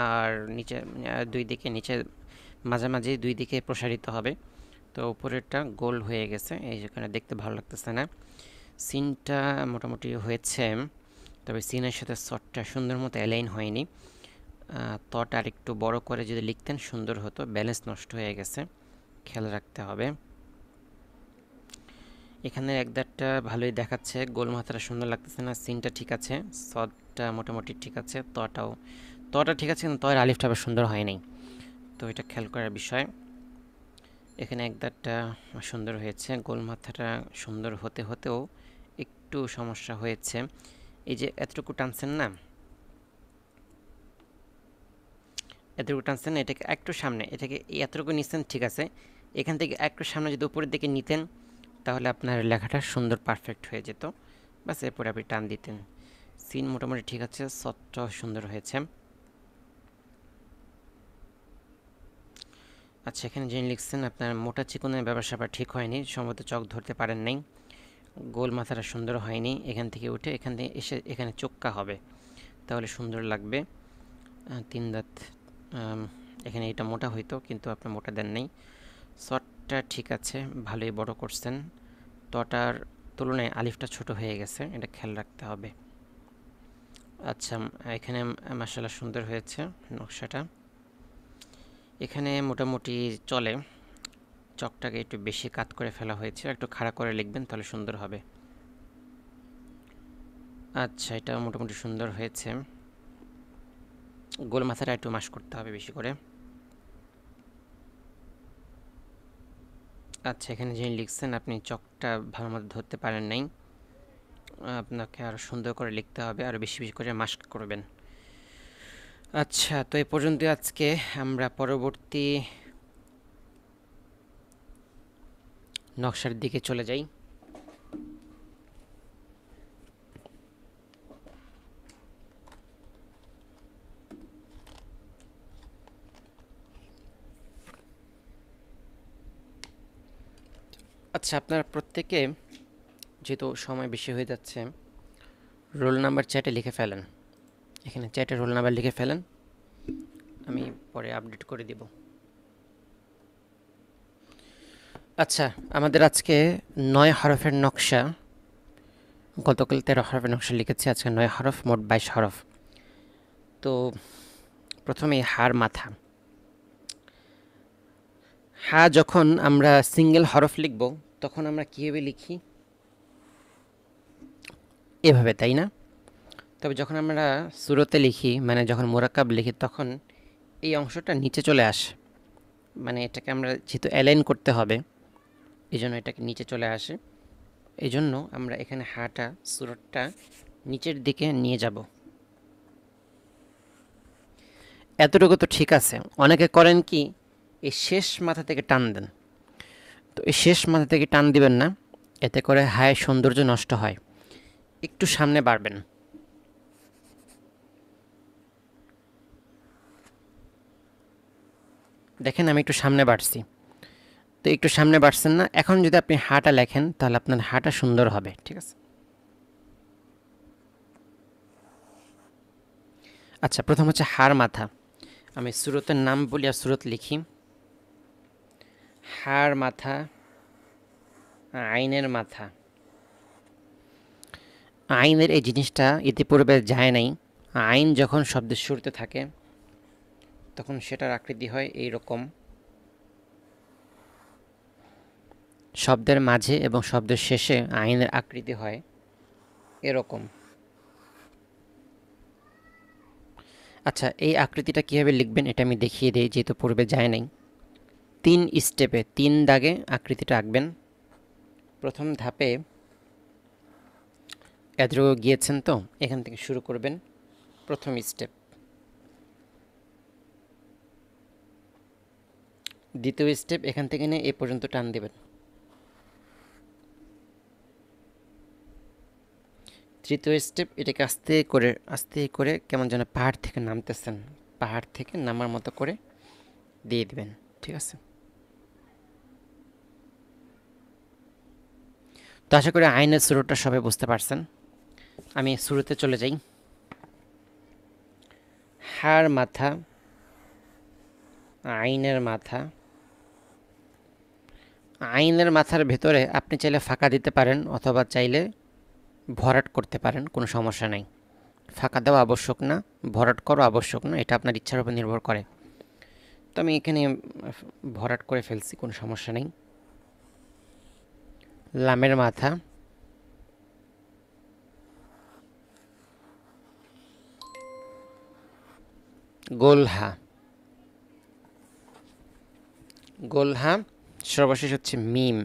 আর নিচে দুই দিকে, নিচে মাঝামাঝি দুই দিকে প্রসারিত হবে। তো উপরেরটা গোল হয়ে গেছে, এই যেখানে দেখতে ভালো লাগতেছে না। সিনটা মোটামুটি হয়েছে, তবে সিনের সাথে শটটা সুন্দর মতো অ্যালাইন হয়নি। তটা আর একটু বড় করে যদি লিখতেন সুন্দর হতো, ব্যালেন্স নষ্ট হয়ে গেছে, খেয়াল রাখতে হবে। এখানে একদারটা ভালোই দেখাচ্ছে, গোল মাথাটা সুন্দর লাগতেছে না, সিনটা ঠিক আছে, শটটা মোটামুটি ঠিক আছে, তটা ঠিক আছে, কিন্তু তয়ের আলিফটা আবার সুন্দর হয় নাই। তো এটা খেয়াল করার বিষয়। এখানে একদারটা সুন্দর হয়েছে, গোল মাথাটা সুন্দর হতে হতেও একটু একটু সমস্যা হয়েছে। এই যে এতটুকু টানছেন না, এতটুকু টানছেন, এটাকে একটু সামনে, এটাকে এতটুকু নিচ্ছেন, ঠিক আছে। এখান থেকে একটু সামনে যদি উপরের দিকে নিতেন তাহলে আপনার লেখাটা সুন্দর পারফেক্ট হয়ে যেত। বাস এরপরে আপনি টান দিতেন। সিন মোটামুটি ঠিক আছে, সফটটাও সুন্দর হয়েছে। আচ্ছা, এখানে যিনি লিখছেন আপনার মোটা চিকনের ব্যবসা ঠিক হয়নি, সম্ভবত চোখ ধরতে পারেন নাই, গোল মাথাটা সুন্দর হয়নি। এখান থেকে উঠে এখান থেকে এসে এখানে চোক্কা হবে, তাহলে সুন্দর লাগবে। 3 দাঁত, এখানে এটা মোটা হইতো কিন্তু আপনি মোটা দেন নাই। শর্টটা ঠিক আছে, ভালোই বড় করছেন। তটার তুলনায় আলিফটা ছোট হয়ে গেছে, এটা খেয়াল রাখতে হবে। আচ্ছা, এখানে মাশাআল্লাহ সুন্দর হয়েছে নকশাটা। এখানে মোটামুটি চলে, চকটাকে একটু বেশি কাট করে ফেলা হয়েছে, একটু খাড়া করে লিখবেন তাহলে সুন্দর হবে। আচ্ছা, এটা মোটামুটি সুন্দর হয়েছে। গোল মাথাটা একটু মাস করতে হবে বেশি করে। আচ্ছা, এখানে যিনি লিখছেন আপনি চকটা ভালো মতো ধরতে পারেন নাই, আপনাকে আরও সুন্দর করে লিখতে হবে, আরও বেশি বেশি করে মাস্ক করবেন। আচ্ছা, তো এই পর্যন্ত আজকে। আমরা পরবর্তী নকশার দিকে চলে যাই। আচ্ছা, আপনারা প্রত্যেকে, যেহেতু সময় বেশি হয়ে যাচ্ছে, রোল নাম্বার চ্যাটে লিখে ফেলেন। এখানে চ্যাটে রোল নাম্বার লিখে ফেলেন, আমি পরে আপডেট করে দিব। আচ্ছা, আমাদের আজকে 9 হরফের নকশা, গতকাল 13 হরফের নকশা লিখেছি, আজকে 9 হরফ, মোট 22 হরফ। তো প্রথমে হার মাথা। হা যখন আমরা সিঙ্গেল হরফ লিখব তখন আমরা কীভাবে লিখি? এভাবে, তাই না? তবে যখন আমরা সূরতে লিখি, মানে যখন মুরাক্কাব লিখি, তখন এই অংশটা নিচে চলে আসে, মানে এটাকে আমরা যেহেতু অ্যালাইন করতে হবে এই জন্য এটাকে নিচে চলে আসে। এই জন্য আমরা এখানে হাটা, সূরতটা নিচের দিকে নিয়ে যাব। এতটুকু তো ঠিক আছে। অনেকে করেন কি, এই শেষ মাথা থেকে টান দেন। তো এই শেষ মাথা থেকে টান দিবেন না, এতে করে হায়ের সৌন্দর্য নষ্ট হয়। একটু সামনে বাড়বেন। দেখেন আমি একটু সামনে বাড়ছি, তো একটু সামনে বাড়ছেন না? এখন যদি আপনি হাটা লেখেন তাহলে আপনার হাটা সুন্দর হবে, ঠিক আছে? আচ্ছা, প্রথম হচ্ছে হার মাথা। আমি সূরতের নাম বলি আর সূরত লিখি। হার মাথা, আইনের মাথা। আইনের এই জিনিসটা ইতিপূর্বে যায় নাই। আইন যখন শব্দের শুরুতে থাকে তখন সেটার আকৃতি হয় এই রকম, শব্দের মাঝে এবং শব্দের শেষে আইনের আকৃতি হয় এরকম। আচ্ছা, এই আকৃতিটা কীভাবে লিখবেন এটা আমি দেখিয়ে দিই, যেহেতু পূর্বে যায় নাই। 3 স্টেপে 3 দাগে আকৃতিটা আঁকবেন। প্রথম ধাপে এতটুকু গিয়েছেন, তো এখান থেকে শুরু করবেন প্রথম স্টেপ। দ্বিতীয় স্টেপ এখান থেকে নিয়ে এ পর্যন্ত টান দেবেন। তৃতীয় স্টেপ এটাকে আস্তে করে কেমন যেন পাহাড় থেকে নামতেছেন, পাহাড় থেকে নামার মতো করে দিয়ে দিবেন, ঠিক আছে? তো আশা করি আইনের শুরুটা সবাই বুঝতে পারছেন। আমি শুরুতে চলে যাই। হার মাথা, আইনের মাথা। আইনের মাথার ভেতরে আপনি চাইলে ফাঁকা দিতে পারেন অথবা চাইলে ভরাট করতে পারেন, কোনো সমস্যা নাই। ফাঁকা দেওয়া আবশ্যক না, ভরাট করা আবশ্যক না, এটা আপনার ইচ্ছার উপর নির্ভর করে। তো আমি এখানে ভরাট করে ফেলছি, কোনো সমস্যা নেই। লামের মাথা, গোলহা, গোলহা, সর্বশেষ হচ্ছে মিম।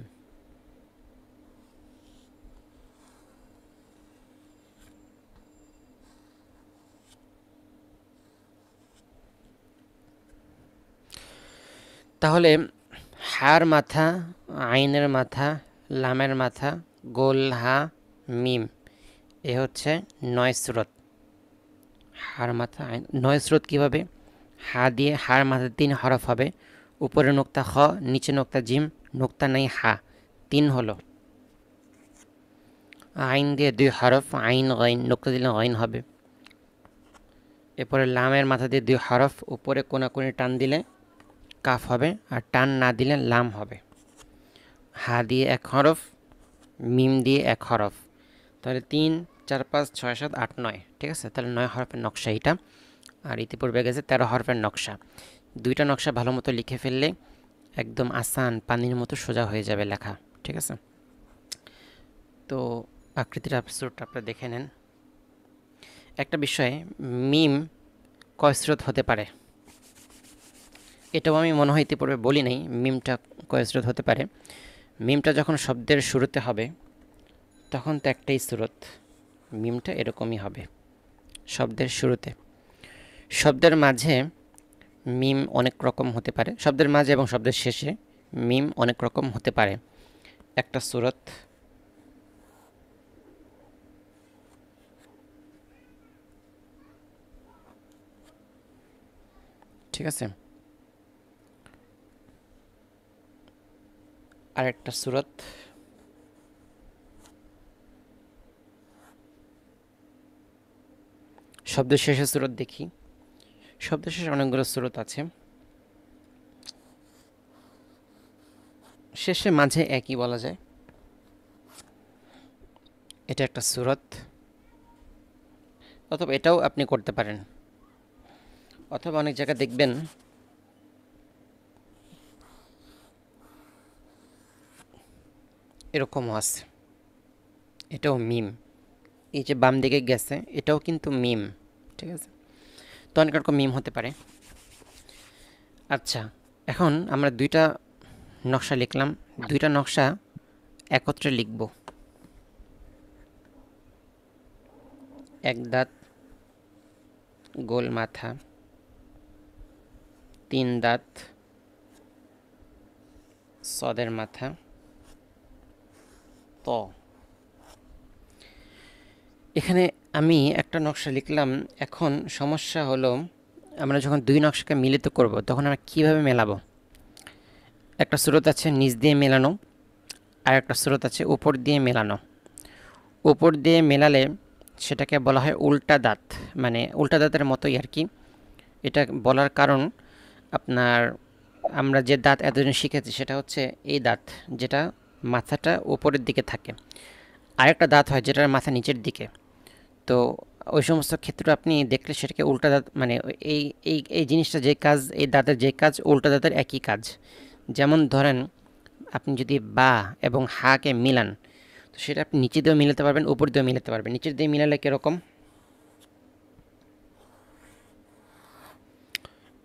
তাহলে হার মাথা, আইনের মাথা, লামের মাথা, গোল হা, মিম, এ হচ্ছে 9 স্রোত। হার মাথা আইন 9 স্রোত কীভাবে? হা দিয়ে হার মাথা 3 হরফ হবে, উপরে নোক্তা খ, নিচে নোক্তা জিম, নোক্তা নাই হা, 3 হলো। আইন দিয়ে 2 হরফ, আইন গাইন, নোক্তা দিলে গাইন হবে। এরপরে লামের মাথা দিয়ে 2 হরফ, উপরে কোনাকুনি টান দিলে কাফ হবে, আর টান না দিলে লাম হবে। হা দিয়ে 1 হরফ, মিম দিয়ে 1 হরফ, তাহলে 3 4 5 6 7 8 9, ঠিক আছে? তাহলে 9 হরফের নকশা এটা। আর ইতিপূর্বে গেছে 13 হরফের নকশা। দুইটা নকশা ভালো মতো লিখে ফেললে একদম আসান, পানির মতো সোজা হয়ে যাবে লেখা, ঠিক আছে? তো আকৃতির সুরটা আপনারা দেখে নেন। একটা বিষয়, মিম কয় স্রোত হতে পারে এটাও আমি মনে হয় ইতিপূর্বে বলি নাই। মিমটা কয় স্রোত হতে পারে? মিমটা যখন শব্দের শুরুতে হবে তখন তো একটাই স্রোত, মিমটা এরকমই হবে শব্দের শুরুতে। শব্দের মাঝে মিম অনেক রকম হতে পারে, শব্দের মাঝে এবং শব্দের শেষে মিম অনেক রকম হতে পারে। একটা স্রোত, ঠিক আছে? আরেকটা স্রোত, শব্দের শেষে স্রোত দেখি। শব্দের শেষে অনেকগুলো স্রোত আছে, শেষে মাঝে একই বলা যায়। এটা একটা স্রোত, অথবা এটাও আপনি করতে পারেন। অথবা অনেক জায়গায় দেখবেন এরকমও আছে, এটাও মিম। এই যে বাম দিকে গেছে এটাও কিন্তু মিম, ঠিক আছে? তো অনেক রকম মিম হতে পারে। আচ্ছা, এখন আমরা দুইটা নকশা লিখলাম, দুইটা নকশা একত্রে লিখব। 1 দাঁত, গোল মাথা, 3 দাঁত, সদের মাথা, ত। এখানে আমি একটা নকশা লিখলাম। এখন সমস্যা হলো, আমরা যখন দুই নকশাকে মিলিত করব তখন আমরা কিভাবে মেলাবো? একটা স্রোত আছে নিচ দিয়ে মেলানো, আর একটা স্রোত আছে উপর দিয়ে মেলানো। উপর দিয়ে মেলালে সেটাকে বলা হয় উল্টা দাঁত, মানে উল্টা দাঁতের মতোই আর কি। এটা বলার কারণ, আপনার আমরা যে দাঁত এতদিন শিখেছি সেটা হচ্ছে এই দাঁত, যেটা মাথাটা উপরের দিকে থাকে। আরেকটা দাঁত হয় যেটার মাথা নিচের দিকে। তো ওই সমস্ত ক্ষেত্রে আপনি দেখলে সেটাকে উল্টা দাঁত, মানে এই এই এই জিনিসটা যে কাজ, এই দাঁতের যে কাজ উল্টা দাঁতের একই কাজ। যেমন ধরেন আপনি যদি বা এবং হাকে মিলান, তো সেটা আপনি নিচে দিয়েও মিলাতে পারবেন, উপর দিয়েও মিলাতে পারবেন। নিচের দিয়ে মিলালে কীরকম?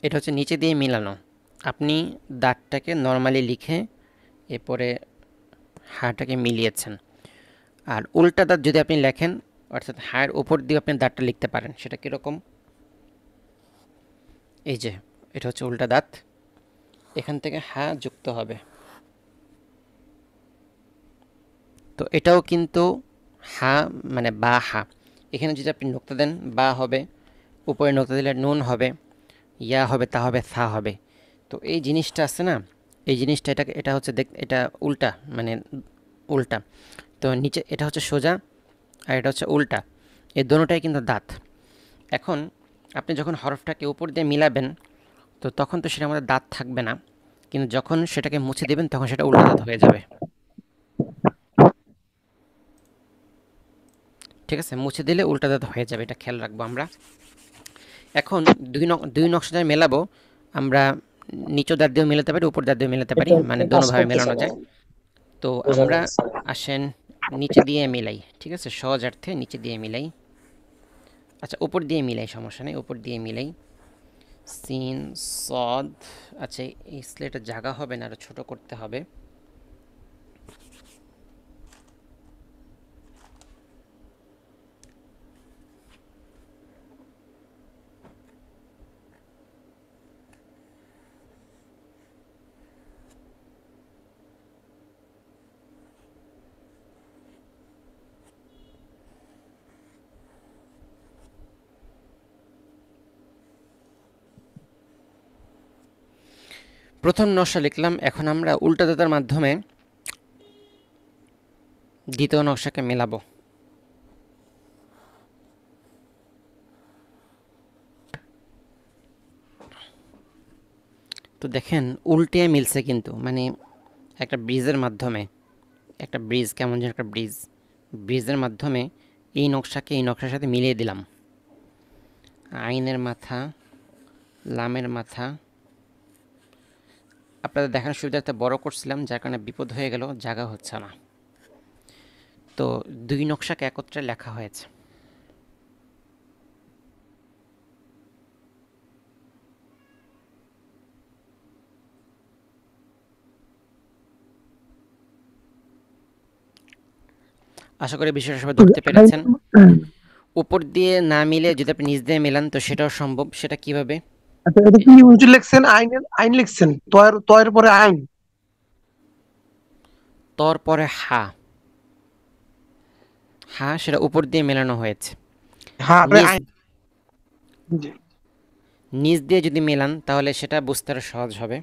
এটা হচ্ছে নিচে দিয়ে মিলানো। আপনি দাঁতটাকে নর্মালি লিখে এরপরে হাটাকে মিলিয়েছেন। আর উল্টা দাঁত যদি আপনি লেখেন, অর্থাৎ হায়ের উপর দিয়ে আপনি দাঁতটা লিখতে পারেন, সেটা কীরকম? এই যে এটা হচ্ছে উল্টা দাঁত, এখান থেকে হা যুক্ত হবে। তো এটাও কিন্তু হা, মানে বা হা। এখানে যদি আপনি নোক্তা দেন বা হবে, উপরে নোক্তা দিলে নুন হবে, ইয়া হবে, তা হবে, থা হবে। তো এই জিনিসটা আছে না, এই জিনিসটা এটা হচ্ছে এটা উল্টা, মানে উল্টা। তো নিচে এটা হচ্ছে সোজা আর এটা হচ্ছে উল্টা, এই দোনোটাই কিন্তু দাঁত। এখন আপনি যখন হরফটাকে উপর দিয়ে মিলাবেন তো তখন তো সেটার মধ্যে দাঁত থাকবে না, কিন্তু যখন সেটাকে মুছে দেবেন তখন সেটা উল্টা দাঁত হয়ে যাবে, ঠিক আছে? মুছে দিলে উল্টা দাঁত হয়ে যাবে, এটা খেয়াল রাখবো আমরা। এখন দুই নকশা মেলাবো আমরা, নিচু দাঁত দিয়েও মেলাতে পারি, উপর দাঁত দিয়েও মেলাতে পারি, মানে দোনোভাবে মেলানো যায়। তো আমরা আসেন নিচে দিয়ে মিলাই, ঠিক আছে? সহজার্থে নিচে দিয়ে মিলাই। আচ্ছা, উপর দিয়ে মিলাই, সমস্যা নেই, উপর দিয়ে মিলাই। সিন সদ, আচ্ছা এই স্লেটের জায়গা হবে না, আরও ছোটো করতে হবে। প্রথম নকশা লিখলাম, এখন আমরা উল্টা দাতার মাধ্যমে দ্বিতীয় নকশাকে মেলাবো। তো দেখেন উল্টে মিলছে কিন্তু, মানে একটা ব্রিজের মাধ্যমে, একটা ব্রিজ, কেমন যেন একটা ব্রিজের মাধ্যমে এই নকশাকে এই নকশার সাথে মিলিয়ে দিলাম। আইনের মাথা, লামের মাথা, আপনাদের দেখানোর সুবিধার্থে বড় করছিলাম, যার কারণে বিপদ হয়ে গেল, জায়গা হচ্ছে না। তো দুই নকশাকে একত্রে লেখা হয়েছে। আশা করি বিষয়টা সবাই ধরতে পেরেছেন। উপর দিয়ে না মিলে যদি আপনি নিচ দিয়ে মেলান তো সেটাও সম্ভব। সেটা কিভাবে? আচ্ছা, এটা কি হুজুর লিখছেন? আইন লিখছেন, তয়ের পরে আইন, তর পরে হা, সেটা উপর দিয়ে মেলানো হয়েছে। হ্যাঁ আইন। নিচ দিয়ে যদি মেলান তাহলে সেটা বুঝতে আরো সহজ হবে।